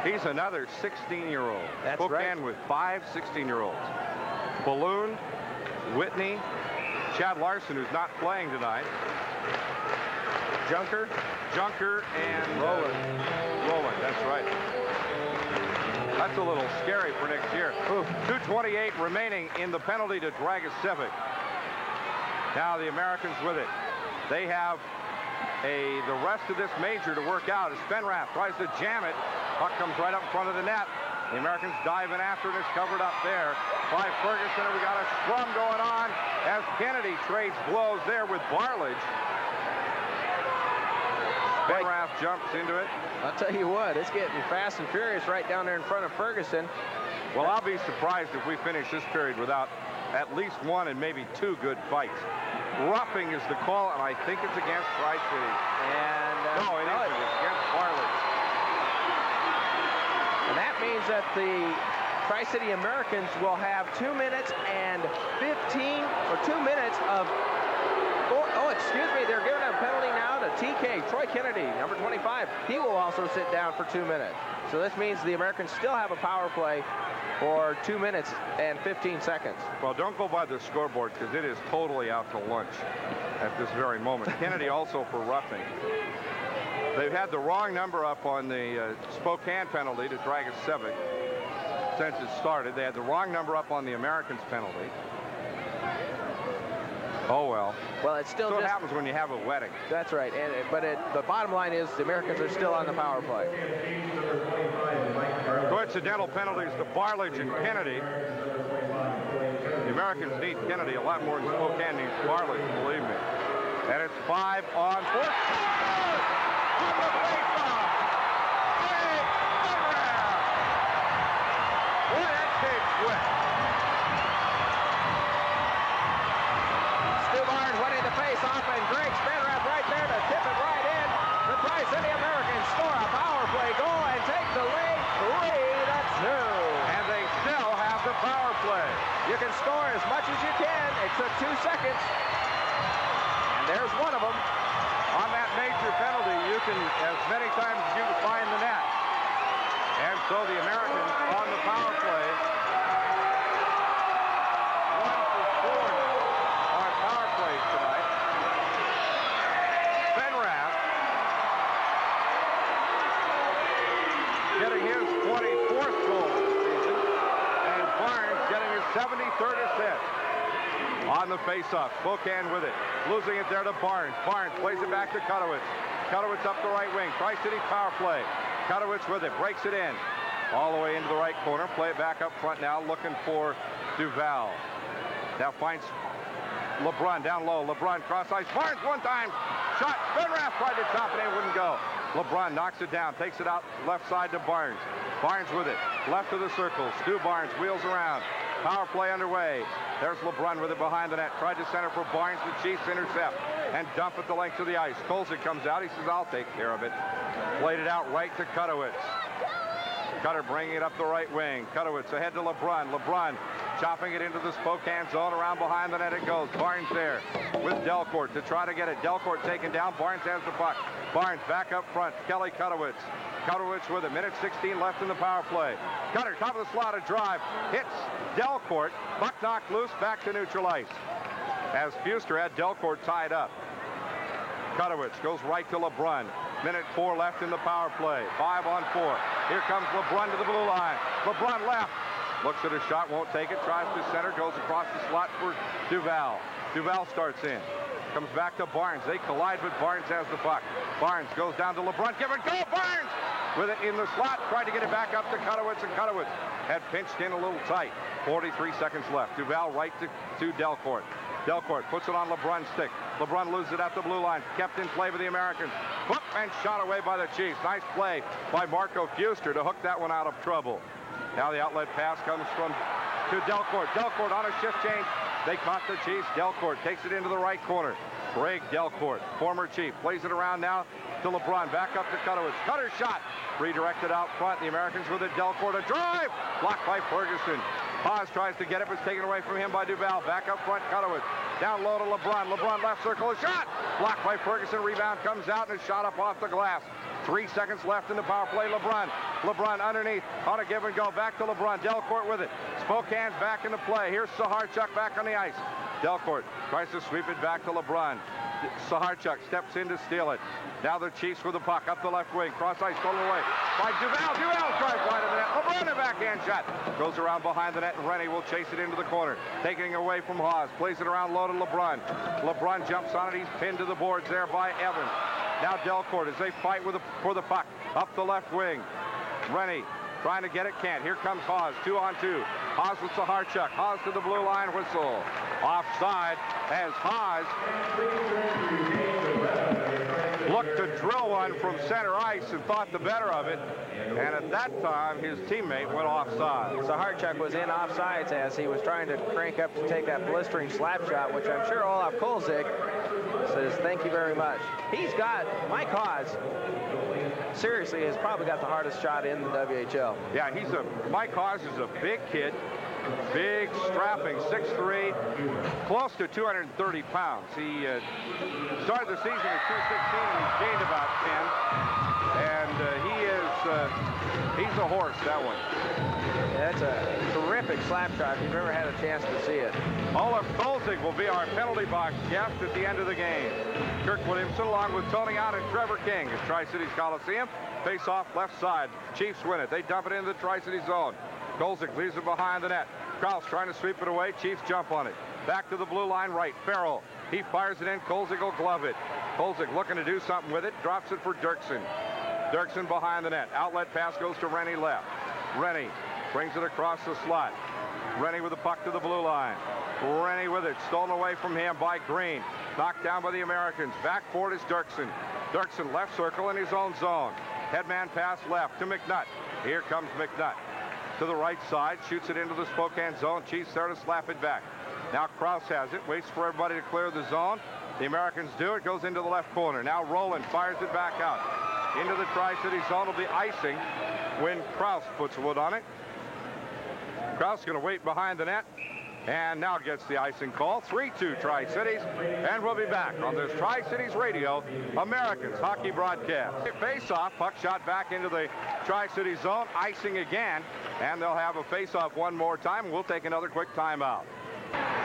S1: He's another 16-year-old.
S3: That's
S1: Spokane
S3: right.
S1: with 5 16-year-olds. Balloon, Whitney, Chad Larson, who's not playing tonight. Junker, and Rowland, that's right. That's a little scary for next year. 2:28 remaining in the penalty to Dragicevic. Now the Americans with it. They have the rest of this major to work out as Fenrath tries to jam it. Puck comes right up in front of the net. The Americans dive in after it. It's covered up there by Ferguson. And we got a scrum going on as Kennedy trades blows there with Barlage. Fenrath jumps into it.
S3: I'll tell you what, it's getting fast and furious right down there in front of Ferguson.
S1: Well, I'll be surprised if we finish this period without at least one and maybe 2 good fights. Roughing is the call, and I think it's against Tri-City.
S3: And
S1: no, it isn't. It's against Barlage.
S3: And that means that the Tri-City Americans will have 2 minutes and 15, or 2 minutes of, excuse me, they're giving a penalty now to TK, Troy Kennedy, number 25. He will also sit down for 2 minutes. So this means the Americans still have a power play for 2 minutes and 15 seconds.
S1: Well, don't go by the scoreboard because it is totally out to lunch at this very moment. Kennedy also for roughing. They've had the wrong number up on the Spokane penalty to Dragicevic since it started. They had the wrong number up on the Americans penalty. Oh, well.
S3: Well, it's still
S1: what happens when you have a wedding.
S3: That's right. But the bottom line is the Americans are still on the power play.
S1: Coincidental penalties to Barlage and Kennedy. The Americans need Kennedy a lot more than Spokane needs Barlage, believe me. And it's 5 on 4.
S3: Stu Barnes winning the face-off, and Greg Spenrath right there to tip it right in. The Tri-City Americans score a power play goal and take the lead 3-2.
S1: And they still have the power play.
S3: You can score as much as you can. It took 2 seconds. And there's one of them.
S1: On that major penalty, you can, as many times as you can find the net. And so the Americans on the power play, 1 for 4 now on power plays tonight. Fenrath getting his 24th goal this season, and Barnes getting his 73rd assist. On the face-off, Spokane with it, losing it there to Barnes. Barnes plays it back to Kutowicz. Kutowicz up the right wing. Tri-City power play. Kutowicz with it, breaks it in. All the way into the right corner. Play it back up front now, looking for Duval. Now finds LeBrun down low. LeBrun cross ice. Barnes one time. Shot. Benrath tried to top it and wouldn't go. LeBrun knocks it down. Takes it out left side to Barnes. Barnes with it. Left of the circle. Stu Barnes wheels around. Power play underway. There's LeBrun with it behind the net. Tried to center for Barnes. The Chiefs intercept and dump at the length of the ice. Kolzig comes out. He says, I'll take care of it. Played it out right to Kutowitz. Cutter bringing it up the right wing. Kutowitz ahead to LeBrun. LeBrun chopping it into the Spokane zone. Around behind the net it goes. Barnes there with Delcourt to try to get it. Delcourt taken down. Barnes has the puck. Barnes back up front. Kelly Kutowitz. Kutowitz with it. Minute 16 left in the power play. Cutter, top of the slot, a drive. Hits Delcourt. Puck knocked loose. Back to neutral ice. As Fuster had Delcourt tied up. Kutowitz goes right to LeBrun. Minute 4 left in the power play. 5 on 4. Here comes LeBrun to the blue line. LeBrun left. Looks at a shot, won't take it. Tries to center, goes across the slot for Duval. Duval starts in. Comes back to Barnes. They collide, but Barnes has the puck. Barnes goes down to LeBrun. Give it, go, Barnes! With it in the slot. Tried to get it back up to Kutowitz, and Kutowitz had pinched in a little tight. 43 seconds left. Duval right to Delcourt. Delcourt puts it on LeBrun's stick. LeBrun loses it at the blue line. Kept in play by the Americans. Whoop, and shot away by the Chiefs. Nice play by Marco Fuster to hook that one out of trouble. Now the outlet pass comes to Delcourt. Delcourt on a shift change. They caught the Chiefs. Delcourt takes it into the right corner. Greg Delcourt, former Chief, plays it around now to LeBrun. Back up to Kutowitz. Cutter shot. Redirected out front. The Americans with it. Delcourt a drive. Blocked by Ferguson. Haas tries to get it, but it's taken away from him by Duval. Back up front, Kutowitz. Down low to LeBrun. LeBrun left circle, a shot! Blocked by Ferguson. Rebound comes out and is shot up off the glass. 3 seconds left in the power play. LeBrun. LeBrun underneath on a give and go. Back to LeBrun. Delcourt with it. Spokane's back into play. Here's Saharchuk back on the ice. Delcourt tries to sweep it back to LeBrun. Saharchuk steps in to steal it. Now the Chiefs with the puck up the left wing. Cross ice stolen away by Duval. Duval drives wide of the net. LeBrun a backhand shot. Goes around behind the net, and Rennie will chase it into the corner. Taking it away from Haas. Plays it around low to LeBrun. LeBrun jumps on it. He's pinned to the boards there by Evans. Now Delcourt as they fight for the puck. Up the left wing. Rennie trying to get it, can't. Here comes Haas, 2 on 2. Haas with Saharchuk. Haas to the blue line, whistle. Offside as Haas looked to drill one from center ice and thought the better of it. And at that time, his teammate went offside.
S3: Saharchuk was in offsides as he was trying to crank up to take that blistering slap shot, which I'm sure Olaf Kolzig says, thank you very much. He's got, Mike Haas, seriously, has probably got the hardest shot in the WHL.
S1: Yeah, Mike Haas is a big kid. Big, strapping, 6'3", close to 230 pounds. He started the season at 216 and he's gained about 10. And he's a horse, that one.
S3: That's a terrific slap shot if you've ever had a chance to see it.
S1: Olaf Kolzig will be our penalty box guest at the end of the game. Kirk Williamson along with Tony Ott and Trevor King at Tri-Cities Coliseum. Face off left side. Chiefs win it. They dump it into the Tri-City zone. Kolzig leaves it behind the net. Kraus trying to sweep it away. Chiefs jump on it. Back to the blue line right. Farrell. He fires it in. Kolzig will glove it. Kolzig looking to do something with it. Drops it for Dirksen. Dirksen behind the net. Outlet pass goes to Rennie left. Rennie brings it across the slot. Rennie with the puck to the blue line. Rennie with it. Stolen away from him by Green. Knocked down by the Americans. Back for it is Dirksen. Dirksen left circle in his own zone. Headman pass left to McNutt. Here comes McNutt. To the right side, shoots it into the Spokane zone. Chiefs there to slap it back. Now Kraus has it, waits for everybody to clear the zone. The Americans do it, goes into the left corner. Now Rowland fires it back out. Into the Tri-City zone will be icing when Kraus puts wood on it. Kraus going to wait behind the net. And now gets the icing call. 3-2 Tri-Cities. And we'll be back on this Tri-Cities Radio Americans hockey broadcast. Face-off, puck shot back into the Tri-City zone. Icing again. And they'll have a face-off one more time. We'll take another quick timeout.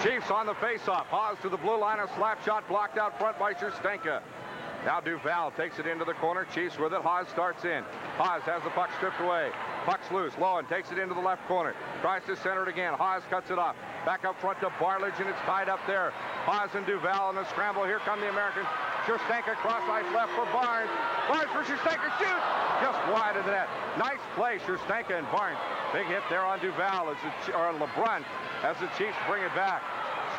S1: Chiefs on the face-off. Haas to the blue line. A slap shot blocked out front by Sherstenka. Now Duval takes it into the corner. Chiefs with it. Haas starts in. Haas has the puck stripped away. Puck's loose. Lowen takes it into the left corner. Tries to center it again. Haas cuts it off. Back up front to Barlage, and it's tied up there. Haas and Duval in the scramble. Here come the Americans. Sherstenka cross ice left for Barnes. Barnes for Sherstenka. Shoot! Just wide of the net. Nice play, Sherstenka and Barnes. Big hit there on Duval or LeBrun as the Chiefs bring it back.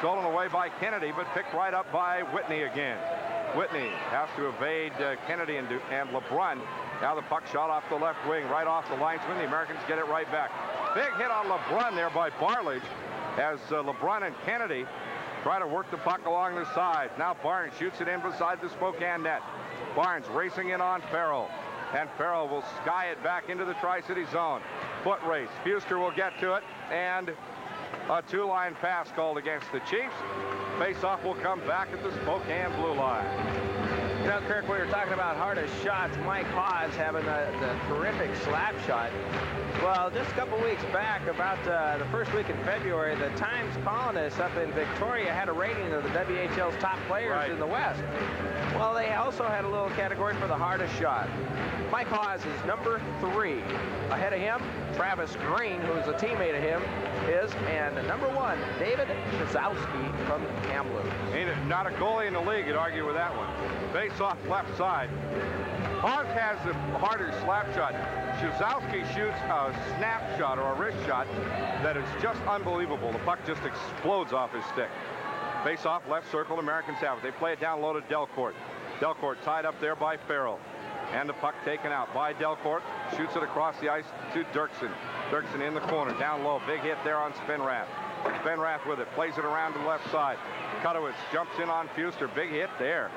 S1: stolen away by Kennedy, but picked right up by Whitney again. Whitney has to evade Kennedy and LeBrun. Now the puck shot off the left wing, right off the linesman. The Americans get it right back. Big hit on LeBrun there by Barlage as LeBrun and Kennedy try to work the puck along the side. Now Barnes shoots it in beside the Spokane net. Barnes racing in on Farrell. And Farrell will sky it back into the Tri-City zone. Foot race. Fuster will get to it. And a two-line pass called against the Chiefs. Face-off will come back at the Spokane blue line.
S3: You know, Kirk, we were talking about hardest shots. Mike Hawes having the terrific slap shot. Well, just a couple weeks back, about the first week in February, the Times columnists up in Victoria had a rating of the WHL's top players in the West. Well, they also had a little category for the hardest shot. Mike Hawes is number 3. Ahead of him, Travis Green, who is a teammate of him, and number 1, David Shazowski from Kamloops.
S1: Not a goalie in the league, you'd argue with that one. Face off left side. Hawes has the harder slap shot. Shazowski shoots a snap shot or a wrist shot that is just unbelievable. The puck just explodes off his stick. Face off left circle, Americans have it. They play it down low to Delcourt. Delcourt tied up there by Farrell. And the puck taken out by Delcourt. Shoots it across the ice to Dirksen. Dirksen in the corner, down low. Big hit there on Spenrath. Spenrath with it, plays it around to the left side. Kutowicz jumps in on Fuster. Big hit there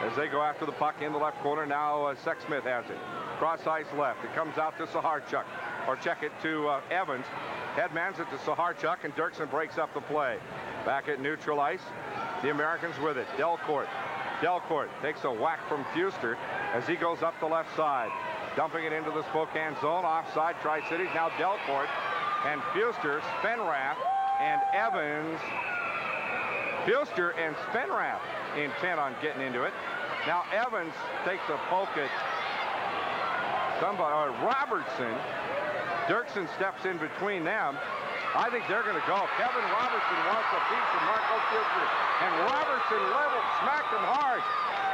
S1: as they go after the puck in the left corner. Now Sexsmith has it. Cross ice left. It comes out to Saharchuk. Or check it to Evans. Headmans it to Saharchuk, and Dirksen breaks up the play. Back at neutral ice. The Americans with it. Delcourt. Delcourt takes a whack from Fuster as he goes up the left side. Dumping it into the Spokane zone. Offside, Tri-Cities. Now Delcourt and Fuster, Spenrath, and Evans. Fuster and Spenrath intent on getting into it. Now Evans takes a poke at somebody, or Robertson. Dirksen steps in between them. I think they're going to go. Kevin Robertson wants a piece of Marco Fuster. And Robertson smacked him hard.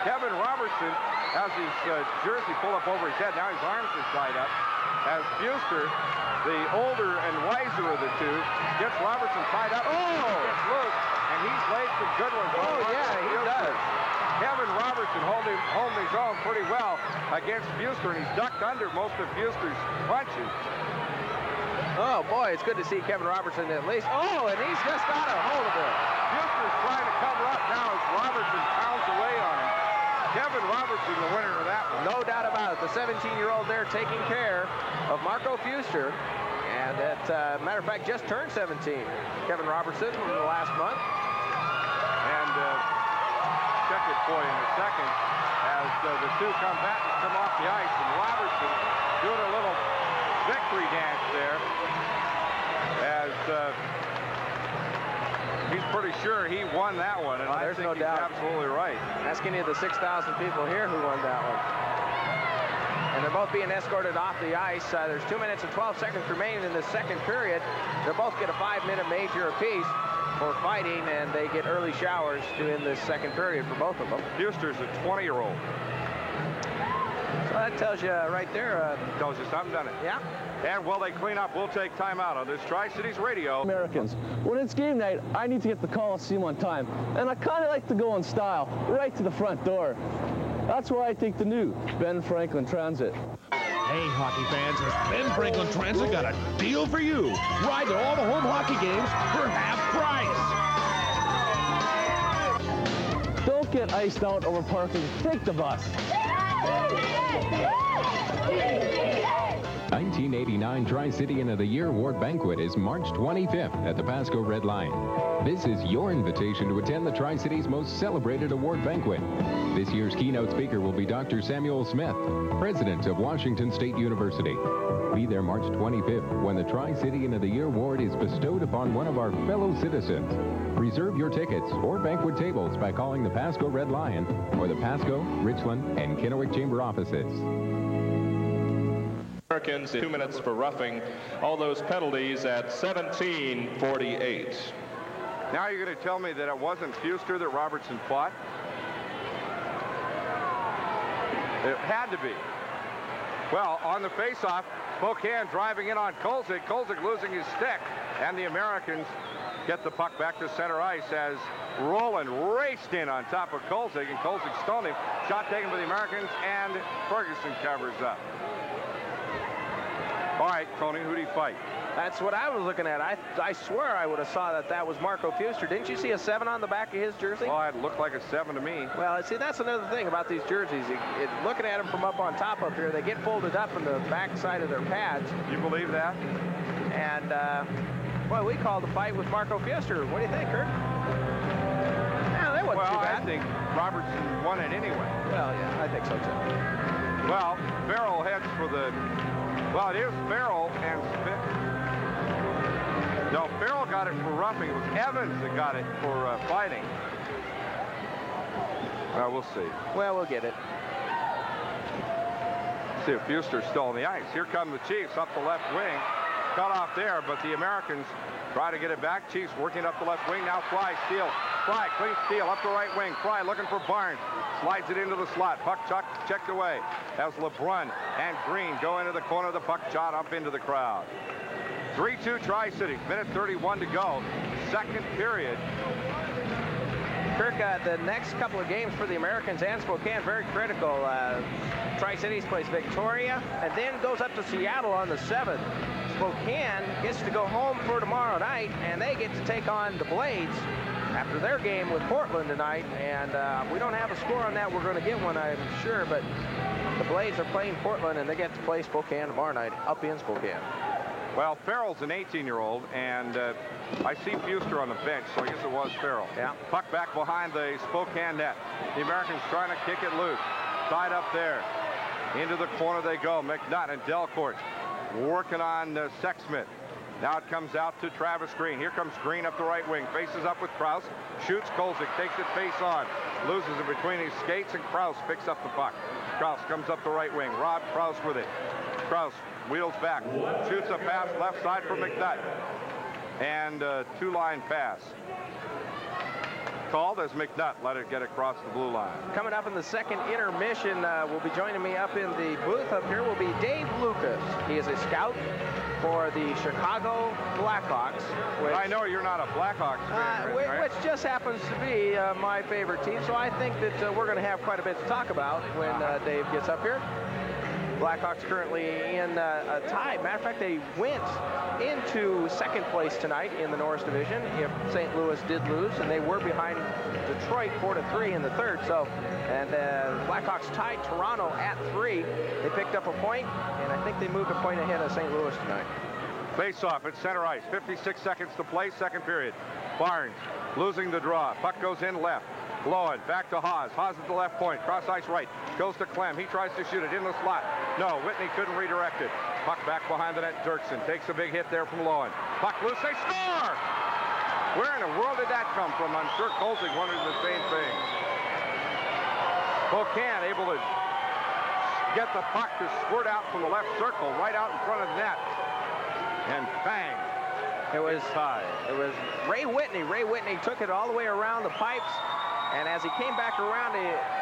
S1: Kevin Robertson has his jersey pulled up over his head. Now his arms are tied up. As Fuster, the older and wiser of the two, gets Robertson tied up. Oh! Gets loose, and he's laid some good ones.
S3: Oh, yeah, he does.
S1: Kevin Robertson holding his own pretty well against Fuster, and he's ducked under most of Fuster's punches.
S3: Oh, boy, it's good to see Kevin Robertson at least. Oh, and he's just got a hold of it.
S1: Fuster's trying to cover up now as Robertson pounds away on him. Kevin Robertson, the winner of that one.
S3: No doubt about it. The 17-year-old there taking care of Marco Fuster. And that, matter of fact, just turned 17. Kevin Robertson from the last month.
S1: And check it for you in a second as the two combatants come off the ice. And Robertson doing a little victory dance there as he's pretty sure he won that one, and I think
S3: no
S1: he's
S3: doubt.
S1: absolutely right.
S3: Asking you the 6,000 people here who won that one. And they're both being escorted off the ice. There's 2 minutes and 12 seconds remaining in the second period. They'll both get a 5-minute major apiece for fighting, and they get early showers to end this second period for both of them.
S1: Fuster's a 20-year-old.
S3: So that tells you right there.
S1: Tells you something, doesn't it?
S3: Yeah.
S1: And while they clean up, we'll take time out on this Tri-Cities Radio.
S4: Americans, when it's game night, I need to get the Coliseum on time. And I kind of like to go in style, right to the front door. That's why I take the new Ben Franklin Transit.
S5: Hey, hockey fans, has Ben Franklin Transit got a deal for you. Ride to all the home hockey games for half price.
S4: Don't get iced out over parking. Take the bus.
S8: 1989 Tri-Citian of the Year Award Banquet is March 25th at the Pasco Red Lion. This is your invitation to attend the Tri-City's most celebrated award banquet. This year's keynote speaker will be Dr. Samuel Smith, president of Washington State University. Be there March 25th when the Tri-Citian of the Year Award is bestowed upon one of our fellow citizens. Reserve your tickets or banquet tables by calling the Pasco Red Lion or the Pasco, Richland, and Kennewick Chamber offices.
S2: Americans 2 minutes for roughing. All those penalties at 17:48.
S1: Now you're going to tell me that it wasn't Fuster that Robertson fought? It had to be. Well, on the faceoff, Spokane driving in on Kolzig. Kolzig losing his stick, and the Americans get the puck back to center ice as Roland raced in on top of Kolzig, and Kolzig stoned him. Shot taken by the Americans, and Ferguson covers up. All right, Tony, who do you fight?
S3: That's what I was looking at. I swear I would have saw that was Marco Fuster. Didn't you see a 7 on the back of his jersey?
S1: Well, it looked like a 7 to me.
S3: Well, see, that's another thing about these jerseys. Looking at them from up on top up here, they get folded up in the back side of their pads.
S1: You believe that?
S3: And, boy, we called the fight with Marco Fuster. What do you think, Kurt? Yeah, that wasn't too bad.
S1: I think Robertson won it anyway.
S3: Well, yeah, I think so, too.
S1: Well, Farrell heads for the... Well, it is Farrell and Smith. No, Farrell got it for roughing. It was Evans that got it for fighting. Well, we'll see.
S3: Well, we'll get it.
S1: See if Fuster's still on the ice. Here come the Chiefs up the left wing. Cut off there, but the Americans try to get it back. Chiefs working up the left wing. Now Fry steals. Fry, clean steal up the right wing. Fry looking for Barnes. Slides it into the slot. Puck checked away as LeBrun and Green go into the corner of the puck shot up into the crowd. 3-2 Tri-City. Minute 31 to go. Second period.
S3: Kirk, the next couple of games for the Americans and Spokane, very critical. Tri-Cities plays Victoria and then goes up to Seattle on the 7th. Spokane gets to go home for tomorrow night, and they get to take on the Blades after their game with Portland tonight. And we don't have a score on that. We're going to get one, I'm sure, but the Blades are playing Portland, and they get to play Spokane tomorrow night up in Spokane.
S1: Well, Farrell's an 18-year-old, and I see Fuster on the bench, so I guess it was Farrell.
S3: Yeah.
S1: Puck back behind the Spokane net. The Americans trying to kick it loose. Tied up there. Into the corner they go. McNutt and Delcourt working on Sexsmith. Now it comes out to Travis Green. Here comes Green up the right wing. Faces up with Krause. Shoots Kolzig. Takes it face on. Loses it between his skates, and Krause picks up the puck. Krause comes up the right wing. Rob Krause with it. Krause wheels back. Shoots a pass left side for McNutt. And two-line pass. Called as McNutt let it get across the blue line.
S3: Coming up in the second intermission, will be joining me up in the booth up here will be Dave Lucas. He is a scout for the Chicago Blackhawks. Which,
S1: I know you're not a Blackhawks fan, right?
S3: Which just happens to be my favorite team, so I think that we're going to have quite a bit to talk about when Dave gets up here. Blackhawks currently in a tie. Matter of fact, they went into second place tonight in the Norris Division if St. Louis did lose, and they were behind Detroit 4-3 in the third. So, and Blackhawks tied Toronto at 3. They picked up a point, and I think they moved a point ahead of St. Louis tonight.
S1: Face-off at center ice. 56 seconds to play, second period. Barnes losing the draw. Puck goes in left. Lowen back to Haas. Haas at the left point. Cross ice right. Goes to Clem. He tries to shoot it in the slot. No, Whitney couldn't redirect it. Puck back behind the net. Dirksen takes a big hit there from Lowen. Puck loose. They score! Where in the world did that come from? I'm sure Kolzig wondered the same thing. Spokane able to get the puck to squirt out from the left circle right out in front of the net. And bang.
S3: It was
S1: tied.
S3: It was Ray Whitney. Ray Whitney took it all the way around the pipes. And as he came back around,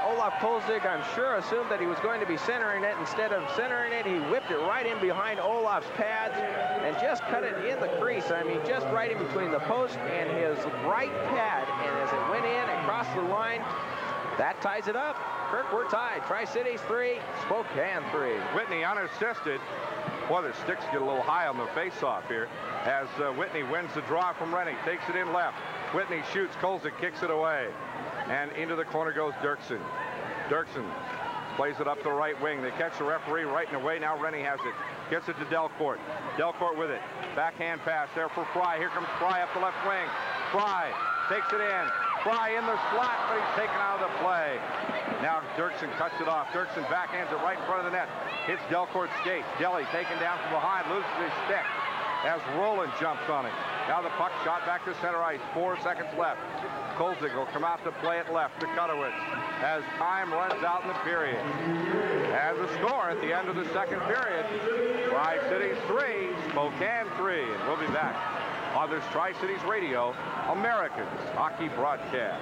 S3: Olaf Kolzig, I'm sure, assumed that he was going to be centering it. Instead of centering it, he whipped it right in behind Olaf's pads and just cut it in the crease. I mean, just right in between the post and his right pad. And as it went in across the line, that ties it up. Kirk, we're tied. Tri-Cities 3, Spokane 3.
S1: Whitney unassisted. Boy, the sticks get a little high on the face-off here as Whitney wins the draw from Rennie. Takes it in left. Whitney shoots. Kolzig kicks it away. And into the corner goes Dirksen. Dirksen plays it up the right wing. They catch the referee right in the way. Now Rennie has it. Gets it to Delcourt. Delcourt with it. Backhand pass there for Fry. Here comes Fry up the left wing. Fry takes it in. Fry in the slot, but he's taken out of the play. Now Dirksen cuts it off. Dirksen backhands it right in front of the net. Hits Delcourt's skate. Delly taken down from behind. Loses his stick as Roland jumps on it. Now the puck shot back to center ice. 4 seconds left. Kolzig will come out to play it left to Kutowitz as time runs out in the period. As a score at the end of the second period, Tri-Cities 3, Spokane 3. And we'll be back on this Tri-Cities Radio, America's hockey broadcast.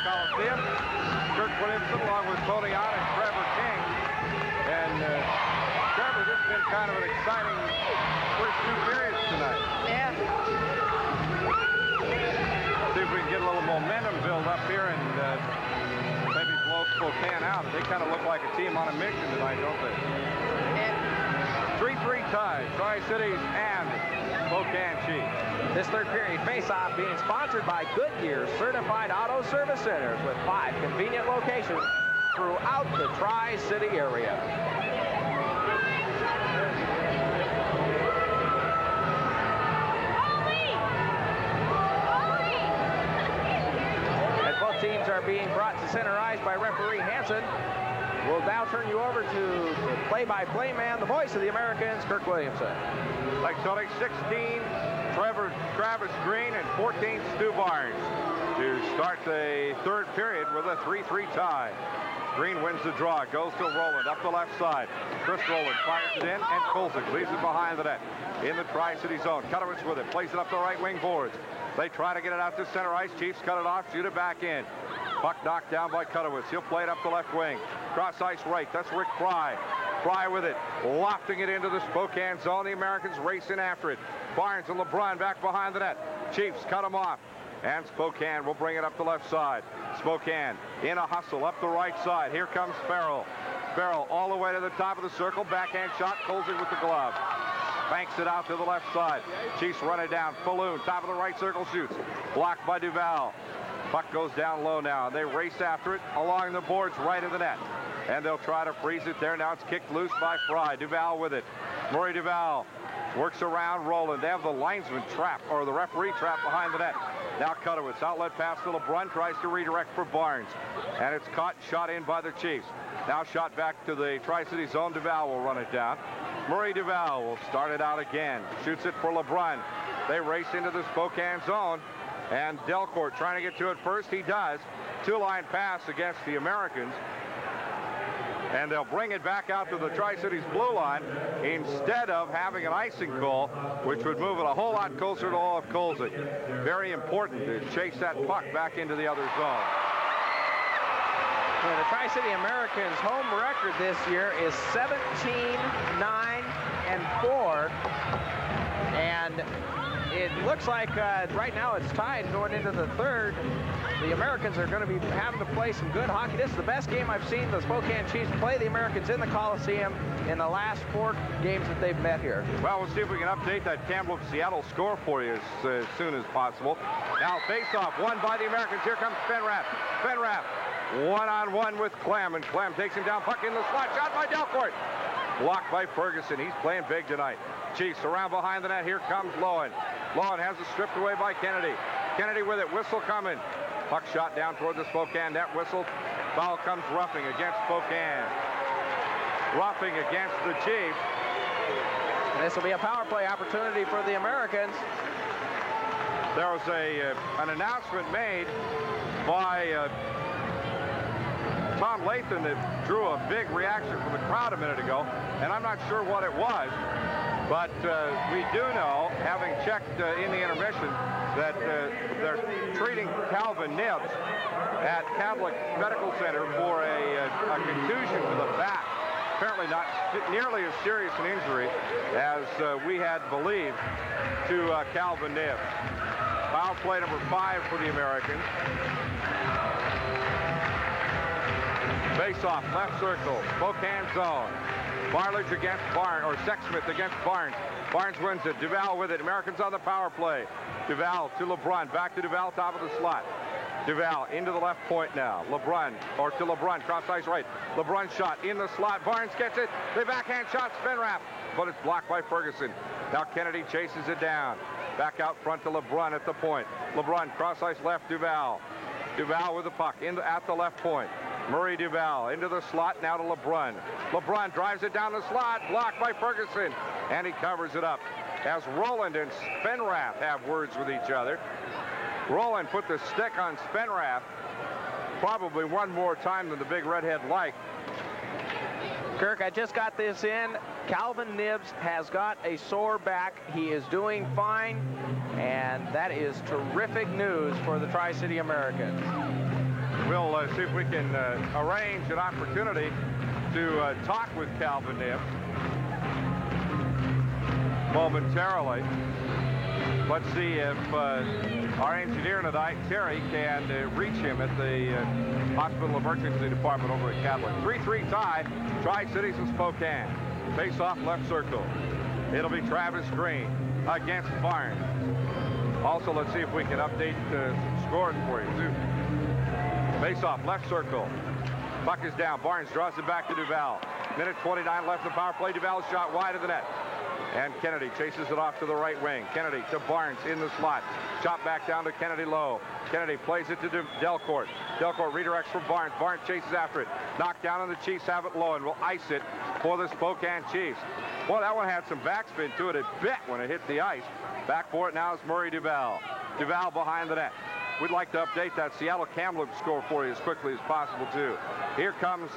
S1: Coliseum. Kirk Williamson along with Tony Ott and Trevor King. And Trevor, this has been kind of an exciting first 2 periods tonight.
S3: Yeah.
S1: See if we can get a little momentum build up here and maybe blow Spokane out. They kind of look like a team on a mission tonight, don't they? 3-3 ties, Tri-Cities and Spokane Chiefs.
S3: This third period face-off being sponsored by Goodyear Certified Auto Service Centers with 5 convenient locations throughout the Tri-City area. As both teams are being brought to center ice by referee Hansen, we'll now turn you over to the play-by-play man, the voice of the Americans, Kirk Williamson.
S1: Lake Tony, 16, Travis Green, and 14, Stu Barnes to start the third period with a 3-3 tie. Green wins the draw, goes to Rowland up the left side. Chris Rowland fires it in, and Kolzig leaves it behind the net in the Tri-City zone. Kutowicz with it, plays it up the right wing boards. They try to get it out to center ice. Chiefs cut it off, shoot it back in. Puck knocked down by Kutowicz. He'll play it up the left wing. Cross ice right. That's Rick Fry. Fry with it, lofting it into the Spokane zone. The Americans racing after it. Barnes and LeBrun back behind the net. Chiefs cut him off. And Spokane will bring it up the left side. Spokane in a hustle up the right side. Here comes Farrell. Farrell all the way to the top of the circle. Backhand shot. Kolzig with the glove. Banks it out to the left side. Chiefs run it down. Falloon, top of the right circle, shoots. Blocked by Duval. Puck goes down low now. They race after it along the boards right of the net. And they'll try to freeze it there. Now it's kicked loose by Fry. Duval with it. Murray Duval works around Rowland. They have the linesman trap, or the referee trap behind the net. Now Kutowicz, outlet pass to LeBrun, tries to redirect for Barnes. And it's caught, shot in by the Chiefs. Now shot back to the Tri-City zone. Duval will run it down. Murray Duval will start it out again. Shoots it for LeBrun. They race into the Spokane zone. And Delcourt trying to get to it first. He does. Two-line pass against the Americans. And they'll bring it back out to the Tri-Cities blue line instead of having an icing call, which would move it a whole lot closer to Olaf Kolzig. Very important to chase that puck back into the other zone.
S3: Well, the Tri-City Americans' home record this year is 17-9-4. And it looks like right now it's tied going into the third. The Americans are going to be having to play some good hockey. This is the best game I've seen the Spokane Chiefs play the Americans in the Coliseum in the last 4 games that they've met here.
S1: Well, we'll see if we can update that Kamloops-Seattle score for you as soon as possible. Now face-off, won by the Americans. Here comes Fenrath. Fenrath, one-on-one with Clem, and Clem takes him down. Puck in the slot, shot by Delcourt. Blocked by Ferguson. He's playing big tonight. Chiefs around behind the net. Here comes Lowen. Lowen has it stripped away by Kennedy. Kennedy with it. Whistle coming. Puck shot down toward the Spokane net. Whistle. Foul comes roughing against Spokane. Roughing against the Chiefs.
S3: And this will be a power play opportunity for the Americans.
S1: There was an announcement made by Tom Lathan that drew a big reaction from the crowd a minute ago, and I'm not sure what it was, but we do know, having checked in the intermission, that they're treating Calvin Nibbs at Catholic Medical Center for a contusion to the back. Apparently not nearly as serious an injury as we had believed to Calvin Nibbs. Foul play number 5 for the Americans. Face-off, left circle, Spokane zone. Barledge against Barnes, or Sexsmith against Barnes. Barnes wins it. Duval with it. Americans on the power play. Duval to LeBrun. Back to Duval, top of the slot. Duval into the left point now. LeBrun, or to LeBrun, cross ice right. LeBrun shot in the slot. Barnes gets it. The backhand shot, Spenrath, but it's blocked by Ferguson. Now Kennedy chases it down. Back out front to LeBrun at the point. LeBrun, cross ice left, Duval. Duval with the puck at the left point. Murray Duval into the slot, now to LeBrun. LeBrun drives it down the slot, blocked by Ferguson, and he covers it up. As Rowland and Spenrath have words with each other. Rowland put the stick on Spenrath probably one more time than the big redhead liked.
S3: Kirk, I just got this in. Calvin Nibbs has got a sore back. He is doing fine, and that is terrific news for the Tri-City Americans.
S1: We'll see if we can arrange an opportunity to talk with Calvin Nibbs momentarily. Let's see if our engineer tonight, Terry, can reach him at the Hospital Emergency Department over at Catholic. 3-3 tie, Tri-Cities and Spokane. Face off left circle. It'll be Travis Green against Barnes. Also, let's see if we can update some scores for you, too. Face off left circle. Puck is down. Barnes draws it back to Duval. Minute 29 left in the power play. Duval shot wide of the net. And Kennedy chases it off to the right wing. Kennedy to Barnes in the slot. Chop back down to Kennedy low. Kennedy plays it to Delcourt. Delcourt redirects for Barnes. Barnes chases after it. Knocked down, and the Chiefs have it low and will ice it for the Spokane Chiefs. Well, that one had some backspin to it a bit when it hit the ice. Back for it now is Murray Duval. Duval behind the net. We'd like to update that Seattle Kamloops score for you as quickly as possible, too. Here comes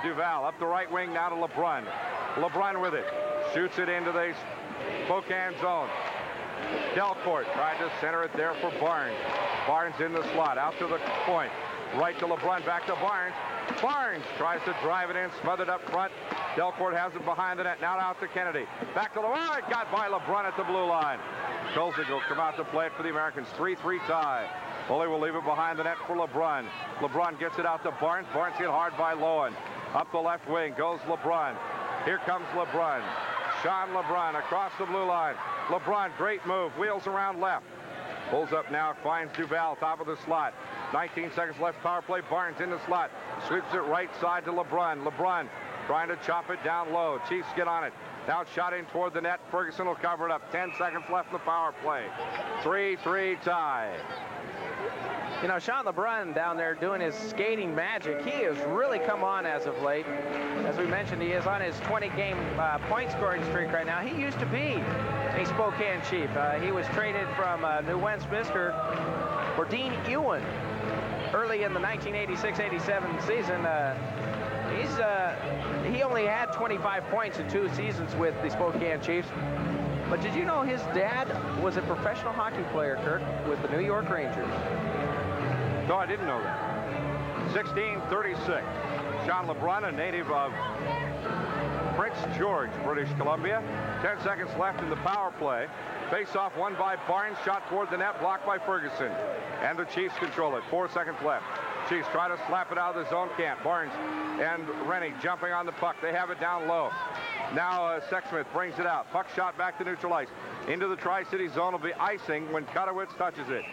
S1: Duval up the right wing now to LeBrun. LeBrun with it. Shoots it into the Spokane zone. Delcourt tried to center it there for Barnes. Barnes in the slot, out to the point. Right to LeBrun, back to Barnes. Barnes tries to drive it in, smothered up front. Delcourt has it behind the net. Now out to Kennedy. Back to LeBrun. It got by LeBrun at the blue line. Kolzig will come out to play it for the Americans. 3-3 tie. Foley will leave it behind the net for LeBrun. LeBrun gets it out to Barnes. Barnes hit hard by Lowen. Up the left wing goes LeBrun. Here comes LeBrun. Sean LeBrun across the blue line. LeBrun, great move. Wheels around left. Pulls up now, finds Duval, top of the slot. 19 seconds left, power play. Barnes in the slot. Sweeps it right side to LeBrun. LeBrun trying to chop it down low. Chiefs get on it. Now shot in toward the net. Ferguson will cover it up. 10 seconds left in the power play. 3-3 tie.
S3: You know, Sean LeBrun down there doing his skating magic. He has really come on as of late. As we mentioned, he is on his 20-game point-scoring streak right now. He used to be a Spokane Chief. He was traded from New Westminster for Dean Ewan early in the 1986-87 season. He only had 25 points in 2 seasons with the Spokane Chiefs. But did you know his dad was a professional hockey player, Kirk, with the New York Rangers?
S1: No, I didn't know that. 1636. Sean LeBrun, a native of Prince George, British Columbia. 10 seconds left in the power play. Face-off won by Barnes. Shot toward the net, blocked by Ferguson. And the Chiefs control it. 4 seconds left. Chiefs try to slap it out of the zone. Can't. Barnes and Rennie jumping on the puck. They have it down low. Now Sexsmith brings it out. Puck shot back to neutral ice. Into the Tri-City zone will be icing when Kutowitz touches it.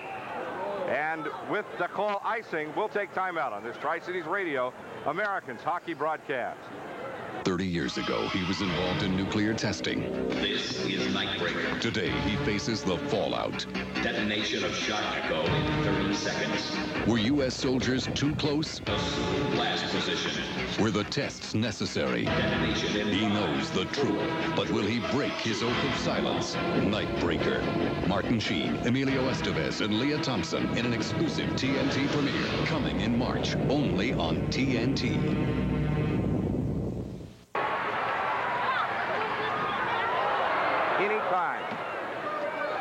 S1: And with the call icing, we'll take timeout on this Tri-Cities Radio Americans hockey broadcast.
S6: 30 years ago, he was involved in nuclear testing.
S7: This is Nightbreaker.
S6: Today, he faces the fallout.
S7: Detonation of shock echo in 30 seconds.
S6: Were U.S. soldiers too close?
S7: Assume blast position.
S6: Were the tests necessary?
S7: Detonation in
S6: He knows the truth, but will he break his oath of silence? Nightbreaker. Martin Sheen, Emilio Estevez, and Leah Thompson in an exclusive TNT premiere coming in March, only on TNT.
S1: Anytime.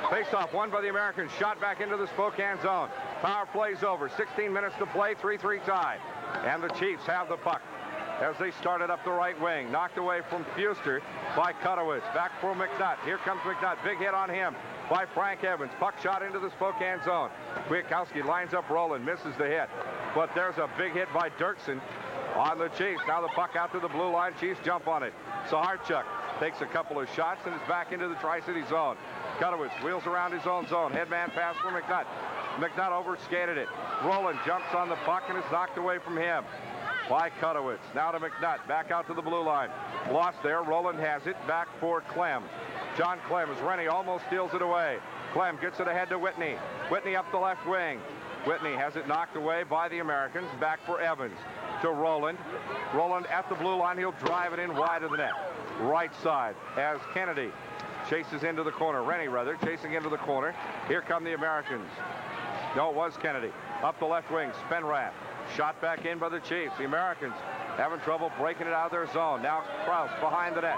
S1: Face-off won by the Americans. Shot back into the Spokane zone. Power play's over. 16 minutes to play. 3-3 tie. And the Chiefs have the puck as they started up the right wing. Knocked away from Fuster by Kutowitz. Back for McNutt. Here comes McNutt. Big hit on him by Frank Evans. Puck shot into the Spokane zone. Kwiatkowski lines up Roland. Misses the hit. But there's a big hit by Dirksen on the Chiefs. Now the puck out to the blue line. Chiefs jump on it. Saharchuk takes a couple of shots and is back into the Tri-City zone. Kutowitz wheels around his own zone. Headman pass for McNutt. McNutt overskated it. Roland jumps on the puck and is knocked away from him by Kutowitz. Now to McNutt. Back out to the blue line. Lost there. Roland has it. Back for Clem. John Clem as Rennie almost steals it away. Clem gets it ahead to Whitney. Whitney up the left wing. Whitney has it knocked away by the Americans. Back for Evans. To Roland. Roland at the blue line. He'll drive it in wide of the net. Right side as Kennedy chases into the corner. Rennie, rather, chasing into the corner. Here come the Americans. No, it was Kennedy. Up the left wing, Spenrath. Shot back in by the Chiefs. The Americans having trouble breaking it out of their zone. Now Krause behind the net.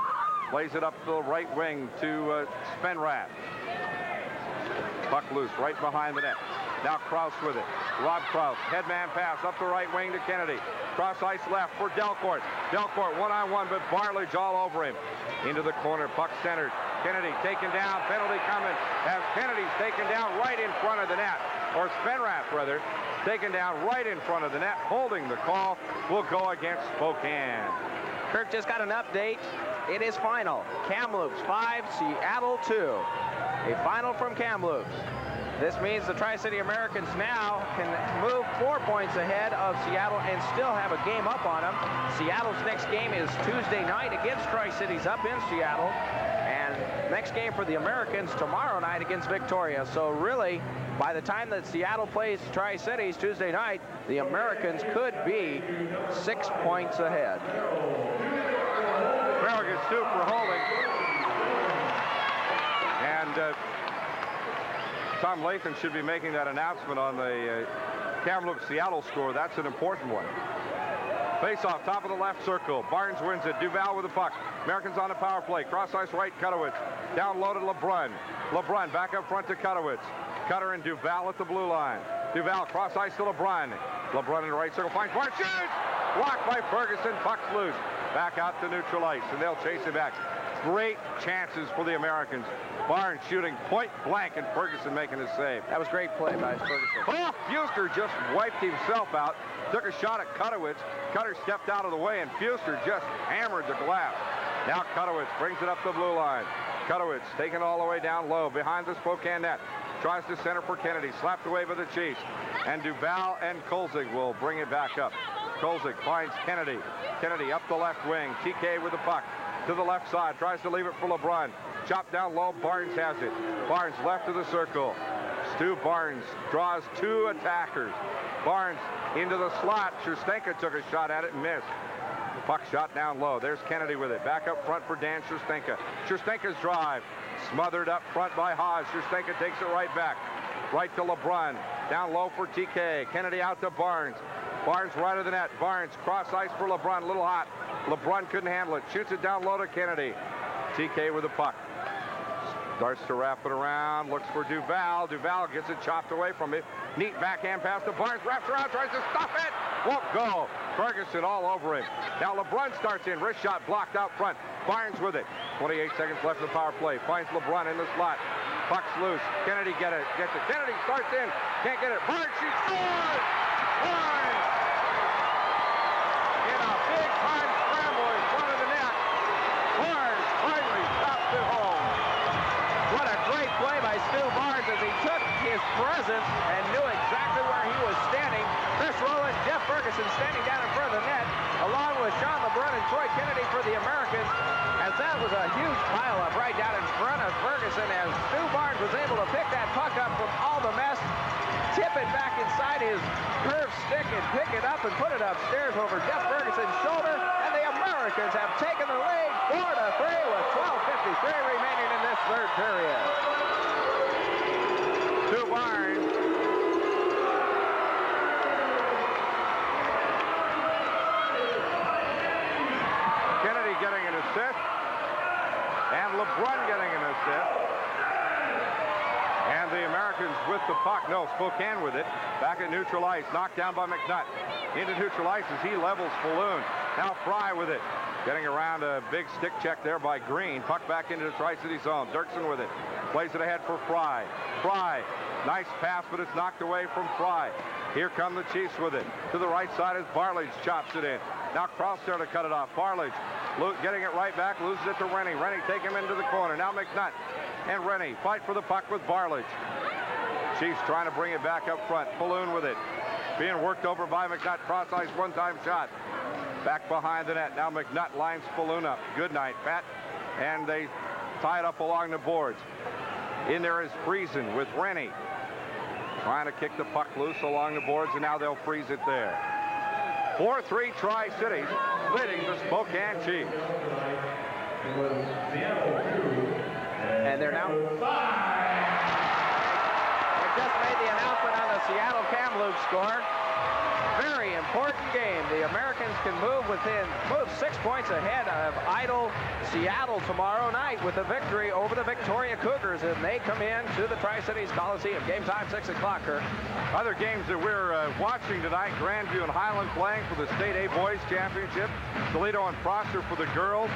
S1: Plays it up the right wing to Spenrath. Puck loose right behind the net. Now Krause with it. Rob Krause, headman pass up the right wing to Kennedy. Cross ice left for Delcourt. Delcourt one-on-one, but Bartlage all over him. Into the corner, puck centered. Kennedy taken down, penalty coming as Kennedy's taken down right in front of the net. Or Spenrath, rather, taken down right in front of the net. Holding the call will go against Spokane.
S3: Kirk just got an update. It is final. Kamloops 5, Seattle 2. A final from Kamloops. This means the Tri-City Americans now can move 4 points ahead of Seattle and still have a game up on them. Seattle's next game is Tuesday night against Tri-Cities up in Seattle. And next game for the Americans tomorrow night against Victoria. So really, by the time that Seattle plays Tri-Cities Tuesday night, the Americans could be 6 points ahead.
S1: Farragut Sioux for holding. And Tom Lathan should be making that announcement on the Kamloops-Seattle score. That's an important one. Face-off, top of the left circle. Barnes wins it. Duval with the puck. Americans on the power play. Cross ice right, Kutowicz. Down low to LeBrun. LeBrun back up front to Kutowicz. Cutter and Duval at the blue line. Duval cross ice to LeBrun. LeBrun in the right circle finds Barnes. Shoots! Blocked by Ferguson. Puck's loose. Back out to neutral ice, and they'll chase it back. Great chances for the Americans. Barnes shooting point blank, and Ferguson making a save.
S3: That was great play by Ferguson.
S1: Oh, Fuster just wiped himself out. Took a shot at Kutowicz. Cutter stepped out of the way, and Fuster just hammered the glass. Now Kutowicz brings it up the blue line. Kutowicz taken all the way down low behind the Spokane net. Tries to center for Kennedy. Slapped away by the Chiefs. And Duval and Kolzig will bring it back up. Kolzig finds Kennedy. Kennedy up the left wing. TK with the puck. To the left side. Tries to leave it for LeBrun. Chopped down low. Barnes has it. Barnes left of the circle. Stu Barnes draws 2 attackers. Barnes into the slot. Scherstenka took a shot at it and missed. Puck shot down low. There's Kennedy with it. Back up front for Dan Scherstenka. Scherstenka's drive. Smothered up front by Haas. Scherstenka takes it right back. Right to LeBrun. Down low for TK. Kennedy out to Barnes. Barnes right of the net. Barnes cross ice for LeBrun. A little hot. LeBrun couldn't handle it. Shoots it down low to Kennedy. TK with the puck. Starts to wrap it around. Looks for Duval. Duval gets it chopped away from it. Neat backhand pass to Barnes. Wraps around. Tries to stop it. Won't go. Ferguson all over him. Now LeBrun starts in. Wrist shot blocked out front. Barnes with it. 28 seconds left in the power play. Finds LeBrun in the slot. Puck's loose. Kennedy gets it. Kennedy starts in. Can't get it. Barnes shoots. Scores! Barnes! In a big-time scramble in front of the net. Barnes finally stops it home.
S3: What a great play by Stu Barnes as he took his presence and knew exactly where he was standing. Chris Rowland, Jeff Ferguson standing down in front of the net, along with Sean LeBrun and Troy Kennedy for the Americans, as that was a huge pileup right down in front of Ferguson as Stu Barnes was able to pick that puck up from all the mess, tip it back inside his curved stick and pick it up and put it upstairs over Jeff Ferguson's shoulder, and the Americans have taken the lead 4-3 with 12:53 remaining in this third period.
S1: Stu Barnes. Kennedy getting an assist. And LeBrun getting an assist. And the Americans with the puck. No, Spokane with it. Back at neutral ice. Knocked down by McNutt. Into neutral ice as he levels Falloon. Now Fry with it. Getting around a big stick check there by Green. Puck back into the Tri-City zone. Dirksen with it. Plays it ahead for Fry. Fry. Nice pass, but it's knocked away from Fry. Here come the Chiefs with it. To the right side as Bartlage chops it in. Now Krause there to cut it off. Bartlage getting it right back. Loses it to Rennie. Rennie take him into the corner. Now McNutt and Rennie fight for the puck with Bartlage. Chiefs trying to bring it back up front. Falloon with it. Being worked over by McNutt. Cross ice one-time shot. Back behind the net. Now McNutt lines Falloon up. Good night, Pat. And they tie it up along the boards. In there is Friesen with Rennie. Trying to kick the puck loose along the boards, and now they'll freeze it there. 4-3 Tri-Cities leading the Spokane Chiefs.
S3: And they're now... They just made the announcement on the Seattle Kamloops score. Very important game. The Americans can move 6 points ahead of idle Seattle tomorrow night with a victory over the Victoria Cougars, and they come in to the Tri-Cities Coliseum. Game time 6 o'clock, Kirk.
S1: Other games that we're watching tonight, Grandview and Highland playing for the State A Boys Championship. Toledo and Prosser for the girls.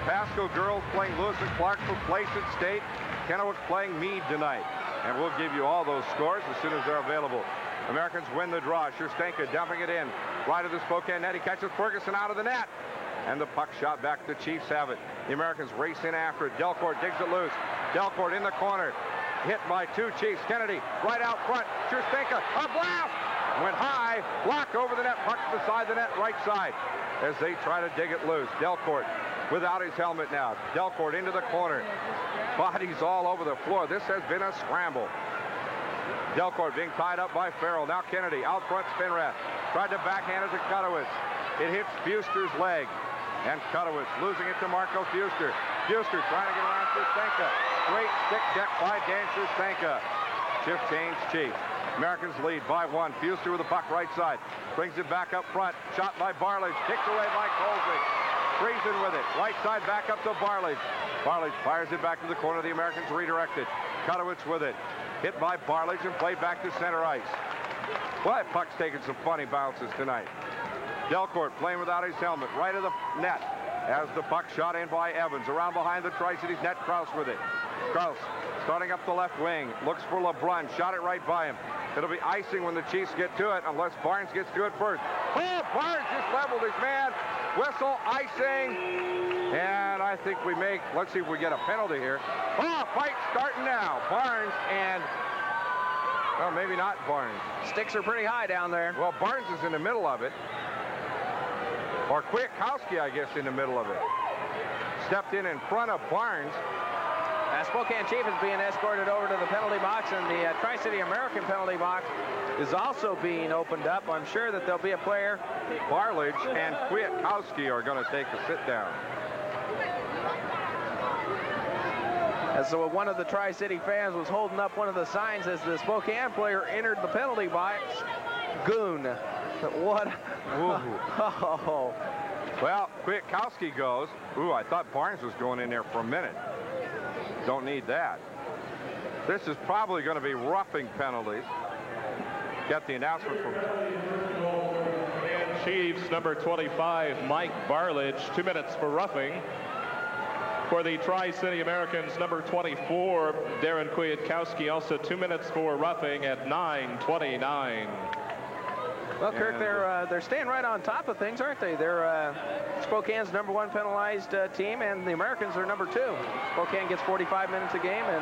S1: Pasco girls playing Lewis and Clark for Placid State. Kennewick playing Meade tonight. And we'll give you all those scores as soon as they're available. Americans win the draw. Sherstenka dumping it in. Right of the Spokane net. He catches Ferguson out of the net. And the puck shot back. The Chiefs have it. The Americans race in after it. Delcourt digs it loose. Delcourt in the corner. Hit by 2 Chiefs. Kennedy right out front. Sherstenka, a blast! Went high. Blocked over the net. Puck beside the net, right side. As they try to dig it loose. Delcourt without his helmet now. Delcourt into the corner. Bodies all over the floor. This has been a scramble. Delcourt being tied up by Farrell. Now Kennedy out front. Spinrath tried to backhand it to Kutowitz. It hits Fuster's leg. And Kutowitz losing it to Marco Fuster. Fuster trying to get around Sherstenka. Great stick check by Dan Sherstenka. Shift change, Chiefs. Americans lead by 1. Fuster with the puck right side. Brings it back up front. Shot by Barledge. Kicked away by Kolzig. Friesen with it. Right side back up to Barledge. Barledge fires it back to the corner. The Americans redirected. Kutowitz with it. Hit by Barledge and played back to center ice. Well, that puck's taking some funny bounces tonight. Delcourt playing without his helmet. Right of the net as the puck shot in by Evans. Around behind the Tri-Cities net. Krause with it. Krause starting up the left wing. Looks for LeBrun. Shot it right by him. It'll be icing when the Chiefs get to it, unless Barnes gets to it first. Oh, Barnes just leveled his man. Whistle, icing. And I think we make, let's see if we get a penalty here. Oh, fight starting now. Barnes and, well, maybe not Barnes.
S3: Sticks are pretty high down there.
S1: Well, Barnes is in the middle of it. Or Kwiatkowski, I guess, in the middle of it. Stepped in front of Barnes.
S3: Spokane Chief is being escorted over to the penalty box, and the Tri-City American penalty box is also being opened up. I'm sure that there'll be a player.
S1: Barledge and Kwiatkowski are going to take a sit down.
S3: As so one of the Tri-City fans was holding up one of the signs as the Spokane player entered the penalty box. Goon. What?
S1: Oh. Well, Kwiatkowski goes. Ooh, I thought Barnes was going in there for a minute. Don't need that. This is probably going to be roughing penalties. Get the announcement from
S2: and Chiefs number 25, Mike Barledge, 2 minutes for roughing. For the Tri-City Americans, number 24, Darren Kwiatkowski, also 2 minutes for roughing at 9:29.
S3: Well, Kirk, they're staying right on top of things, aren't they? They're Spokane's #1 penalized team, and the Americans are #2. Spokane gets 45 minutes a game, and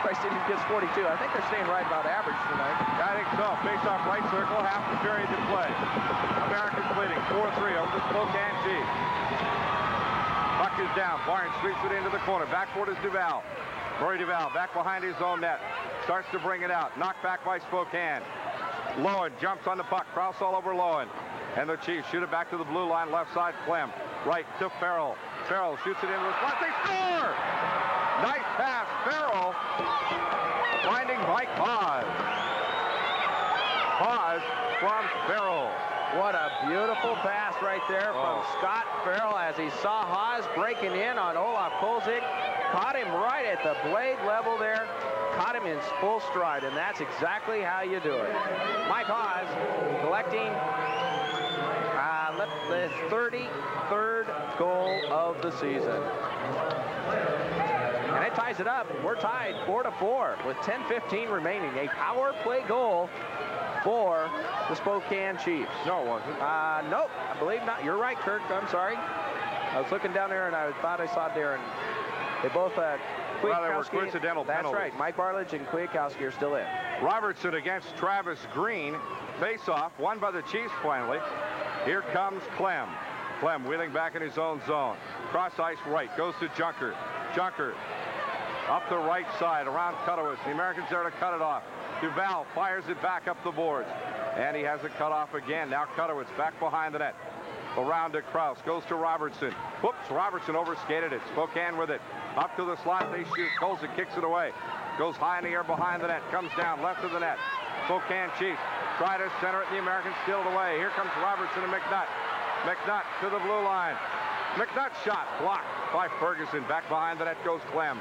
S3: Tri-City gets 42. I think they're staying right about average tonight.
S1: I think so. Face off right circle, half the period to play. Americans leading 4-3 over the Spokane Chiefs. Puck is down. Barnes sweeps it into the corner. Backboard is Duval. Murray Duval back behind his own net. Starts to bring it out. Knocked back by Spokane. Lowen jumps on the puck. Krause all over Lowen. And the Chiefs shoot it back to the blue line. Left side, Clem. Right to Farrell. Farrell shoots it into the slot. They score! Nice pass. Farrell finding Mike Haas. Haas from Farrell.
S3: What a beautiful pass right there from Scott Farrell as he saw Haas breaking in on Olaf Kolzig. Caught him right at the blade level there. Caught him in full stride, and that's exactly how you do it. Mike Haas collecting the 33rd goal of the season. And it ties it up. We're tied 4-4 with 10:15 remaining. A power play goal for the Spokane Chiefs.
S1: No, it wasn't.
S3: Nope, I believe not. You're right, Kirk. I'm sorry. I was looking down there, and I thought I saw Darren. They both
S1: well, they were coincidental penalties.
S3: That's right. Mike Barledge and Kwiatkowski are still in.
S1: Robertson against Travis Green. Face-off, won by the Chiefs finally. Here comes Clem. Clem wheeling back in his own zone. Cross ice right, goes to Junker. Junker up the right side, around Kutowitz. The Americans there to cut it off. Duval fires it back up the boards. And he has it cut off again. Now Kutowitz back behind the net. Around to Krause, goes to Robertson. Whoops, Robertson overskated it. Spokane with it. Up to the slot, they shoot. Kolzig kicks it away. Goes high in the air behind the net. Comes down left of the net. Spokane Chiefs try to center it. The Americans steal it away. Here comes Robertson and McNutt. McNutt to the blue line. McNutt shot blocked by Ferguson. Back behind the net goes Clem.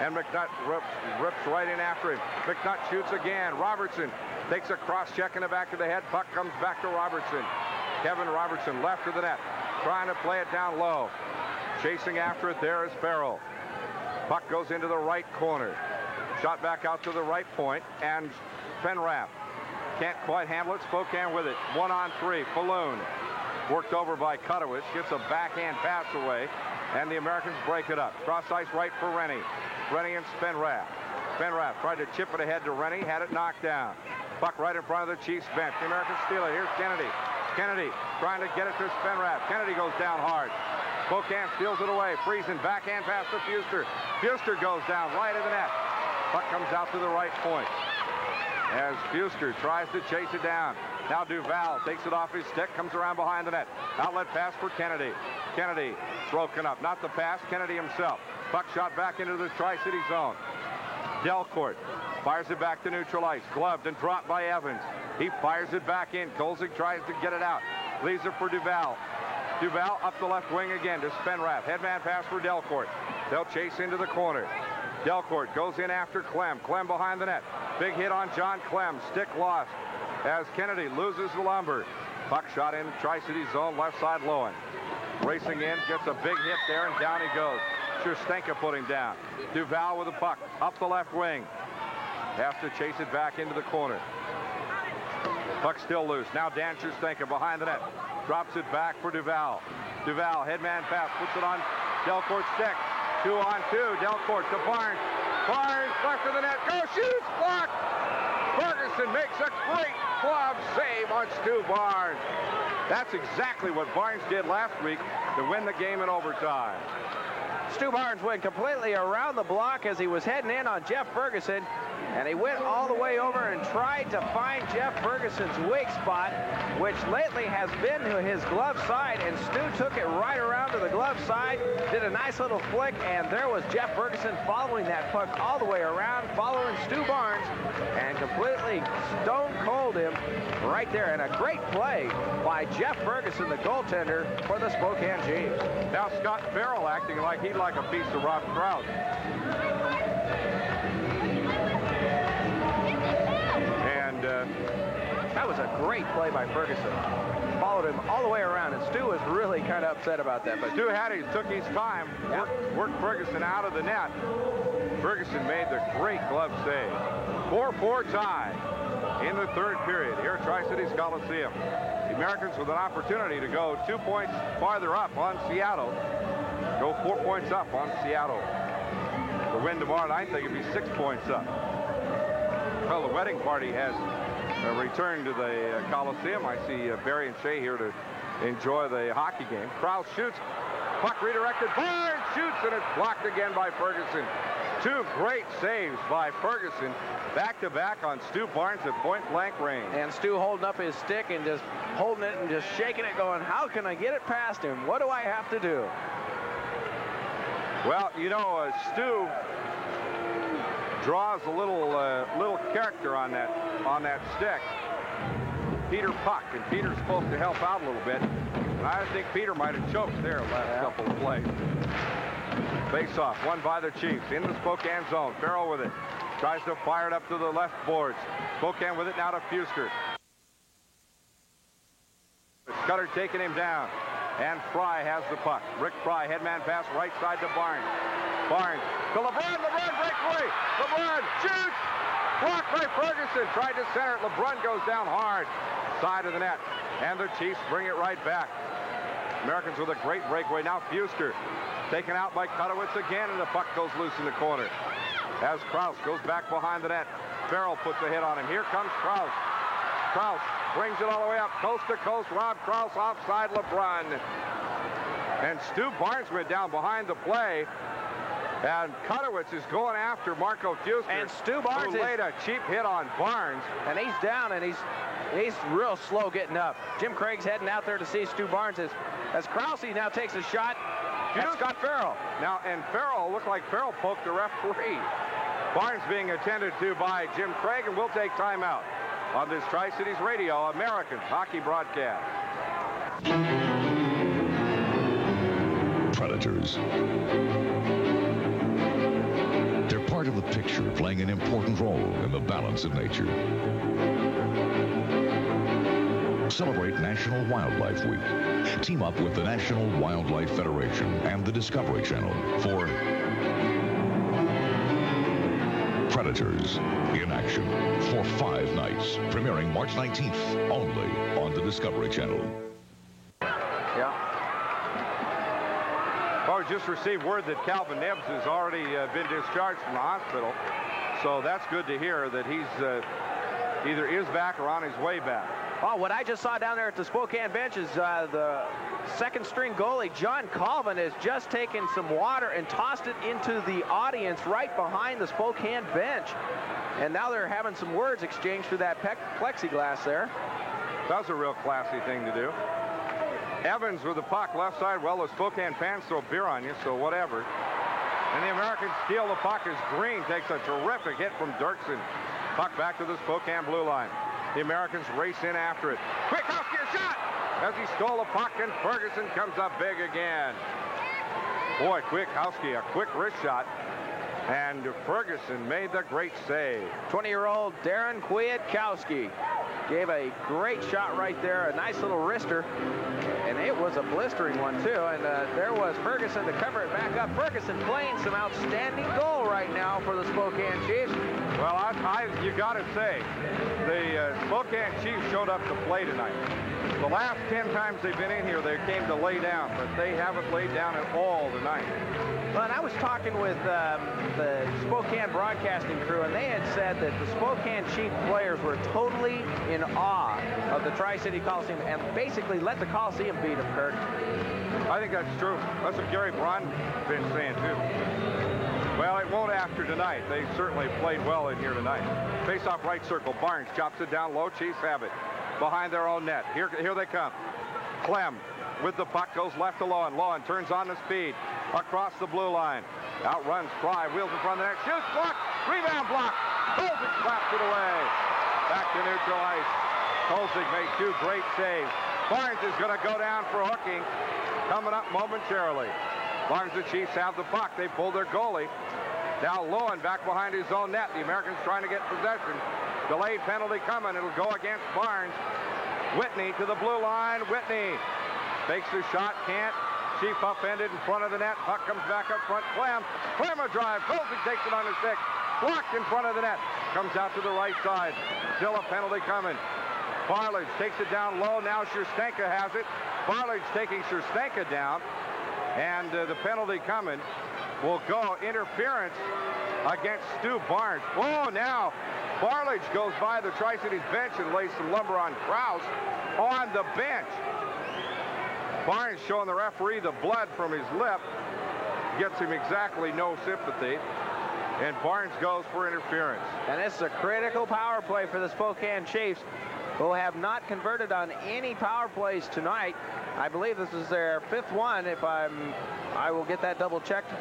S1: And McNutt rips right in after him. McNutt shoots again. Robertson takes a cross check in the back of the head. Puck comes back to Robertson. Kevin Robertson left of the net, trying to play it down low. Chasing after it there is Farrell. Puck goes into the right corner. Shot back out to the right point, and Penrath can't quite handle it. Spokane with it. 1-on-3. Falloon worked over by Kutowicz. Gets a backhand pass away, and the Americans break it up. Cross ice right for Rennie. Rennie and Penrath. Penrath tried to chip it ahead to Rennie. Had it knocked down. Puck right in front of the Chiefs bench. The Americans steal it. Here's Kennedy. Kennedy trying to get it to Penrath. Kennedy goes down hard. Spokane steals it away. Friesen backhand pass to Fuster. Fuster goes down right of the net. Puck comes out to the right point as Fuster tries to chase it down. Now Duval takes it off his stick, comes around behind the net. Outlet pass for Kennedy. Kennedy broken up. Not the pass, Kennedy himself. Puck shot back into the Tri-City zone. Delcourt fires it back to neutral ice. Gloved and dropped by Evans. He fires it back in. Kolzig tries to get it out. Leaves it for Duval. Duval up the left wing again to Penrath. Headman pass for Delcourt. They'll chase into the corner. Delcourt goes in after Clem. Clem behind the net. Big hit on John Clem. Stick lost as Kennedy loses the lumber. Puck shot in Tri-City zone, left side Lowen. Racing in, gets a big hit there, and down he goes. Schustenka put him down. Duval with the puck up the left wing. Has to chase it back into the corner. Puck still loose. Now Dan Schustenka behind the net. Drops it back for Duval. Duval, headman pass, puts it on Delcourt's stick. 2-on-2. Delcourt to Barnes. Barnes left of the net. Go shoots. Blocked. Ferguson makes a great glove save on Stu Barnes. That's exactly what Barnes did last week to win the game in overtime.
S3: Stu Barnes went completely around the block as he was heading in on Jeff Ferguson, and he went all the way over and tried to find Jeff Ferguson's weak spot, which lately has been to his glove side, and Stu took it right around to the glove side, did a nice little flick, and there was Jeff Ferguson following that puck all the way around, following Stu Barnes, and completely stone-cold him right there. And a great play by Jeff Ferguson, the goaltender for the Spokane Chiefs.
S1: Now Scott Farrell acting like he'd like a piece of Rob Krause. And
S3: that was a great play by Ferguson. Followed him all the way around, and Stu was really kind of upset about that. But
S1: Stu Hattie took his time, worked Ferguson out of the net. Ferguson made the great glove save. 4-4 tie in the third period here at Tri-Cities Coliseum. The Americans with an opportunity to go 2 points farther up on Seattle. Go 4 points up on Seattle. The win tomorrow night, they could be 6 points up. Well, the wedding party has returned to the Coliseum. I see Barry and Shea here to enjoy the hockey game. Krause shoots. Puck redirected. Barnes shoots, and it's blocked again by Ferguson. Two great saves by Ferguson, back-to-back on Stu Barnes at point-blank range.
S3: And Stu holding up his stick and just holding it and just shaking it, going, how can I get it past him? What do I have to do?
S1: Well, you know, Stu draws a little character on that stick. Peter Puck, and Peter's supposed to help out a little bit. And I think Peter might have choked there last couple of plays. Face-off, won by the Chiefs in the Spokane zone. Farrell with it. Tries to fire it up to the left boards. Spokane with it now to Fuster. Scudder taking him down. And Fry has the puck. Rick Fry, headman pass right side to Barnes. Barnes to LeBrun. LeBrun breakaway. LeBrun shoots. Blocked by Ferguson. Tried to center it. LeBrun goes down hard. Side of the net. And the Chiefs bring it right back. Americans with a great breakaway. Now Fuster. Taken out by Kutowicz again, and the puck goes loose in the corner. As Krause goes back behind the net. Farrell puts a hit on him. Here comes Krause. Krause brings it all the way up, coast to coast. Rob Krause offside LeBrun. And Stu Barnes went down behind the play. And Kutowicz is going after Marco Fuster.
S3: And Stu Barnes
S1: laid a cheap hit on Barnes.
S3: And he's down, and he's real slow getting up. Jim Craig's heading out there to see Stu Barnes as Krause now takes a shot. That's Scott Farrell.
S1: Now, and Farrell looked like Farrell poked the referee. Barnes being attended to by Jim Craig, and we'll take timeout. on this Tri-Cities Radio American hockey broadcast.
S10: Predators. They're part of the picture, playing an important role in the balance of nature. Celebrate National Wildlife Week. Team up with the National Wildlife Federation and the Discovery Channel for Predators in Action for 5 nights, premiering March 19th, only on the Discovery Channel.
S1: Yeah. Well, we just received word that Calvin Nebbs has already been discharged from the hospital, so that's good to hear that he's either is back or on his way back.
S3: Oh, what I just saw down there at the Spokane bench is the second-string goalie, John Colvin, has just taken some water and tossed it into the audience right behind the Spokane bench. And now they're having some words exchanged through that plexiglass there.
S1: That was a real classy thing to do. Evans with the puck left side. Well, the Spokane fans throw beer on you, so whatever. And the Americans steal the puck as Green takes a terrific hit from Dirksen. Puck back to the Spokane blue line. The Americans race in after it. Kwiatkowski a shot as he stole the puck, and Ferguson comes up big again. Boy, Kwiatkowski, a quick wrist shot, and Ferguson made the great save.
S3: 20-year-old Darren Kwiatkowski gave a great shot right there, a nice little wrister, and it was a blistering one too. And there was Ferguson to cover it back up. Ferguson playing some outstanding goal right now for the Spokane Chiefs.
S1: Well, you got to say, the Spokane Chiefs showed up to play tonight. The last 10 times they've been in here, they came to lay down, but they haven't laid down at all tonight.
S3: Well, and I was talking with the Spokane broadcasting crew, and they had said that the Spokane Chief players were totally in awe of the Tri-City Coliseum and basically let the Coliseum beat them, Kirk.
S1: I think that's true. That's what Gary Braun been saying, too. Well, it won't after tonight. They certainly played well in here tonight. Face-off right circle. Barnes chops it down low. Chiefs have it behind their own net. Here they come. Clem with the puck goes left to Lohan. Lohan turns on the speed across the blue line. Outruns Fry. Wheels in front of the net. Shoots. Block. Rebound block. Kolzig slaps it away. Back to neutral ice. Kolzig made 2 great saves. Barnes is going to go down for hooking. Coming up momentarily. As long as the Chiefs have the puck, they pull their goalie. Now Lohan back behind his own net. The Americans trying to get possession. Delayed penalty coming. It'll go against Barnes. Whitney to the blue line. Whitney takes the shot. Can't. Chief upended in front of the net. Puck comes back up front. Clem a drive. Kolzig takes it on the stick. Blocked in front of the net. Comes out to the right side. Still a penalty coming. Barlage takes it down low. Now Sherstenka has it. Barlage taking Sherstenka down. And the penalty coming will go interference against Stu Barnes. Oh, now Barlage goes by the Tri-Cities bench and lays some lumber on Krause on the bench. Barnes showing the referee the blood from his lip. Gets him exactly no sympathy. And Barnes goes for interference.
S3: And this is a critical power play for the Spokane Chiefs, who have not converted on any power plays tonight. I believe this is their 5th one. I will get that double checked.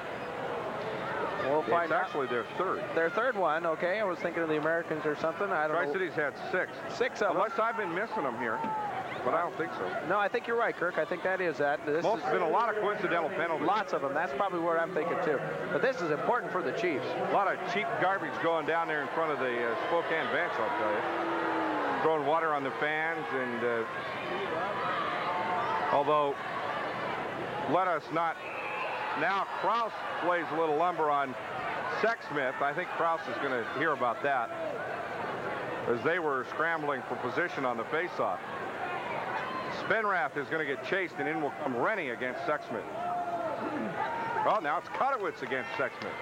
S3: We'll find out.
S1: It's actually their 3rd.
S3: Their 3rd one. Okay, I was thinking of the Americans or something. I don't know.
S1: Tri-Cities had 6.
S3: 6 of them.
S1: Unless I've been missing them here, but I don't think so.
S3: No, I think you're right, Kirk. I think that is that. This
S1: has been a lot of coincidental penalties.
S3: Lots of them. That's probably what I'm thinking too. But this is important for the Chiefs.
S1: A lot of cheap garbage going down there in front of the Spokane bench, I'll tell you. Throwing water on the fans, and although let us not. Now Krause plays a little lumber on Sexsmith. I think Krause is going to hear about that as they were scrambling for position on the faceoff. Spenrath is going to get chased, and in will come Rennie against Sexsmith. Well, now it's Kutowitz against Sexsmith.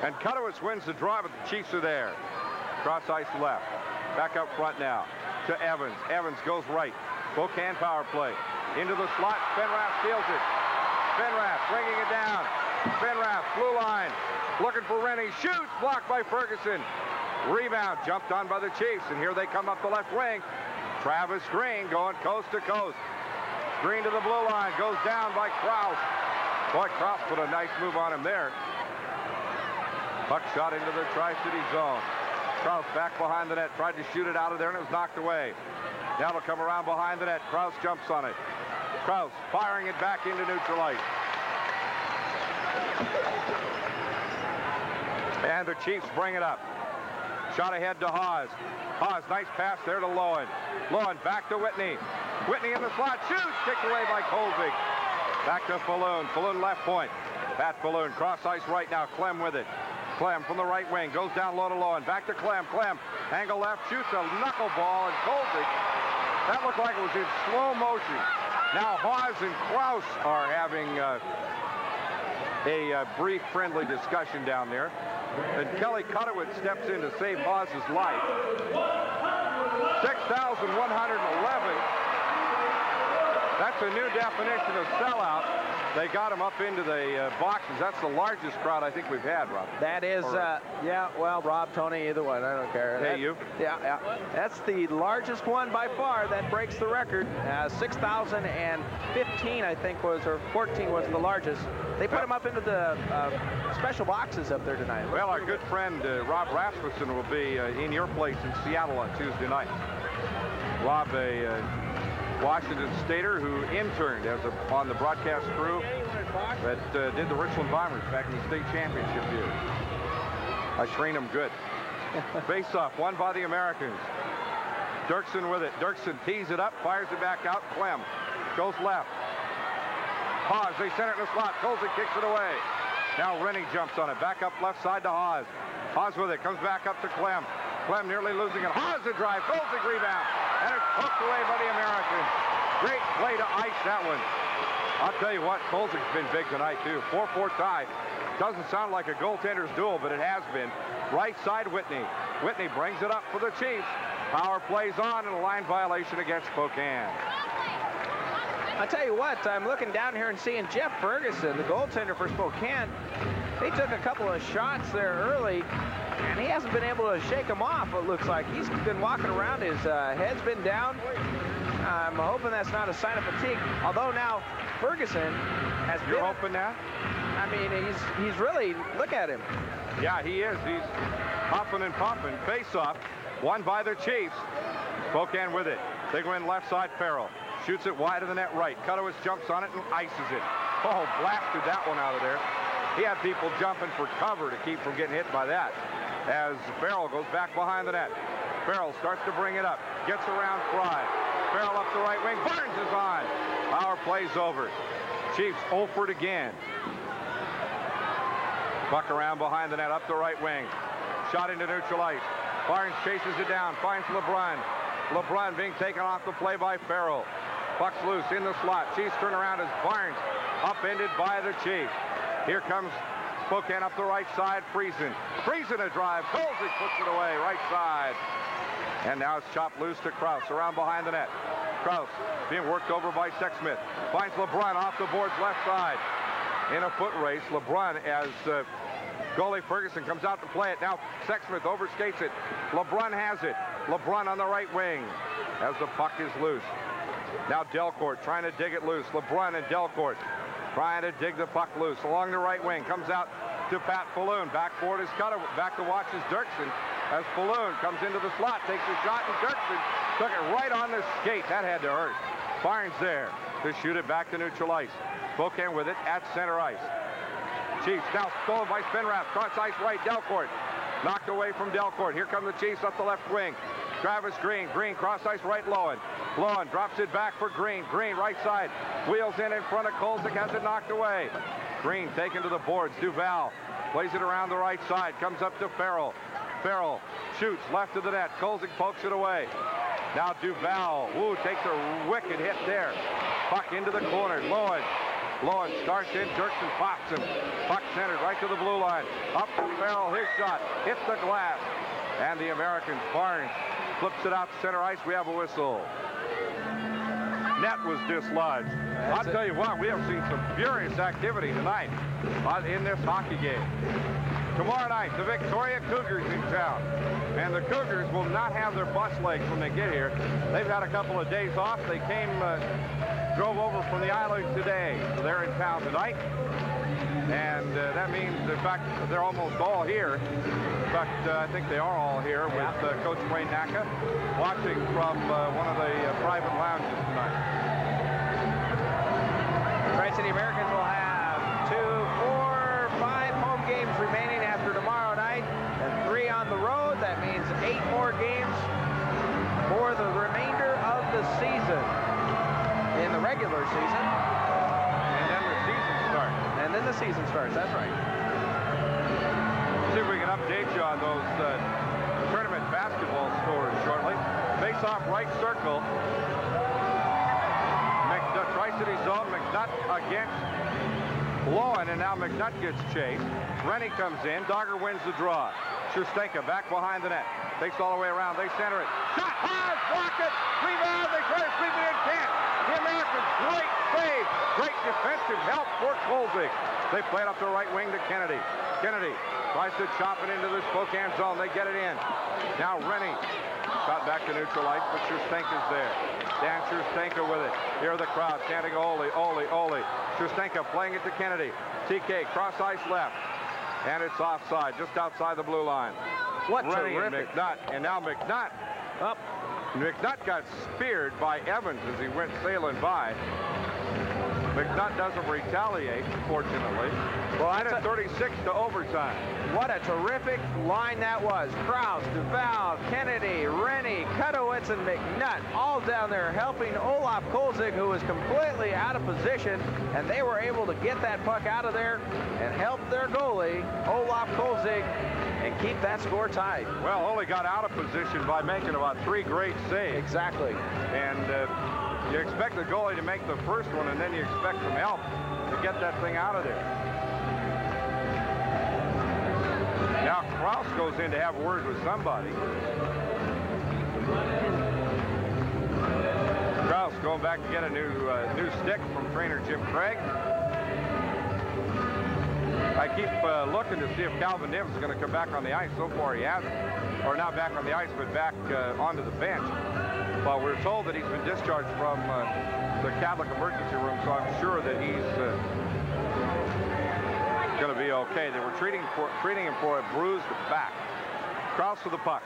S1: And Kutowitz wins the draw, but the Chiefs are there. Cross ice left. Back up front now to Evans. Evans goes right. Spokane power play. Into the slot. Spenrath steals it. Spenrath bringing it down. Spenrath, blue line. Looking for Rennie. Shoots. Blocked by Ferguson. Rebound. Jumped on by the Chiefs. And here they come up the left wing. Travis Green going coast to coast. Green to the blue line. Goes down by Krause. Boy, Krause put a nice move on him there. Puck shot into the Tri-City zone. Krause back behind the net, tried to shoot it out of there, and it was knocked away. Now it'll come around behind the net. Krause jumps on it. Krause firing it back into neutral ice. And the Chiefs bring it up. Shot ahead to Haas. Haas, nice pass there to Loewen. Loewen back to Whitney. Whitney in the slot, shoots, kicked away by Kolzig. Back to Falloon. Falloon left point. Pat Falloon, cross ice right now. Clem with it. Clem from the right wing, goes down low to Loewen. Back to Clem. Clem, angle left, shoots a knuckleball, and Kolzig. That looked like it was in slow motion. Now Haas and Krause are having a brief friendly discussion down there. And Kelly Cudowitz steps in to save Haas's life. 6,111. That's a new definition of sellout. They got him up into the boxes. That's the largest crowd I think we've had, Rob.
S3: That is, yeah, well, Rob, Tony, either one. I don't care.
S1: Hey, you?
S3: Yeah. That's the largest one by far. That breaks the record. 6,015, I think, was, or 14 was the largest. They put him up into the special boxes up there tonight.
S1: Well, our good friend Rob Rasmussen will be in your place in Seattle on Tuesday night. Rob, a Washington Stater who interned on the broadcast crew that did the Richland Bombers back in the state championship year. I trained him good. Face-off, won by the Americans. Dirksen with it. Dirksen tees it up, fires it back out. Clem goes left. Haas, they center it in the slot. Kolzig kicks it away. Now Rennie jumps on it. Back up left side to Haas. Haas with it. Comes back up to Clem. Clem nearly losing it. Haas a drive. Kolzig rebound. And it's hooked away by the Americans. Great play to ice that one. I'll tell you what, Kolzig's been big tonight, too. 4-4 tie. Doesn't sound like a goaltender's duel, but it has been. Right side, Whitney. Whitney brings it up for the Chiefs. Power plays on, and a line violation against Spokane.
S3: I'll tell you what, I'm looking down here and seeing Jeff Ferguson, the goaltender for Spokane. He took a couple of shots there early, and he hasn't been able to shake them off, it looks like. He's been walking around, his head's been down. I'm hoping that's not a sign of fatigue, although now Ferguson has been...
S1: You're hoping that?
S3: I mean, he's really, look at him.
S1: Yeah, he is. He's hopping and popping. Face-off, won by the Chiefs. Spokane with it. They go in left side, Farrell. Shoots it wide of the net right. Cudowitz jumps on it and ices it. Oh, blasted that one out of there. He had people jumping for cover to keep from getting hit by that. As Farrell goes back behind the net. Farrell starts to bring it up. Gets around Fry. Farrell up the right wing. Barnes is on. Power play's over. Chiefs 0-for again. Buck around behind the net up the right wing. Shot into neutral ice. Barnes chases it down. Finds LeBrun. LeBrun being taken off the play by Farrell. Puck's loose in the slot. Chiefs turn around as Barnes upended by the Chiefs. Here comes Spokane up the right side. Friesen. Friesen a drive. Kolzig puts it away right side. And now it's chopped loose to Krause around behind the net. Krause being worked over by Sexsmith. Finds LeBrun off the boards left side. In a foot race, LeBrun as goalie Ferguson comes out to play it. Now Sexsmith overskates it. LeBrun has it. LeBrun on the right wing as the puck is loose. Now Delcourt trying to dig it loose. LeBrun and Delcourt trying to dig the puck loose along the right wing. Comes out to Pat Falloon. Back forward is Cudowitz. Back to watch is Dirksen as Falloon comes into the slot. Takes a shot and Dirksen took it right on the skate. That had to hurt. Barnes there to shoot it back to neutral ice. Spokane with it at center ice. Chiefs now stolen by Spinrath. Cross ice right. Delcourt knocked away from Delcourt. Here come the Chiefs up the left wing. Travis Green. Green cross ice right. Loewen. Loewen drops it back for Green. Green right side. Wheels in front of Kolzig. Has it knocked away. Green taken to the boards. Duval plays it around the right side. Comes up to Farrell. Farrell shoots left of the net. Kolzig pokes it away. Now Duval. Woo, takes a wicked hit there. Puck into the corner. Loewen. Loewen starts in. Dirksen pops him. Puck centered right to the blue line. Up to Farrell. His shot hits the glass. And the Americans, Barnes flips it out to center ice. We have a whistle. Net was dislodged. I'll tell you what, we have seen some furious activity tonight in this hockey game. Tomorrow night, the Victoria Cougars in town. And the Cougars will not have their bus legs when they get here. They've had a couple of days off. They drove over from the island today. So they're in town tonight. And that means, in fact, they're almost all here. But I think they are all here with Coach Wayne Naka watching from one of the private lounges tonight.
S3: Tri-City Americans will have 2, 4, 5 home games remaining after tomorrow night and 3 on the road. That means 8 more games for the remainder of the season in the regular season.
S1: And then the season starts.
S3: And then the season starts, that's right.
S1: See if we can update you on those tournament basketball scores shortly. Face off right circle. Tri-City zone, McNutt against Lowen, and now McNutt gets chased. Rennie comes in. Dogger wins the draw. Schustenka back behind the net. Takes all the way around. They center it. Shot hard, block it. Rebound. They try to sweep it in. Can't. The Americans, great save. Great defensive help for Kolzig. They play it up the right wing to Kennedy. Kennedy tries to chop it into the Spokane zone. They get it in. Now Rennie. Shot back to neutral ice, but Schustenka's there. Dan Schustenka with it. Here are the crowd chanting Ole, Ole, Ole. Schustenka playing it to Kennedy. TK cross ice left. And it's offside, just outside the blue line.
S3: What
S1: Rennie and
S3: terrific.
S1: McNutt. And now McNutt up. McNutt got speared by Evans as he went sailing by. McNutt doesn't retaliate, fortunately. Well, that's a 36 to overtime.
S3: What a terrific line that was. Kraus, Duval, Kennedy, Rennie, Kutowitz, and McNutt all down there helping Olaf Kolzig, who was completely out of position, and they were able to get that puck out of there and help their goalie, Olaf Kolzig, and keep that score tied.
S1: Well, Ole got out of position by making about 3 great saves.
S3: Exactly.
S1: And you expect the goalie to make the first one, and then you expect some help to get that thing out of there. Now Kraus goes in to have a word with somebody. Kraus going back to get a new stick from trainer Jim Craig. I keep looking to see if Calvin Nims is going to come back on the ice. So far he hasn't. Or not back on the ice, but back onto the bench. Well, we're told that he's been discharged from the Catholic emergency room, so I'm sure that he's going to be okay. They were treating him for a bruised back. Kraus to the puck.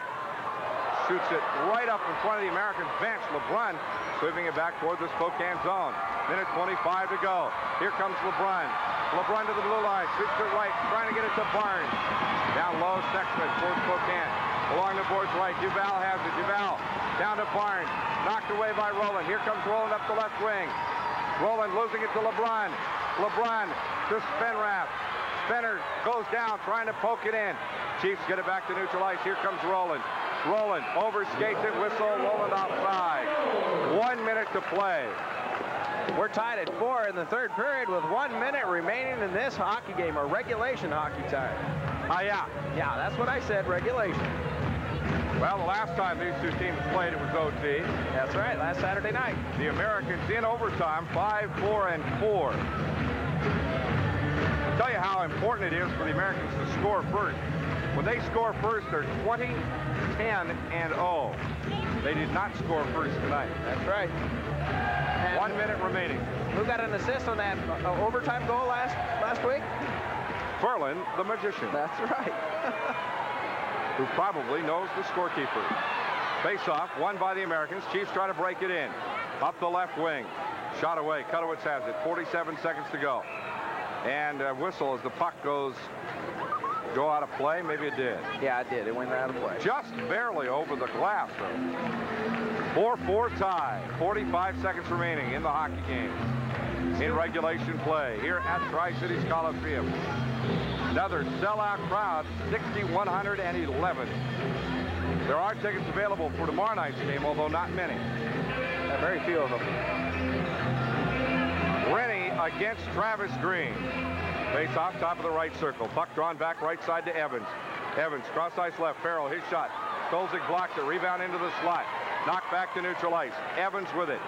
S1: Shoots it right up in front of the Americans bench. LeBrun sweeping it back toward the Spokane zone. Minute 25 to go. Here comes LeBrun. LeBrun to the blue line. Sweeps it right, trying to get it to Barnes. Down low, Sexton towards Spokane. Along the boards right, Duval has it. Duval down to Barnes. Knocked away by Roland. Here comes Roland up the left wing. Roland losing it to LeBrun. LeBrun to Spenrath. Spenner goes down, trying to poke it in. Chiefs get it back to neutral ice. Here comes Roland. Roland overskates it, whistle, Roland offside. 1 minute to play.
S3: We're tied at 4 in the third period with 1 minute remaining in this hockey game, or regulation hockey time.
S1: Yeah.
S3: Yeah, that's what I said, regulation.
S1: Well, the last time these two teams played, it was OT.
S3: That's right, last Saturday night.
S1: The Americans in overtime, 5-4-4. I'll tell you how important it is for the Americans to score first. When they score first, they're 20, 10, and 0. They did not score first tonight.
S3: That's right. And
S1: 1 minute remaining.
S3: Who got an assist on that overtime goal last week?
S1: Ferlin, the magician.
S3: That's right.
S1: Who probably knows the scorekeeper. Face-off, won by the Americans. Chiefs try to break it in. Up the left wing. Shot away. Kutowitz has it. 47 seconds to go. And whistle as the puck go out of play. Maybe it did.
S3: Yeah, it did. It went out of play.
S1: Just barely over the glass, though. 4-4 tie. 45 seconds remaining in the hockey game. In regulation play here at Tri-Cities Coliseum. Another sellout crowd, 6,111. There are tickets available for tomorrow night's game, although not many.
S3: Very few of them.
S1: Rennie against Travis Green. Face off top of the right circle. Puck drawn back right side to Evans. Evans cross ice left. Farrell, his shot. Kolzig blocked it. Rebound into the slot. Knocked back to neutral ice. Evans with it.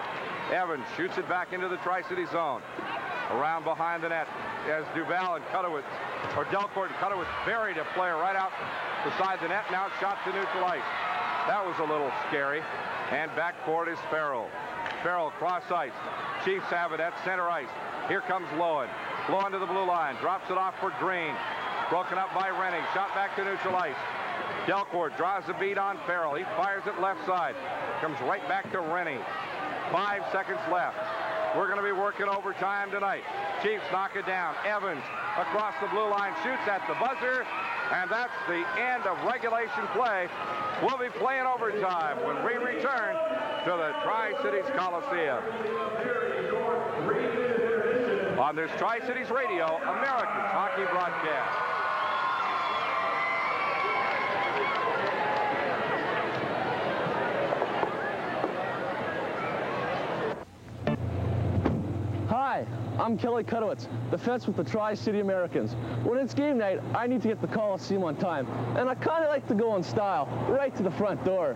S1: Evans shoots it back into the Tri-City zone. Around behind the net as Duval and Kutowitz, or Delcourt and Kutowitz buried a player right out beside the net. Now shot to neutral ice. That was a little scary. And backcourt is Farrell. Farrell cross ice. Chiefs have it at center ice. Here comes Lowen. Blowing to the blue line. Drops it off for Green. Broken up by Rennie. Shot back to neutral ice. Delcourt draws the beat on Farrell. He fires it left side. Comes right back to Rennie. 5 seconds left. We're going to be working overtime tonight. Chiefs knock it down. Evans across the blue line shoots at the buzzer. And that's the end of regulation play. We'll be playing overtime when we return to the Tri-Cities Coliseum. On this Tri-Cities Radio, Americans Hockey Broadcast.
S4: Hi, I'm Kelly Kutowitz, defense with the Tri-City Americans. When it's game night, I need to get the Coliseum on time, and I kind of like to go in style, right to the front door.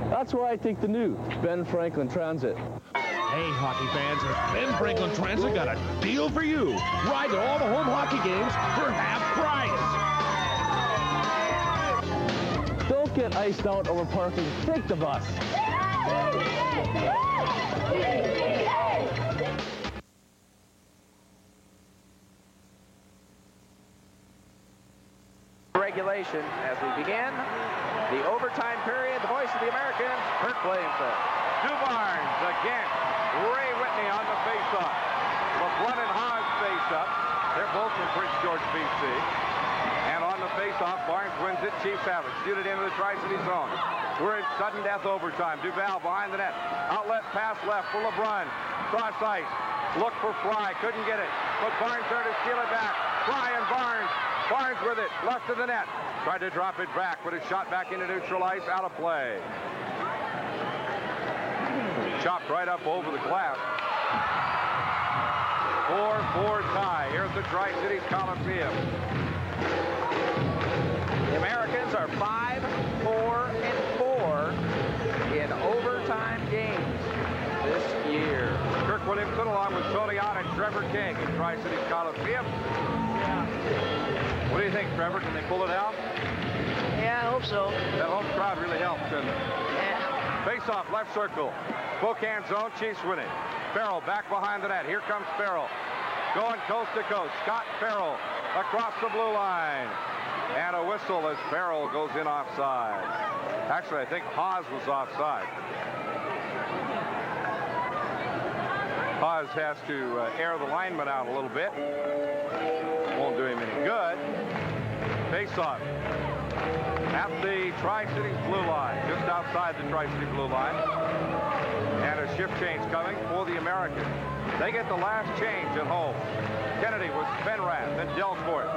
S4: That's why I take the new Ben Franklin Transit.
S5: Hey, hockey fans, Ben Franklin Transit got a deal for you. Ride to all the home hockey games for half price.
S4: Don't get iced out over parking. Take the bus.
S3: Regulation as we begin the overtime period. The voice of the Americans, Kirk Williamson.
S1: Stu Barnes against Ray Whitney on the faceoff. LeBrun and Haas face up. They're both from Prince George, BC. And on the faceoff, Barnes wins it. Chiefs have it. Shoot it into the Tri-City zone. We're in sudden death overtime. Duval behind the net. Outlet pass left for LeBrun. Cross ice. Look for Fry. Couldn't get it. But Barnes there to steal it back. Fry and Barnes. Barnes with it, left of the net. Tried to drop it back, but it's shot back into neutral ice, out of play. Chopped right up over the glass. 4-4 tie here at the Tri-Cities Coliseum.
S3: The Americans are 5-4-4 in overtime games this year.
S1: Kirk Williamson along with Tony Ott and Trevor King at Tri-Cities Coliseum. What do you think, Trevor? Can they pull it out?
S11: Yeah, I hope so.
S1: That home crowd really helps, doesn't it?
S11: Yeah.
S1: Face-off, left circle. Spokane zone, Chiefs winning. Farrell back behind the net. Here comes Farrell. Going coast to coast. Scott Farrell across the blue line. And a whistle as Farrell goes in offside. Actually, I think Haas was offside. Haas has to air the lineman out a little bit. Won't do him any good. Face-off at the Tri-Cities blue line, just outside the Tri-City blue line. And a shift change coming for the Americans. They get the last change at home. Kennedy with Spenrath and Delcourt.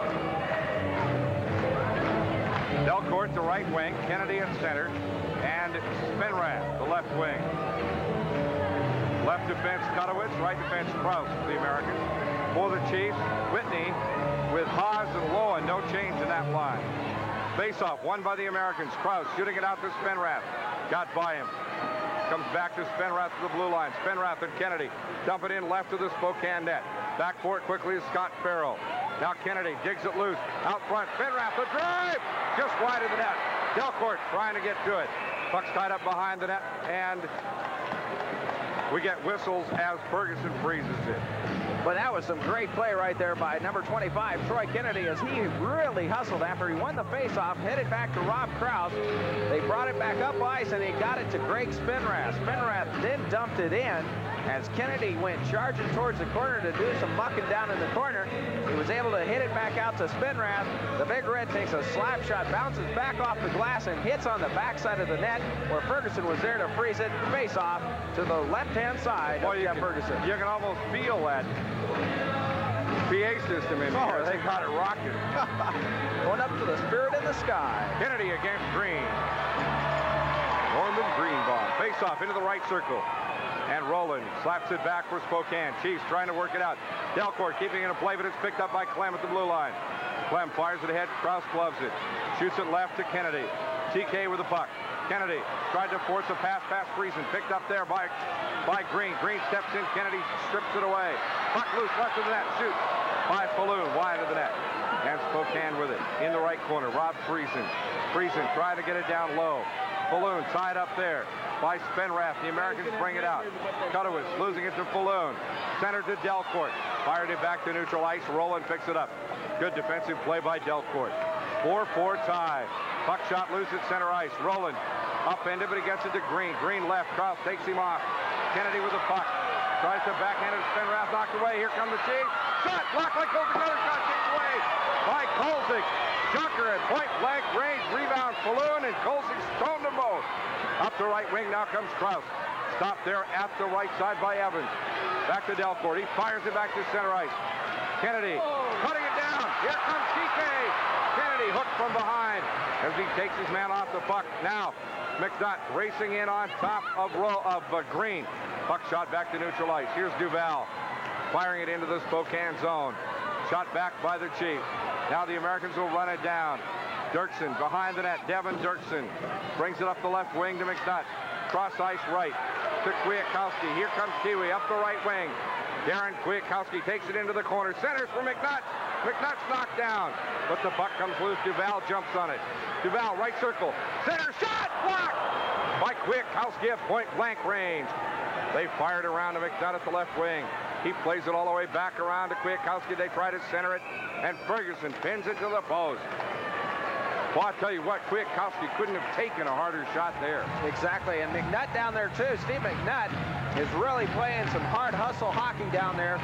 S1: Delcourt, the right wing, Kennedy at center, and Spenrath, the left wing. Left defense, Kutowitz. Right defense, Krause, the Americans. For the Chiefs, Whitney with Haas and Lowen. No change in that line. Face-off, won by the Americans. Krause shooting it out to Spenrath. Got by him. Comes back to Spenrath to the blue line. Spenrath and Kennedy dump it in left of the Spokane net. Back for it quickly is Scott Farrell. Now Kennedy digs it loose. Out front, Spenrath, the drive! Just wide of the net. Delcourt trying to get to it. Puck's tied up behind the net, and we get whistles as Ferguson freezes it.
S3: But that was some great play right there by number 25, Troy Kennedy, as he really hustled after he won the faceoff, headed back to Rob Krause. They brought it back up ice, and he got it to Greg Spenrath. Spenrath then dumped it in as Kennedy went charging towards the corner to do some mucking down in the corner. He was able to hit it back out to Spenrath. The Big Red takes a slap shot, bounces back off the glass, and hits on the backside of the net where Ferguson was there to freeze it. Face off to the left-hand side of Jeff Ferguson.
S1: You can almost feel that PA system in here. They got it rocking.
S3: Going up to the Spirit in the Sky.
S1: Kennedy against Green. Norman Greenbaum. Face off into the right circle. And Rowland slaps it back for Spokane. Chiefs trying to work it out. Delcourt keeping it in play, but it's picked up by Clem at the blue line. Clem fires it ahead. Krause gloves it. Shoots it left to Kennedy. TK with the puck. Kennedy tried to force a pass past Friesen. Picked up there by Green. Green steps in. Kennedy strips it away. Puck loose left of the net. Shoots by Falloon wide of the net. And Spokane with it in the right corner. Rob Friesen. Friesen trying to get it down low. Falloon tied up there by Spenrath. The Americans bring it out. Kutowicz losing it to Falloon. Center to Delcourt. Fired it back to neutral ice. Rowland picks it up. Good defensive play by Delcourt. 4-4 tie. Puck shot loose at center ice. Rowland upended, but he gets it to Green. Green left. Krause takes him off. Kennedy with the puck. Tries to backhand it. Spenrath knocked away. Here comes the Chiefs. Shot blocked by Kolzig. Another shot kicked away by Kolzig. Junker at point blank range. Rebound Falloon, and Kolzig stoned them both. Up the right wing. Now comes Krause. Stopped there at the right side by Evans. Back to Delcourt. He fires it back to center ice. Kennedy cutting it down. Here comes TK. Kennedy hooked from behind as he takes his man off the puck. Now McNutt racing in on top of Green. Puck shot back to neutral ice. Here's Duval firing it into the Spokane zone. Shot back by the Chiefs. Now the Americans will run it down. Dirksen behind the net. Devin Dirksen brings it up the left wing to McNutt. Cross ice right to Kwiatkowski. Here comes Kiwi up the right wing. Darren Kwiatkowski takes it into the corner. Centers for McNutt. McNutt's knocked down, but the puck comes loose. Duval jumps on it. Duval, right circle. Center shot blocked by Kwiatkowski at point blank range. They fired around to McNutt at the left wing. He plays it all the way back around to Kwiatkowski. They try to center it, and Ferguson pins it to the post. Well, I'll tell you what, Kwiatkowski couldn't have taken a harder shot there.
S3: Exactly, and McNutt down there too. Steve McNutt is really playing some hard hustle hockey down there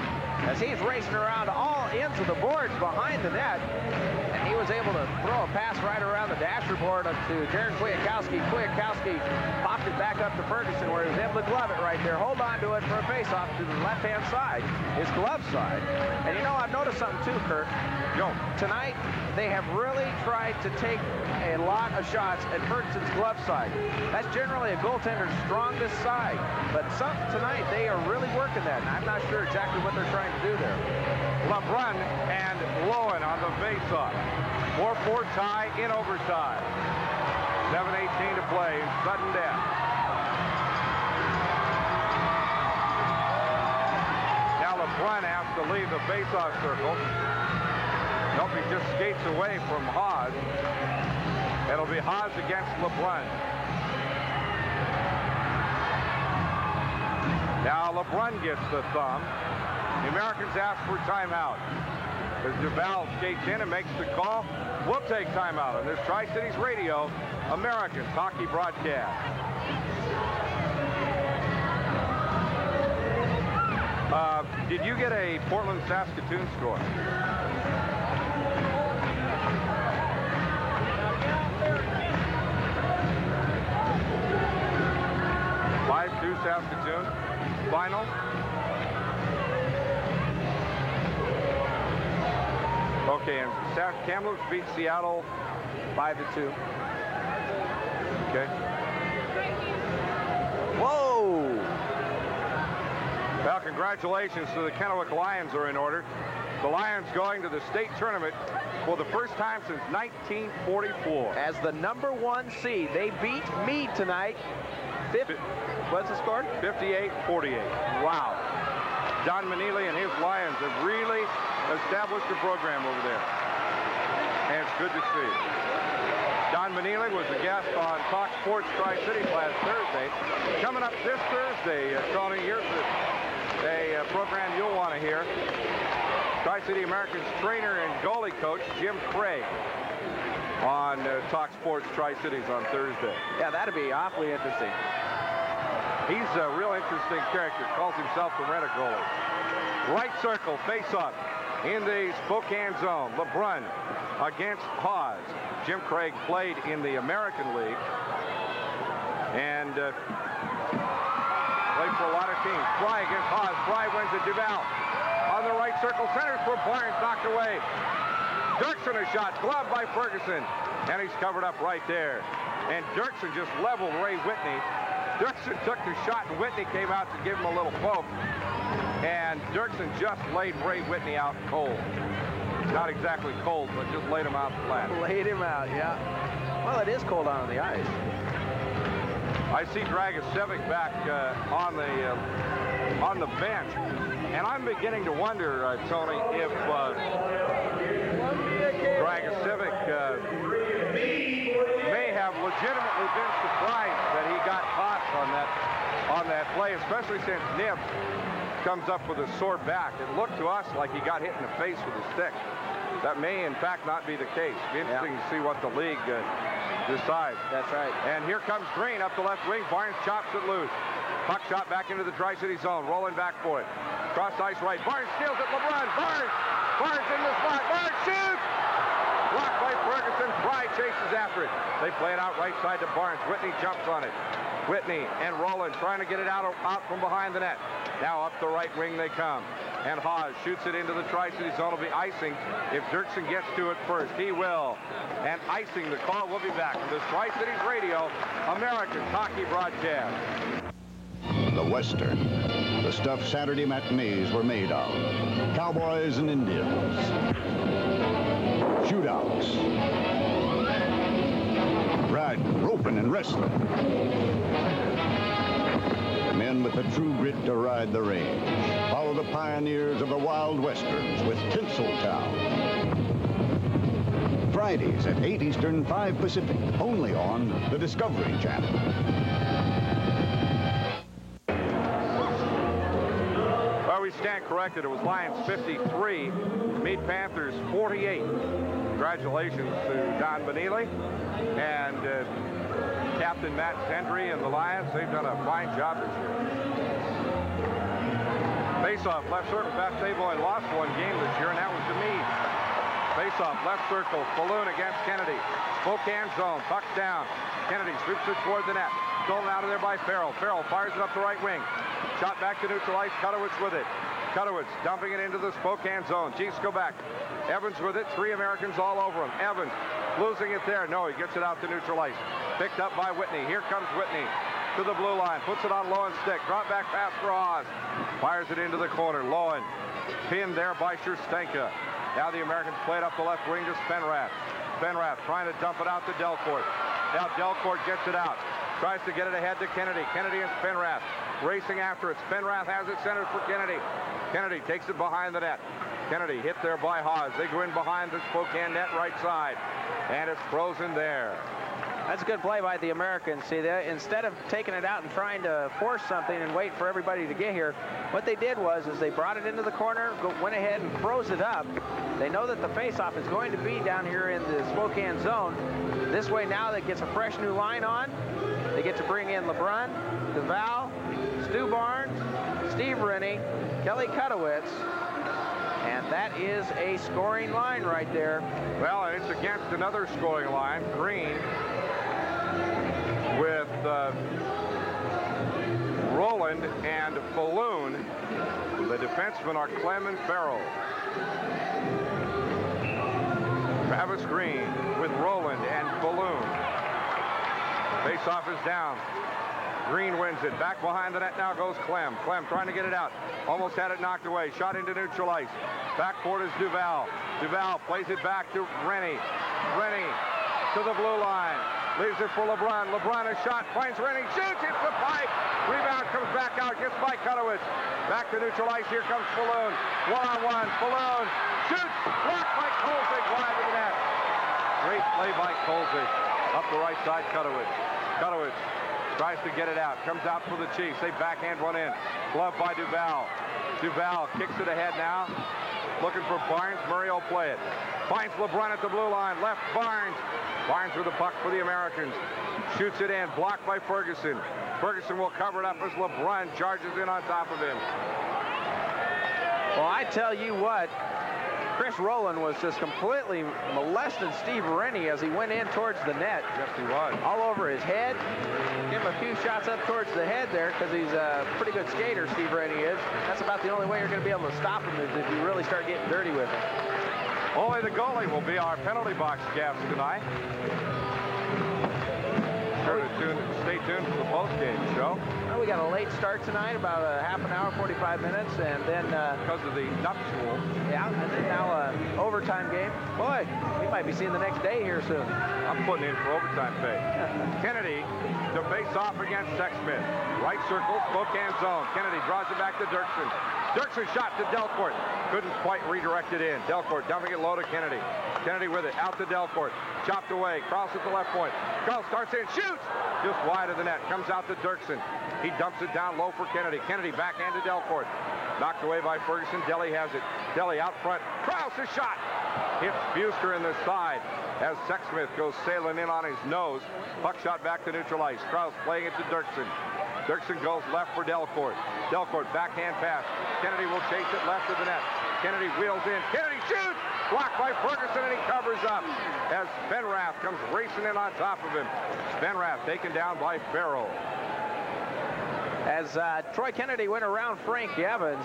S3: as he's racing around all ends of the boards behind the net. And he was able to throw a pass right around the dasher board up to Darren Kwiatkowski. Kwiatkowski popped it back up to Ferguson where he was able to glove it right there. Hold on to it for a face-off to the left-hand side, his glove side. And you know, I've noticed something too, Kurt. Tonight, they have really tried to take a lot of shots at Ferguson's glove side. That's generally a goaltender's strongest side. But tonight, they are really working that. And I'm not sure exactly what they're trying to do there.
S1: LeBrun and Lowen on the face-off. 4-4 tie in overtime. 7:18 to play in sudden death. Now LeBrun has to leave the face-off circle. Nope, he just skates away from Haas. It'll be Haas against LeBrun. Now LeBrun gets the thumb. The Americans ask for timeout. As Duval skates in and makes the call, we'll take timeout on this Tri-Cities Radio Americans hockey broadcast. Did you get a Portland-Saskatoon score? Saskatoon. Final. Okay, and Kamloops beat Seattle 5-2. Okay. Whoa! Well, congratulations to the Kennewick Lions are in order. The Lions going to the state tournament for the first time since 1944.
S3: As the #1 seed, they beat Meade tonight. What's the score?
S1: 58-48. Wow. John Manili and his Lions have really established a program over there. And it's good to see. John Manili was a guest on Fox Sports Tri-Cities last Thursday. Coming up this Thursday, Tony, here's a program you'll want to hear. Tri-City Americans trainer and goalie coach Jim Craig on Talk Sports Tri-Cities on Thursday.
S3: Yeah, that'd be awfully interesting.
S1: He's a real interesting character. Calls himself the rent-a-goalie. Right circle, face-off in the Spokane zone. LeBrun against Haas. Jim Craig played in the American League and played for a lot of teams. Fry against Haas. Fry wins at Duval. On the right circle, centers for Barnes, knocked away. Dirksen a shot, gloved by Ferguson, and he's covered up right there. And Dirksen just leveled Ray Whitney. Dirksen took the shot, and Whitney came out to give him a little poke. And Dirksen just laid Ray Whitney out cold. Not exactly cold, but just laid him out flat.
S3: Laid him out, yeah. Well, it is cold out on the ice.
S1: I see Dragicevic back on the bench. And I'm beginning to wonder, Tony, if Dragicevic may have legitimately been surprised on that play, especially since Nib comes up with a sore back. It looked to us like he got hit in the face with a stick. That may, in fact, not be the case. Be interesting to see what the league decides.
S3: That's right.
S1: And here comes Green up the left wing. Barnes chops it loose. Puck shot back into the Tri-City zone. Rolling back for it. Cross ice right. Barnes steals it. LeBrun. Barnes in the slot. Barnes shoots! Blocked by Ferguson. Fry chases after it. They play it out right side to Barnes. Whitney jumps on it. Whitney and Rowland trying to get it out from behind the net. Now up the right wing they come. And Haas shoots it into the Tri-City zone. It'll be icing if Dirksen gets to it first. He will. And icing the call. We'll be back with this Tri-Cities Radio American hockey broadcast.
S12: The Western. The stuff Saturday matinees were made of. Cowboys and Indians. Shootouts. Riding, roping, and wrestling. Men with the true grit to ride the range. Follow the pioneers of the Wild Westerns with Tinseltown. Fridays at 8 Eastern, 5 Pacific. Only on the Discovery Channel.
S1: Well, we stand corrected. It was Lions 53, Meade Panthers 48. Congratulations to Don Benili and Captain Matt Hendry and the Lions. They've done a fine job this year. Face-off, left circle. Beth Savoy lost one game this year, and that was to Meade. Face-off, left circle. Falloon against Kennedy. Spokane zone, puck down. Kennedy sweeps it toward the net. Stolen out of there by Farrell. Farrell fires it up the right wing. Shot back to neutral ice. Kutowicz with it. Kutowicz dumping it into the Spokane zone. Chiefs go back. Evans with it. 3 Americans all over him. Evans losing it there. No, he gets it out to neutral ice. Picked up by Whitney. Here comes Whitney to the blue line. Puts it on Lowen's stick. Drop back pass for Haas. Fires it into the corner. Lowen pinned there by Scherstenka. Now the Americans play it up the left wing to Spenrath. Spenrath trying to dump it out to Delcourt. Now Delcourt gets it out. Tries to get it ahead to Kennedy. Kennedy and Spenrath racing after it. Spenrath has it centered for Kennedy. Kennedy takes it behind the net. Kennedy hit there by Haas. They go in behind the Spokane net right side. And it's frozen there.
S3: That's a good play by the Americans. See, instead of taking it out and trying to force something and wait for everybody to get here, what they did was they brought it into the corner, went ahead and froze it up. They know that the face-off is going to be down here in the Spokane zone. This way now that gets a fresh new line on. They get to bring in LeBrun, Duval, Stu Barnes, Steve Rennie, Kelly Kutowicz. And that is a scoring line right there.
S1: Well, it's against another scoring line. Green with Rowland and Falloon. The defensemen are Clem and Farrell. Travis Green with Rowland and Falloon. Face-off is down. Green wins it. Back behind the net now goes Clem. Clem trying to get it out. Almost had it knocked away. Shot into neutral ice. Backboard is Duval. Duval plays it back to Rennie. Rennie to the blue line. Leaves it for LeBrun. LeBrun a shot. Finds Rennie. Shoots. Hits the pipe. Rebound comes back out. Gets by Kutowicz. Back to neutral ice. Here comes Falloon. One-on-one. Falloon shoots. Blocked by Kolzig wide of the net. Great play by Kolzig. Up the right side, Kutowicz. Kutowicz tries to get it out. Comes out for the Chiefs. They backhand one in. Glove by Duval. Duval kicks it ahead now. Looking for Barnes. Murray will play it. Finds LeBrun at the blue line. Left Barnes. Barnes with the puck for the Americans. Shoots it in. Blocked by Ferguson. Ferguson will cover it up as LeBrun charges in on top of him.
S3: Well, I tell you what, Chris Rowland was just completely molesting Steve Rennie as he went in towards the net.
S1: Yes, he was.
S3: All over his head. Give him a few shots up towards the head there because he's a pretty good skater, Steve Rennie is. That's about the only way you're going to be able to stop him is if you really start getting dirty with him.
S1: Only the goalie will be our penalty box guest tonight. Sure to stay tuned for the post-game show.
S3: Well, we got a late start tonight, about a half an hour, 45 minutes, and then...
S1: because of the nuptial.
S3: Yeah, and then now an overtime game. Boy, we might be seeing the next day here soon.
S1: I'm putting in for overtime pay. Kennedy to face off against Sexsmith. Right circle, Spokane zone. Kennedy draws it back to Dirksen. Dirksen shot to Delcourt. Couldn't quite redirect it in. Delcourt dumping it low to Kennedy. Kennedy with it, out to Delcourt. Chopped away, Krause at the left point. Krause starts in, shoots! Just wide of the net, comes out to Dirksen. He dumps it down low for Kennedy. Kennedy backhand to Delcourt. Knocked away by Ferguson. Deli has it. Deli out front. Krause, a shot. Hits Buster in the side as Sexsmith goes sailing in on his nose. Puck shot back to neutral ice. Krause playing it to Dirksen. Dirksen goes left for Delcourt. Delcourt backhand pass. Kennedy will chase it left of the net. Kennedy wheels in. Kennedy shoots! Blocked by Ferguson, and he covers up as Spenrath comes racing in on top of him. Spenrath taken down by Farrell.
S3: As Troy Kennedy went around Frank Evans,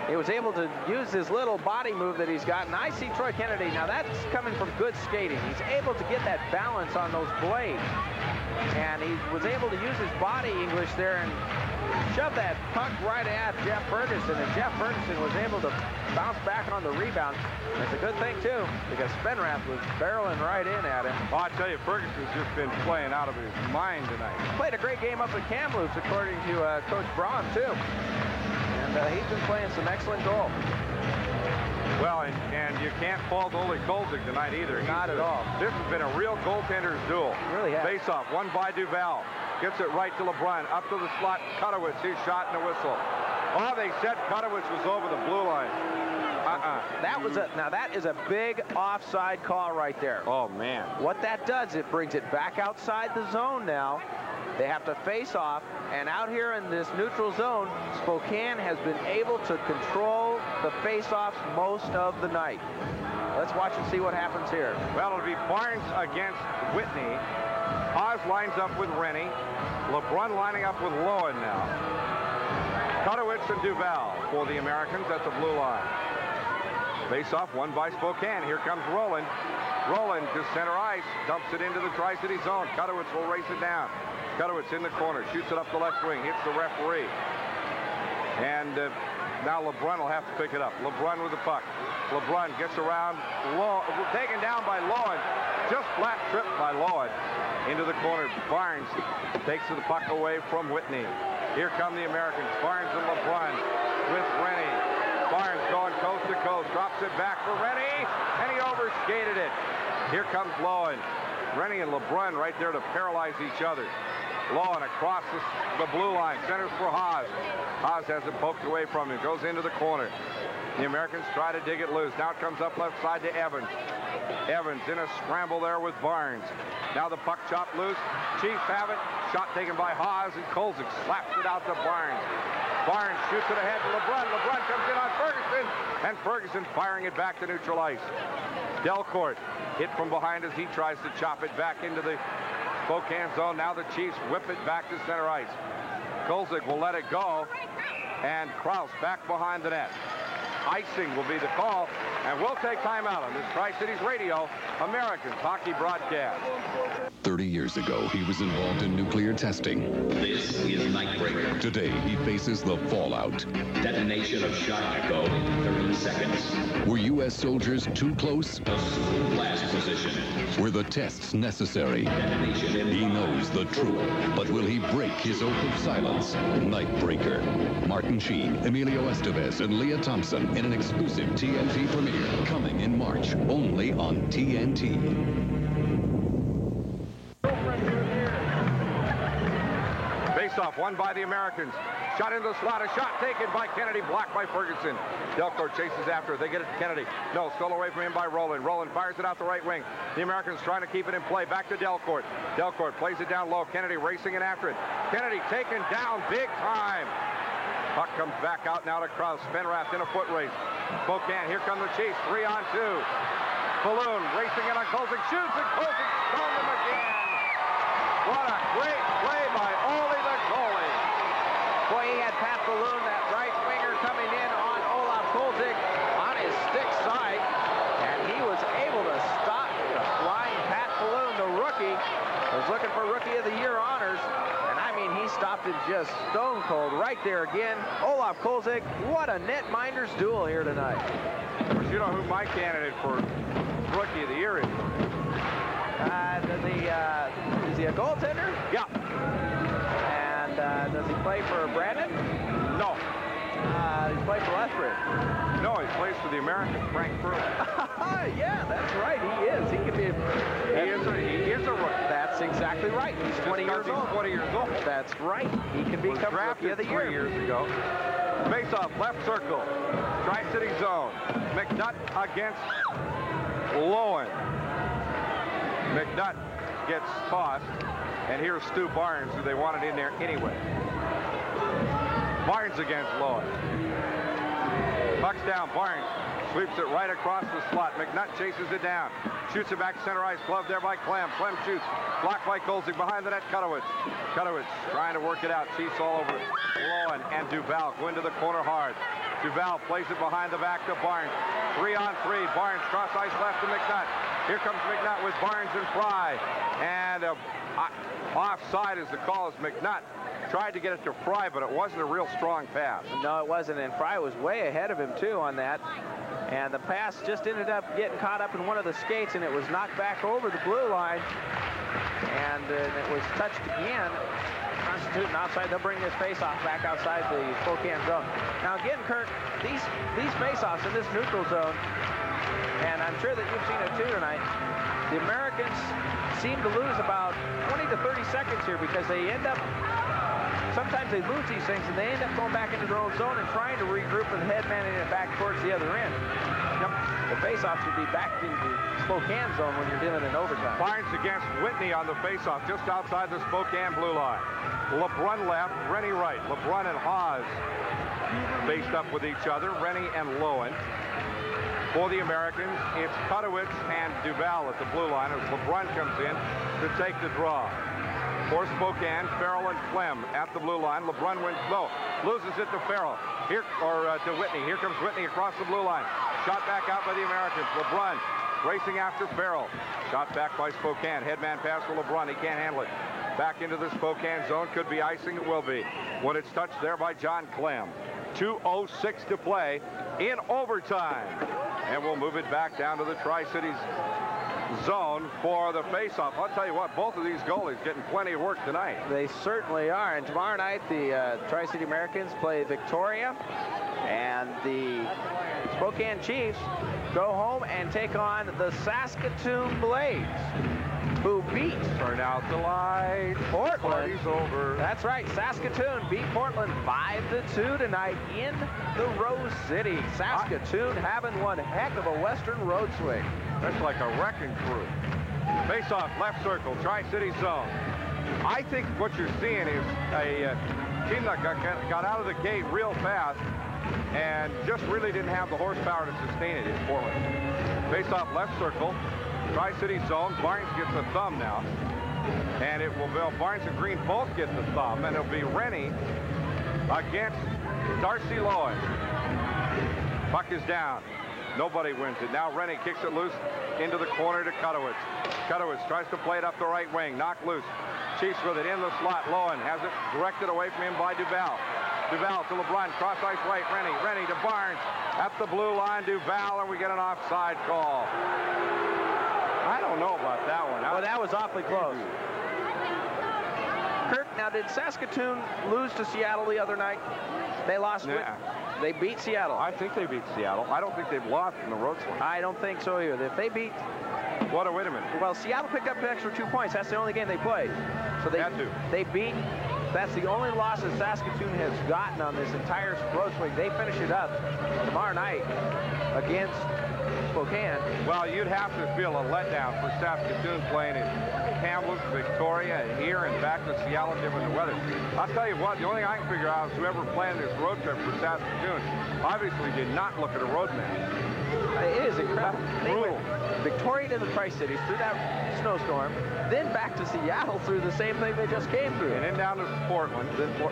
S3: he was able to use his little body move that he's got. And I see Troy Kennedy, now that's coming from good skating. He's able to get that balance on those blades. And he was able to use his body English there and shove that puck right at Jeff Ferguson. And Jeff Ferguson was able to bounce back on the rebound. And it's a good thing, too, because Spenrath was barreling right in at him.
S1: Oh, I tell you, Ferguson's just been playing out of his mind tonight.
S3: Played a great game up at Kamloops, according to Coach Braun, too. And he's been playing some excellent goal.
S1: Well, and you can't fault Ole Kolzig tonight either.
S3: Not at all.
S1: This has been a real goaltender's duel.
S3: It really has.
S1: Face-off, won by Duval. Gets it right to LeBrun. Up to the slot, Kutowicz, his shot and a whistle. Oh, they said Kutowicz was over the blue line.
S3: Now that is a big offside call right there.
S1: Oh, man.
S3: What that does, it brings it back outside the zone now. They have to face off, and out here in this neutral zone, Spokane has been able to control the face-offs most of the night. Let's watch and see what happens here.
S1: Well, it'll be Barnes against Whitney. Haas lines up with Rennie. LeBrun lining up with Lowen now. Kutowicz and Duval for the Americans at the blue line. Face-off won by Spokane. Here comes Roland. Roland to center ice. Dumps it into the Tri-City zone. Kutowicz will race it down. Kutowicz in the corner. Shoots it up the left wing. Hits the referee. And now LeBrun will have to pick it up. LeBrun with the puck. LeBrun gets around. Taken down by Lowen. Just flat tripped by Lowen. Into the corner. Barnes takes the puck away from Whitney. Here come the Americans. Barnes and LeBrun with Rennie. Barnes going coast to coast. Drops it back for Rennie. And he overskated it. Here comes Lowen. Rennie and LeBrun right there to paralyze each other. Lowen across the blue line. Centers for Haas. Haas has it poked away from him. Goes into the corner. The Americans try to dig it loose. Now it comes up left side to Evans. Evans in a scramble there with Barnes. Now the puck chopped loose. Chiefs have it. Shot taken by Haas, and Kolzig slaps it out to Barnes. Barnes shoots it ahead to LeBrun. LeBrun comes in on Ferguson, and Ferguson firing it back to neutral ice. Delcourt hit from behind as he tries to chop it back into the Spokane zone. Now the Chiefs whip it back to center ice. Kolzig will let it go, and Krause back behind the net. Icing will be the call, and we'll take time out on this Tri-Cities Radio Americans hockey broadcast.
S6: 30 years ago, he was involved in nuclear testing.
S7: This is Nightbreaker.
S6: Today, he faces the fallout.
S7: Detonation of shot echo in 30 seconds.
S6: Were U.S. soldiers too close?
S7: Blast position.
S6: Were the tests necessary?
S7: Detonation.
S6: He knows the truth, but will he break his oath of silence? Nightbreaker. Martin Sheen, Emilio Estevez, and Leah Thompson in an exclusive TNT premiere coming in March, only on TNT.
S1: Face-off won by the Americans. Shot into the slot. A shot taken by Kennedy. Blocked by Ferguson. Delcourt chases after. They get it to Kennedy. No, stolen away from him by Roland. Roland fires it out the right wing. The Americans trying to keep it in play. Back to Delcourt. Delcourt plays it down low. Kennedy racing in after it. Kennedy taken down big time. Puck comes back out now to Krause. Spenrath in a foot race. Spokane. Here come the Chiefs. 3-on-2. Balloon racing in on Kolzig. Shoots, and Kolzig stoned him again. What a great play by Ole the goalie.
S3: Boy, he had Pat Balloon, that right winger, coming in on Olaf Kolzig on his stick side, and he was able to stop the flying Pat Balloon. The rookie was looking for Rookie of the Year honors, and I mean, he stopped it just stone cold right there again. Olaf Kolzig, what a netminders duel here tonight.
S1: Of course, you know who my candidate for Rookie of the Year is.
S3: Is he a goaltender?
S1: Yeah.
S3: And does he play for Brandon?
S1: No.
S3: He's playing for Lethbridge.
S1: No, he plays for the Americans, Frank Furley.
S3: Yeah, that's right. He is. He can be.
S1: He is a rookie.
S3: That's exactly right. He's 20 years old.
S1: 20 years old.
S3: That's right. He can become Rookie of the Year.
S1: 3 years ago. Face off, left circle. Tri-City zone. McNutt against Lowen. McNutt gets tossed. And here's Stu Barnes, who they wanted in there anyway. Barnes against Lowen. Puck's down. Barnes sweeps it right across the slot. McNutt chases it down. Shoots it back center ice. Glove there by Clem. Clem shoots. Blocked by Kolzig. Behind the net, Kutowicz. Kutowicz trying to work it out. Chiefs all over it. Lowen and Duval go into the corner hard. Duval plays it behind the back to Barnes. 3-on-3. Barnes cross ice left to McNutt. Here comes McNutt with Barnes and Fry. And offside is the call as McNutt tried to get it to Fry, but it wasn't a real strong pass.
S3: No, it wasn't, and Fry was way ahead of him, too, on that. And the pass just ended up getting caught up in one of the skates, and it was knocked back over the blue line. And it was touched again. Constituting outside. They'll bring this face-off back outside the Spokane zone. Now, again, Kirk, these face-offs in this neutral zone, and I'm sure that you've seen it, too, tonight, the Americans seem to lose about 20 to 30 seconds here because they end up, sometimes they lose these things and they end up going back into their own zone and trying to regroup and headmanning it back towards the other end. The face-off should be back into Spokane zone when you're dealing in overtime.
S1: Barnes against Whitney on the face-off just outside the Spokane blue line. LeBrun left, Rennie right. LeBrun and Haas faced up with each other. Rennie and Lowen. For the Americans, it's Kutowicz and Duval at the blue line as LeBrun comes in to take the draw. For Spokane, Farrell and Clem at the blue line. LeBrun wins low, loses it to Farrell. To Whitney. Here comes Whitney across the blue line. Shot back out by the Americans. LeBrun racing after Farrell. Shot back by Spokane. Headman pass for LeBrun. He can't handle it. Back into the Spokane zone. Could be icing. It will be. When it's touched there by John Clem. 2:06 to play in overtime. And we'll move it back down to the Tri-Cities zone for the face-off. I'll tell you what, both of these goalies getting plenty of work tonight.
S3: They certainly are. And tomorrow night, the Tri-City Americans play Victoria. And the Spokane Chiefs go home and take on the Saskatoon Blades, who beat,
S1: turn out the lights,
S3: Portland.
S1: Party's over.
S3: That's right. Saskatoon beat Portland 5-2 tonight in the Rose City. Saskatoon having one heck of a Western road swing.
S1: That's like a wrecking crew. Face off, left circle, Tri-City zone. I think what you're seeing is a team that got out of the gate real fast and just really didn't have the horsepower to sustain it in Portland. Face off, left circle. Tri-City zone. Barnes gets a thumb now. And it will be Barnes and Green both get the thumb. And it'll be Rennie against Darcy Lowen. Puck is down. Nobody wins it. Now Rennie kicks it loose into the corner to Kutowicz. Kutowicz tries to play it up the right wing. Knocked loose. Chiefs with it in the slot. Lowen has it directed away from him by Duval. Duval to LeBrun. Cross ice right. Rennie. Rennie to Barnes. At the blue line. Duval. And we get an offside call. I don't know about that one.
S3: Well, that was awfully close. Kirk, now did Saskatoon lose to Seattle the other night? They lost. They beat Seattle.
S1: I think they beat Seattle. I don't think they've lost in the road swing.
S3: I don't think so either. If they beat...
S1: Wait a minute.
S3: Well, Seattle picked up an extra 2 points. That's the only game they played. So they beat... That's the only loss that Saskatoon has gotten on this entire road swing. They finish it up tomorrow night against Spokane.
S1: Well, you'd have to feel a letdown for Saskatoon playing in Kamloops, Victoria, and here and back to Seattle given the weather. I'll tell you what, the only thing I can figure out is whoever planned this road trip for Saskatoon obviously did not look at a road map.
S3: It is incredible. They went Victoria to the Tri-Cities through that snowstorm, then back to Seattle through the same thing they just came through.
S1: And then down to Portland.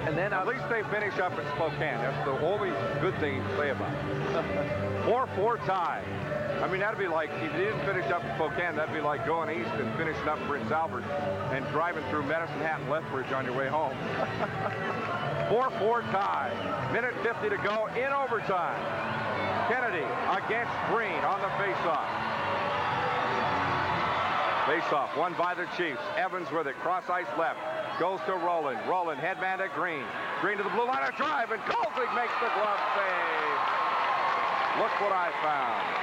S3: And then
S1: at least they finish up at Spokane. That's the only good thing you can say about it. 4-4 tie. I mean, that'd be like, if you didn't finish up in Spokane, that'd be like going east and finishing up in Prince Albert and driving through Medicine Hat and Lethbridge on your way home. 4-4 tie. Minute 50 to go in overtime. Kennedy against Green on the faceoff. Faceoff won by the Chiefs. Evans with it. Cross ice left. Goes to Rowland. Rowland, headman to Green. Green to the blue line, a drive, and Kolzig makes the glove save. Look what I found.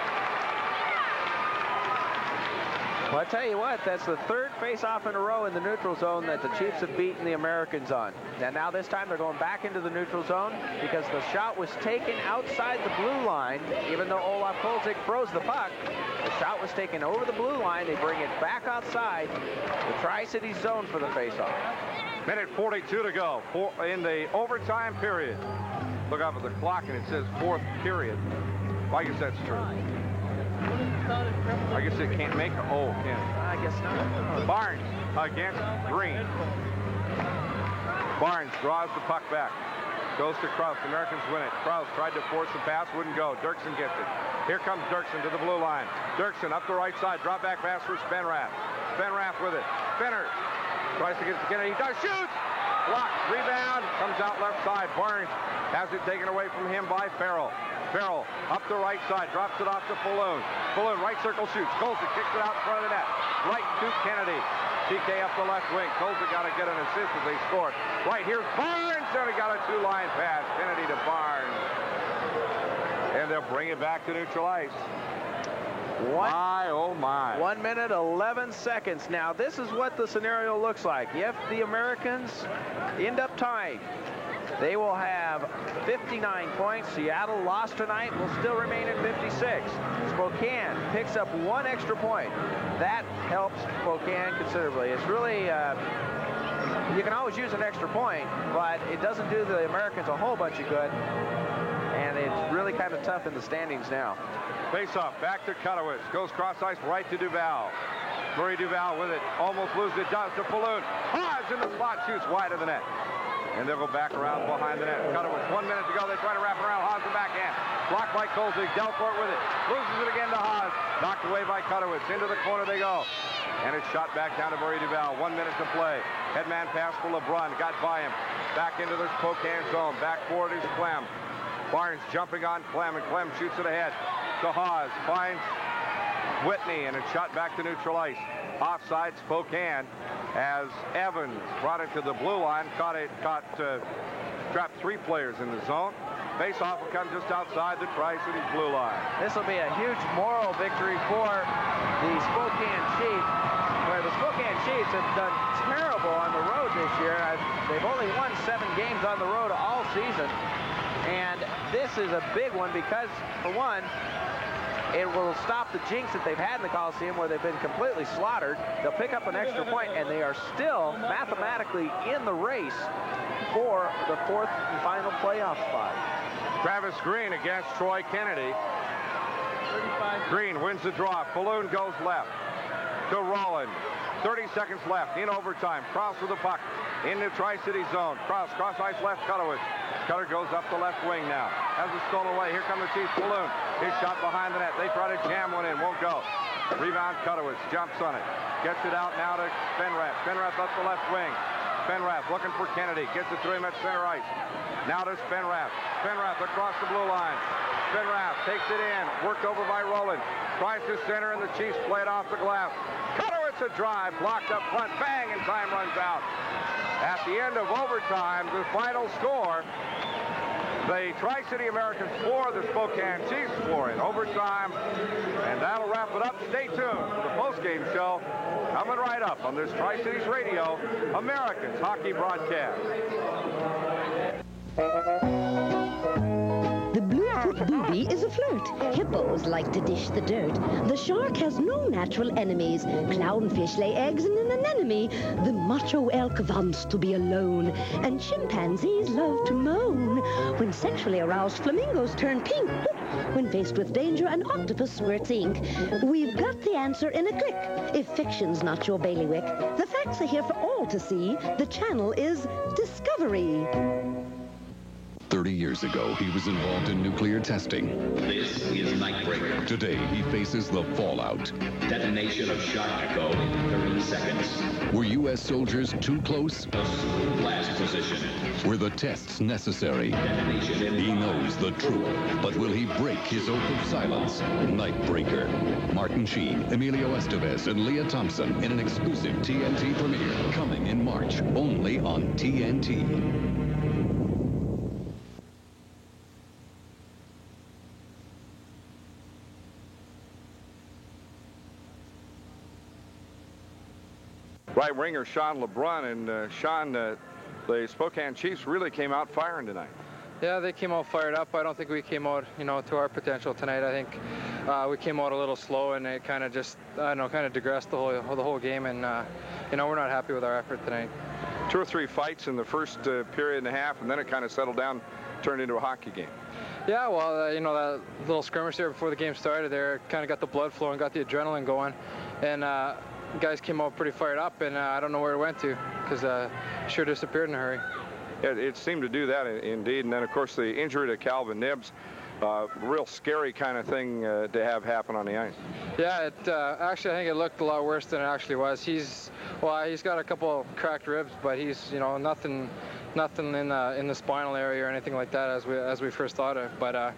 S3: Well, I tell you what, that's the third face-off in a row in the neutral zone that the Chiefs have beaten the Americans on. And now this time they're going back into the neutral zone because the shot was taken outside the blue line. Even though Olaf Kolzig froze the puck, the shot was taken over the blue line. They bring it back outside the Tri-City zone for the face-off.
S1: Minute 42 to go in the overtime period. Look up at the clock and it says fourth period. Well, I guess that's true. I guess it can't make it. Oh, can it?
S3: I guess not.
S1: Barnes against Green. Barnes draws the puck back. Goes to Krause. The Americans win it. Krause tried to force the pass. Wouldn't go. Dirksen gets it. Here comes Dirksen to the blue line. Dirksen up the right side. Drop back pass for Spenrath. Spenrath with it. Spinner tries to get it to Kennedy. He does. Shoots! Blocked. Rebound. Comes out left side. Barnes has it taken away from him by Farrell. Farrell up the right side, drops it off to Falloon. Falloon, right circle shoots. Kolzig kicks it out in front of the net. Right to Kennedy. TK up the left wing. Kolzig got to get an assist as they scored. Right here's Barnes, and he got a two-line pass. Kennedy to Barnes. And they'll bring it back to neutral ice. My, oh my.
S3: 1 minute, 11 seconds. Now, this is what the scenario looks like. If the Americans end up tying, they will have 59 points. Seattle lost tonight, will still remain at 56. Spokane picks up one extra point. That helps Spokane considerably. It's really, you can always use an extra point, but it doesn't do the Americans a whole bunch of good. And it's really kind of tough in the standings now.
S1: Face-off, back to Kutowicz. Goes cross-ice right to Duval. Murray Duval with it. Almost loses it. Does to Falloon. Haas in the slot, shoots wide of the net. And they'll go back around behind the net. Kutowicz, 1 minute to go. They try to wrap it around. Haas the backhand. Blocked by Kolzig. Delcourt with it. Loses it again to Haas. Knocked away by Kutowicz. Into the corner they go. And it's shot back down to Murray Duval. 1 minute to play. Headman pass for LeBrun. Got by him. Back into the Spokane zone. Back forward is Clem. Barnes jumping on Clem, and Clem shoots it ahead to Haas. Finds Whitney, and it's shot back to neutral ice. Offside Spokane as Evans brought it to the blue line. Trapped three players in the zone. Face-off will come just outside the Tri-Cities blue line.
S3: This will be a huge moral victory for the Spokane Chiefs, where the Spokane Chiefs have done terrible on the road this year. They've only won 7 games on the road all season. And this is a big one because, for one, it will stop the jinx that they've had in the Coliseum where they've been completely slaughtered. They'll pick up an extra point, and they are still mathematically in the race for the 4th and final playoff spot.
S1: Travis Green against Troy Kennedy. Green wins the draw. Falloon goes left to Rowland. 30 seconds left in overtime. Cross with the puck in the Tri-City zone. Cross ice left, Kutowicz. Cutter goes up the left wing now. Has it stolen away. Here come the Chiefs. Falloon. His shot behind the net. They try to jam one in. Won't go. Rebound Kutowicz. Jumps on it. Gets it out now to Spenrath. Spenrath up the left wing. Spenrath looking for Kennedy. Gets it to him at center ice. Now to Spenrath. Spenrath across the blue line. Spenrath takes it in. Worked over by Rowland. Tries to center, and the Chiefs play it off the glass. Kutowicz a drive. Blocked up front. Bang, and time runs out. At the end of overtime, the final score, the Tri-City Americans 4, the Spokane Chiefs 4 in overtime. And that'll wrap it up. Stay tuned for the postgame show coming right up on this Tri-Cities Radio, Americans hockey broadcast.
S9: The Bluefoot booby is a flirt. Hippos like to dish the dirt. The shark has no natural enemies. Clownfish lay eggs in an anemone. The macho elk wants to be alone. And chimpanzees love to moan. When sexually aroused, flamingos turn pink. When faced with danger, an octopus squirts ink. We've got the answer in a click. If fiction's not your bailiwick, the facts are here for all to see. The channel is Discovery.
S6: 30 years ago, he was involved in nuclear testing.
S7: This is Nightbreaker.
S6: Today, he faces the fallout.
S7: Detonation of shock echo in 30 seconds.
S6: Were U.S. soldiers too close?
S7: Blast position.
S6: Were the tests necessary?
S7: Detonation.
S6: He knows the truth, but will he break his oath of silence? Nightbreaker. Martin Sheen, Emilio Estevez, and Leah Thompson in an exclusive TNT premiere coming in March, only on TNT.
S1: Right winger Sean LeBrun, and Sean, the Spokane Chiefs really came out firing tonight.
S13: Yeah, they came out fired up. I don't think we came out, to our potential tonight. I think we came out a little slow, and it kind of just, kind of digressed the whole game, and we're not happy with our effort tonight.
S1: 2 or 3 fights in the first period and a half, and then it kind of settled down, turned into a hockey game.
S13: Yeah, well, that little skirmish there before the game started there kind of got the blood flowing, got the adrenaline going, and guys came out pretty fired up, and I don't know where it went to, because sure disappeared in a hurry.
S1: It seemed to do that indeed, and then of course the injury to Calvin Nibbs, real scary kind of thing to have happen on the ice.
S13: Yeah, actually I think it looked a lot worse than it actually was. He's got a couple cracked ribs, but he's nothing in the spinal area or anything like that as we first thought of. But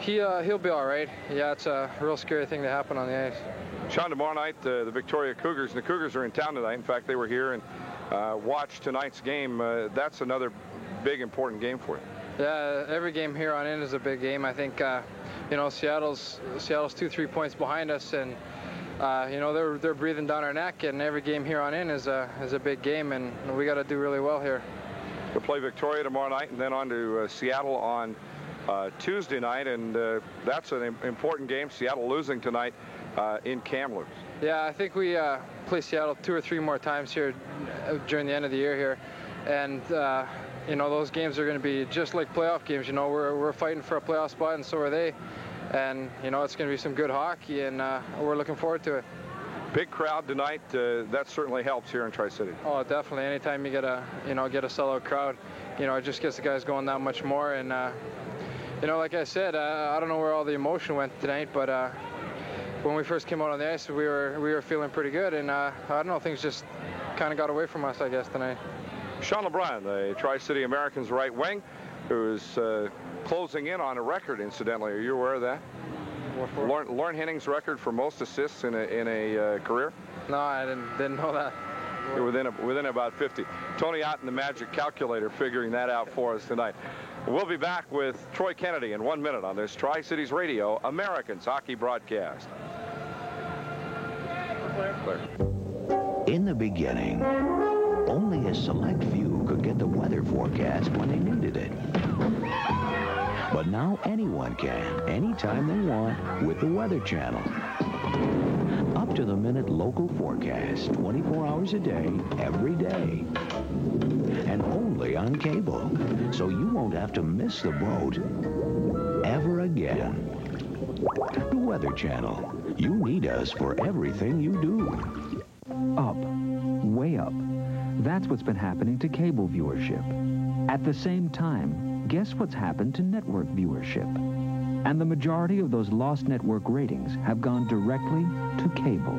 S13: he'll be all right. Yeah, it's a real scary thing to happen on the ice.
S1: Sean, tomorrow night the Victoria Cougars, and the Cougars are in town tonight. In fact, they were here and watched tonight's game. That's another big important game for you.
S13: Yeah, every game here on in is a big game. I think Seattle's 2-3 points behind us, and they're breathing down our neck, and every game here on in is a big game, and we got to do really well here.
S1: We'll play Victoria tomorrow night, and then on to Seattle on Tuesday night, and that's an important game. Seattle losing tonight in Kamloops.
S13: Yeah, I think we play Seattle 2 or 3 more times here during the end of the year here, and those games are going to be just like playoff games. We're fighting for a playoff spot, and so are they, and it's going to be some good hockey, and we're looking forward to it.
S1: Big crowd tonight. That certainly helps here in Tri-City.
S13: Oh, definitely. Anytime you get a sellout crowd, it just gets the guys going that much more. And like I said, I don't know where all the emotion went tonight, but when we first came out on the ice, we were feeling pretty good, and I don't know, things just kind of got away from us, I guess, tonight.
S1: Sean LeBrun, the Tri-City Americans right wing, who's closing in on a record, incidentally. Are you aware of that? Lauren Henning's record for most assists in a career?
S13: No, I didn't know that.
S1: You're within about 50. Tony Ott and the Magic Calculator figuring that out for us tonight. We'll be back with Troy Kennedy in 1 minute on this Tri-Cities Radio Americans hockey broadcast.
S14: In the beginning, only a select few could get the weather forecast when they needed it. But now anyone can, anytime they want, with the Weather Channel. Up-to-the-minute local forecast, 24 hours a day, every day. And only on cable, so you won't have to miss the boat ever again. The Weather Channel. You need us for everything you do.
S15: Up. Way up. That's what's been happening to cable viewership. At the same time, guess what's happened to network viewership? And the majority of those lost network ratings have gone directly to cable.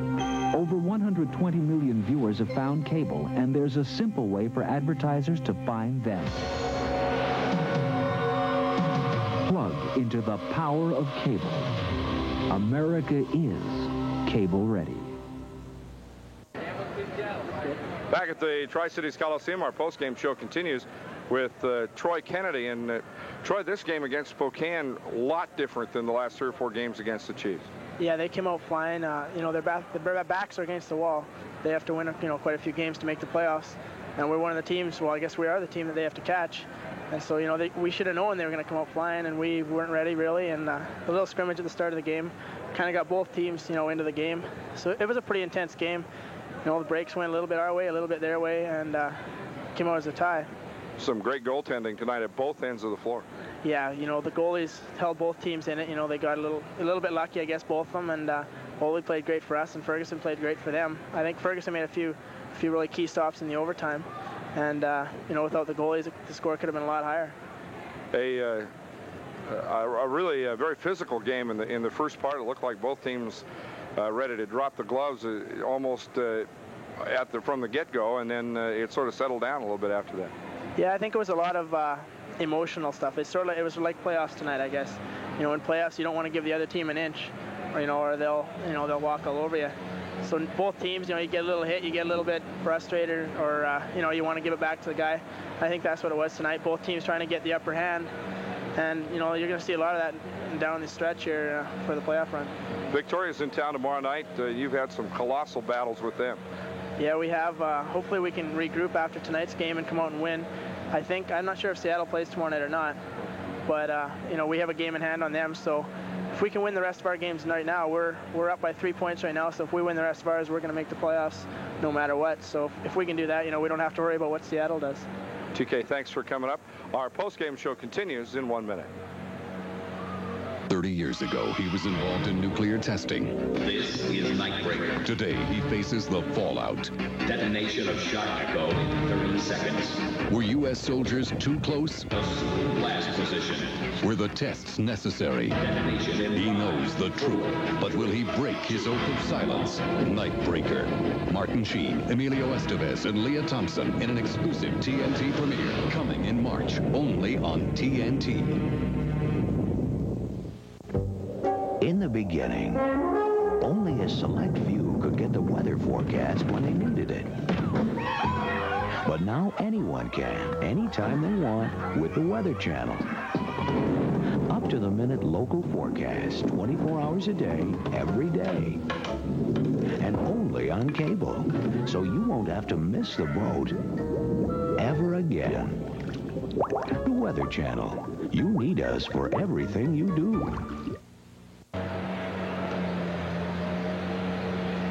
S15: Over 120 million viewers have found cable, and there's a simple way for advertisers to find them. Plug into the power of cable. America is cable ready.
S1: Back at the Tri-Cities Coliseum, our post-game show continues with Troy Kennedy. And Troy, this game against Spokane, a lot different than the last 3 or 4 games against the Chiefs.
S11: Yeah, they came out flying. Their backs are against the wall. They have to win, quite a few games to make the playoffs. And we're one of the teams, well, I guess we are the team that they have to catch. And so, we should have known they were going to come out flying, and we weren't ready, really. And a little scrimmage at the start of the game kind of got both teams, into the game. So it was a pretty intense game. The breaks went a little bit our way, a little bit their way, and came out as a tie.
S1: Some great goaltending tonight at both ends of the floor.
S11: Yeah, the goalies held both teams in it. They got a little bit lucky, I guess, both of them. And Ole played great for us, and Ferguson played great for them. I think Ferguson made a few really key stops in the overtime. And, without the goalies, the score could have been a lot higher.
S16: a really very physical game in the first part. It looked like both teams ready to drop the gloves almost from the get-go, and then it sort of settled down a little bit after that.
S11: Yeah, I think it was a lot of emotional stuff. It was like playoffs tonight, I guess. You know, in playoffs, you don't want to give the other team an inch, or they'll walk all over you. So both teams, you get a little hit, you get a little bit frustrated, or you want to give it back to the guy. I think that's what it was tonight. Both teams trying to get the upper hand, and you're going to see a lot of that down the stretch here for the playoff run.
S16: Victoria's in town tomorrow night. You've had some colossal battles with them.
S11: Yeah, we have. Hopefully we can regroup after tonight's game and come out and win. I'm not sure if Seattle plays tomorrow night or not, but we have a game in hand on them. So if we can win the rest of our games right now, we're up by 3 points right now. So if we win the rest of ours, we're going to make the playoffs no matter what. So if we can do that, we don't have to worry about what Seattle does.
S16: TK, thanks for coming up. Our post-game show continues in 1 minute.
S6: 30 years ago, he was involved in nuclear testing.
S7: This is Nightbreaker.
S6: Today, he faces the fallout.
S7: Detonation of shock echo in 30 seconds.
S6: Were U.S. soldiers too close?
S7: Blast position.
S6: Were the tests necessary?
S7: Detonation in
S6: He knows the truth, but will he break his oath of silence? Nightbreaker. Martin Sheen, Emilio Estevez, and Leah Thompson in an exclusive TNT premiere coming in March, only on TNT.
S14: In the beginning, only a select few could get the weather forecast when they needed it. But now anyone can, anytime they want, with the Weather Channel. Up-to-the-minute local forecast, 24 hours a day, every day. And only on cable, so you won't have to miss the boat ever again. The Weather Channel. You need us for everything you do.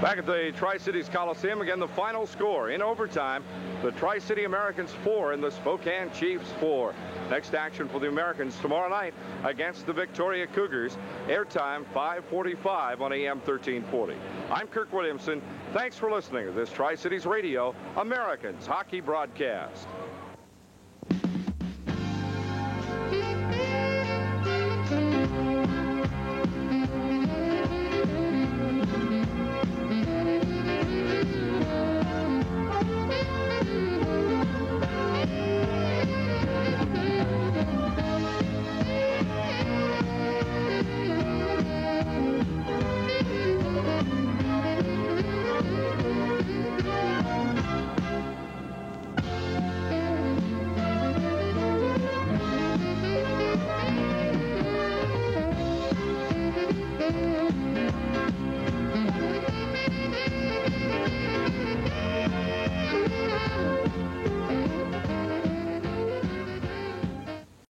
S16: Back at the Tri-Cities Coliseum, again, the final score in overtime. The Tri-City Americans 4 and the Spokane Chiefs 4. Next action for the Americans tomorrow night against the Victoria Cougars. Airtime 5:45 on AM 1340. I'm Kirk Williamson. Thanks for listening to this Tri-Cities Radio Americans hockey broadcast.